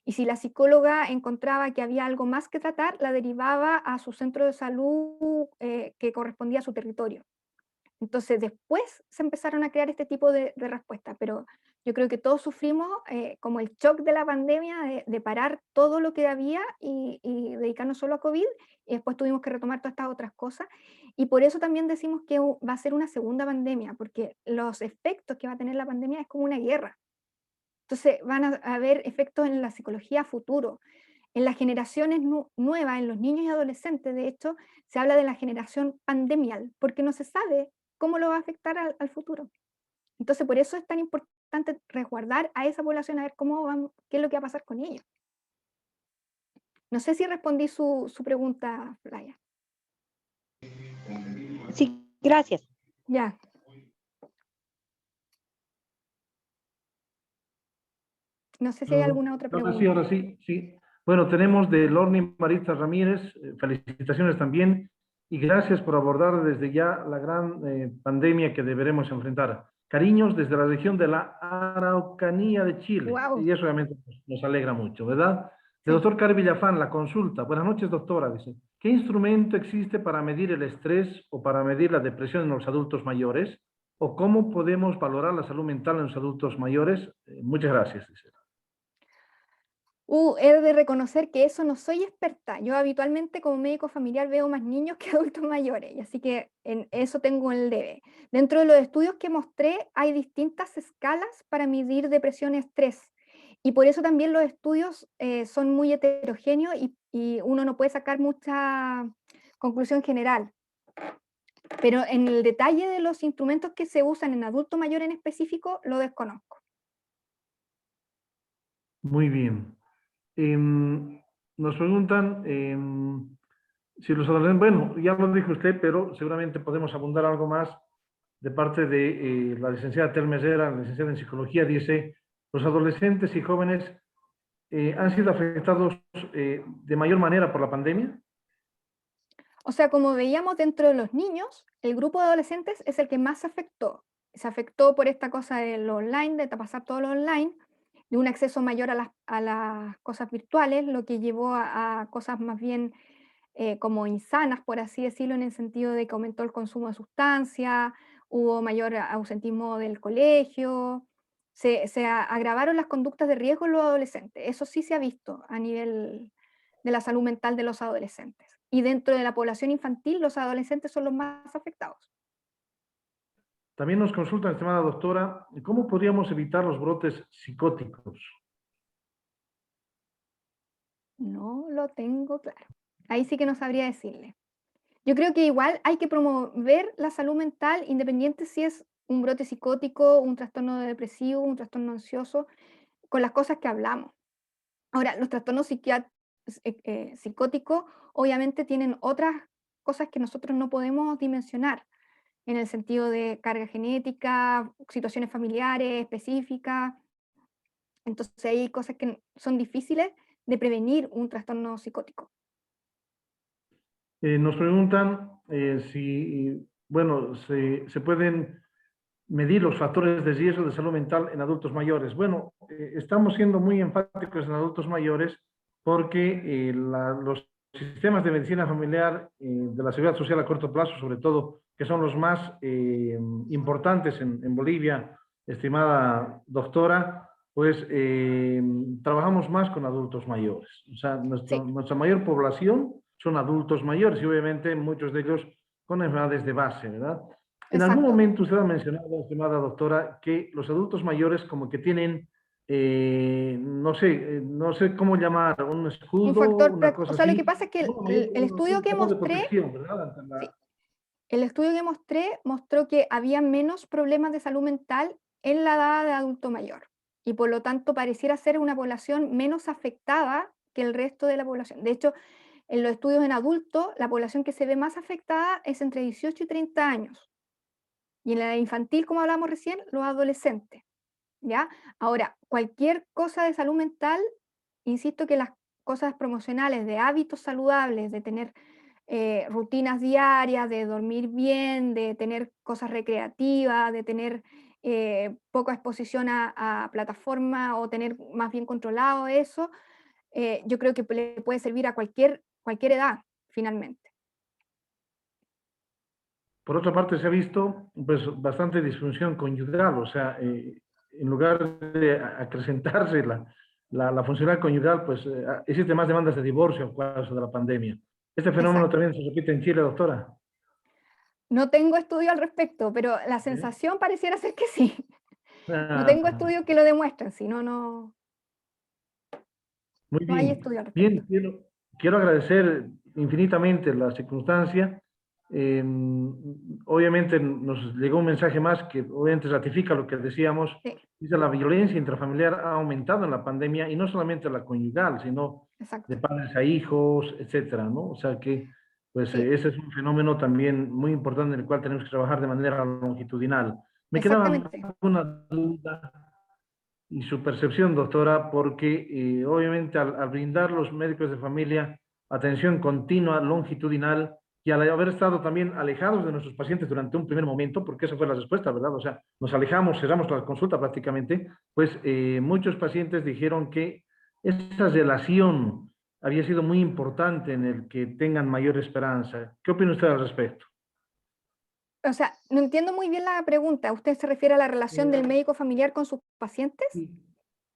Y si la psicóloga encontraba que había algo más que tratar, la derivaba a su centro de salud que correspondía a su territorio. Entonces después se empezaron a crear este tipo de respuestas, pero yo creo que todos sufrimos como el shock de la pandemia, de parar todo lo que había y dedicarnos solo a COVID, y después tuvimos que retomar todas estas otras cosas, y por eso también decimos que va a ser una segunda pandemia, porque los efectos que va a tener la pandemia es como una guerra. Entonces van a haber efectos en la psicología a futuro, en las generaciones nuevas, en los niños y adolescentes. De hecho, se habla de la generación pandemial, porque no se sabe cómo lo va a afectar al futuro. Entonces, por eso es tan importante resguardar a esa población, a ver qué es lo que va a pasar con ellos. No sé si respondí su pregunta, Flaya. Sí, gracias. Ya. No sé si hay alguna otra pregunta. Ahora sí, sí. Bueno, tenemos de Lorni Maritza Ramírez, felicitaciones también, y gracias por abordar desde ya la gran pandemia que deberemos enfrentar. Cariños desde la región de la Araucanía de Chile, Wow. y eso realmente nos alegra mucho, ¿verdad? El Sí. doctor Cari Villafán, la consulta. Buenas noches, doctora, dice. ¿Qué instrumento existe para medir el estrés o para medir la depresión en los adultos mayores? ¿O cómo podemos valorar la salud mental en los adultos mayores? Muchas gracias, dice. He de reconocer que eso no soy experta. Yo habitualmente como médico familiar veo más niños que adultos mayores, y así que en eso tengo el debe. Dentro de los estudios que mostré hay distintas escalas para medir depresión y estrés, y por eso también los estudios son muy heterogéneos y uno no puede sacar mucha conclusión general. Pero en el detalle de los instrumentos que se usan en adulto mayor en específico, lo desconozco. Muy bien. Nos preguntan si los adolescentes, bueno, ya lo dijo usted, pero seguramente podemos abundar algo más de parte de la licenciada Telma Herrera, la licenciada en psicología, dice, los adolescentes y jóvenes han sido afectados de mayor manera por la pandemia. O sea, como veíamos dentro de los niños, el grupo de adolescentes es el que más se afectó. Se afectó por esta cosa de lo online, de pasar todo lo online, de un acceso mayor a las cosas virtuales, lo que llevó a cosas más bien como insanas, por así decirlo, en el sentido de que aumentó el consumo de sustancias, hubo mayor ausentismo del colegio, se agravaron las conductas de riesgo en los adolescentes. Eso sí se ha visto a nivel de la salud mental de los adolescentes. Y dentro de la población infantil, los adolescentes son los más afectados. También nos consulta, estimada doctora, ¿cómo podríamos evitar los brotes psicóticos? No lo tengo claro. Ahí sí que no sabría decirle. Yo creo que igual hay que promover la salud mental, independiente si es un brote psicótico, un trastorno depresivo, un trastorno ansioso, con las cosas que hablamos. Ahora, los trastornos psicóticos obviamente tienen otras cosas que nosotros no podemos dimensionar, en el sentido de carga genética, situaciones familiares específicas. Entonces hay cosas que son difíciles de prevenir un trastorno psicótico. Nos preguntan si, bueno, se pueden medir los factores de riesgo de salud mental en adultos mayores. Bueno, estamos siendo muy enfáticos en adultos mayores porque los sistemas de medicina familiar de la seguridad social a corto plazo, sobre todo, que son los más importantes en Bolivia, estimada doctora, pues trabajamos más con adultos mayores. O sea, Sí, nuestra mayor población son adultos mayores y obviamente muchos de ellos con enfermedades de base, ¿verdad? En algún exacto. momento usted ha mencionado, estimada doctora, que los adultos mayores como que tienen, no sé cómo llamar, un Un escudo, factor, una cosa o sea, lo que así, pasa es que ¿no? el estudio Un que factor de mostré, protección, ¿verdad? sí, el estudio que mostré mostró que había menos problemas de salud mental en la edad de adulto mayor, y por lo tanto pareciera ser una población menos afectada que el resto de la población. De hecho, en los estudios en adultos, la población que se ve más afectada es entre 18 y 30 años. Y en la infantil, como hablamos recién, los adolescentes. ¿Ya? Ahora, cualquier cosa de salud mental, insisto que las cosas promocionales de hábitos saludables, de tener rutinas diarias, de dormir bien, de tener cosas recreativas, de tener poca exposición a plataforma o tener más bien controlado eso, yo creo que le puede servir a cualquier edad, finalmente. Por otra parte, se ha visto pues, bastante disfunción conyugal, o sea, en lugar de acrecentarse la funcionalidad conyugal, pues existe más demandas de divorcio a causa de la pandemia. ¿Este fenómeno Exacto. también se repite en Chile, doctora? No tengo estudio al respecto, pero la ¿Sí? sensación pareciera ser que sí. No tengo Ah, estudios que lo demuestren, si no, no muy hay bien. estudio al respecto. Bien, quiero agradecer infinitamente la circunstancia. Eh, Obviamente nos llegó un mensaje más que obviamente ratifica lo que decíamos. Sí, Dice, la violencia intrafamiliar ha aumentado en la pandemia y no solamente la conyugal, sino de exacto. padres a hijos, etcétera, ¿no? O sea que pues Sí. ese es un fenómeno también muy importante en el cual tenemos que trabajar de manera longitudinal. Me quedaba Exactamente. una duda y su percepción, doctora, porque obviamente al brindar los médicos de familia atención continua, longitudinal, y al haber estado también alejados de nuestros pacientes durante un primer momento, porque esa fue la respuesta, ¿verdad? O sea, nos alejamos, cerramos la consulta prácticamente, pues muchos pacientes dijeron que esa relación había sido muy importante en el que tengan mayor esperanza. ¿Qué opina usted al respecto? O sea, no entiendo muy bien la pregunta. ¿Usted se refiere a la relación del médico familiar con sus pacientes?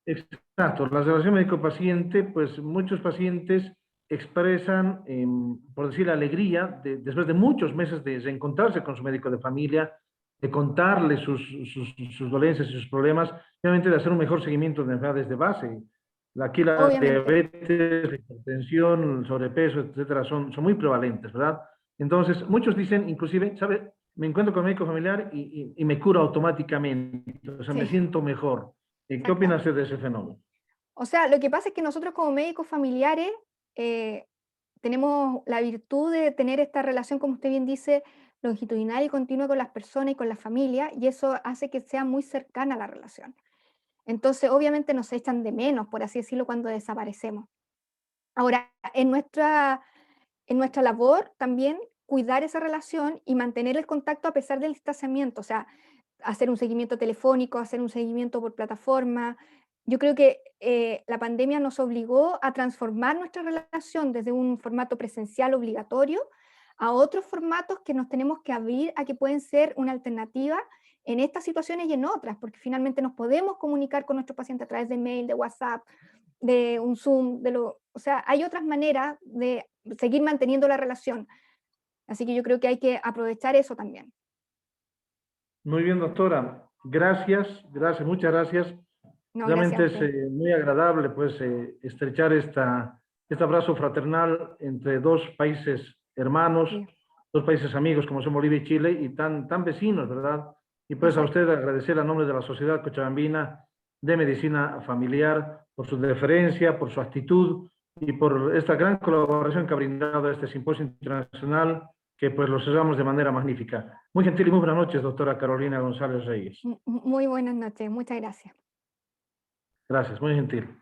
Exacto, la relación médico-paciente, pues muchos pacientes expresan, por decir, la alegría después de muchos meses de reencontrarse con su médico de familia, de contarle sus dolencias y sus problemas, obviamente de hacer un mejor seguimiento de enfermedades de base. Aquí la Obviamente. diabetes, la hipertensión, el sobrepeso, etcétera, son muy prevalentes, ¿verdad? Entonces, muchos dicen, inclusive, ¿sabe? Me encuentro con el médico familiar y me curo automáticamente, o sea, me Sí, siento mejor. ¿Qué opina exactamente. usted de ese fenómeno? O sea, lo que pasa es que nosotros como médicos familiares eh, tenemos la virtud de tener esta relación, como usted bien dice, longitudinal y continua con las personas y con la familia, y eso hace que sea muy cercana la relación. Entonces, obviamente nos echan de menos, por así decirlo, cuando desaparecemos. Ahora, en nuestra labor también cuidar esa relación y mantener el contacto a pesar del distanciamiento, o sea, hacer un seguimiento telefónico, hacer un seguimiento por plataforma. Yo creo que la pandemia nos obligó a transformar nuestra relación desde un formato presencial obligatorio a otros formatos que nos tenemos que abrir a que pueden ser una alternativa en estas situaciones y en otras, porque finalmente nos podemos comunicar con nuestros pacientes a través de mail, de WhatsApp, de un Zoom, o sea, hay otras maneras de seguir manteniendo la relación. Así que yo creo que hay que aprovechar eso también. Muy bien, doctora. Gracias, gracias, muchas gracias. No, gracias a Realmente es usted. muy agradable pues estrechar este abrazo fraternal entre dos países hermanos, Sí, dos países amigos como son Bolivia y Chile y tan vecinos, ¿verdad? Y pues a exacto. usted agradecer a nombre de la Sociedad Cochabambina de Medicina Familiar por su deferencia, por su actitud y por esta gran colaboración que ha brindado a este simposio internacional que pues lo cerramos de manera magnífica. Muy gentil y muy buenas noches, doctora Carolina González Reyes. Muy buenas noches. Muchas gracias. Gracias, muy gentil.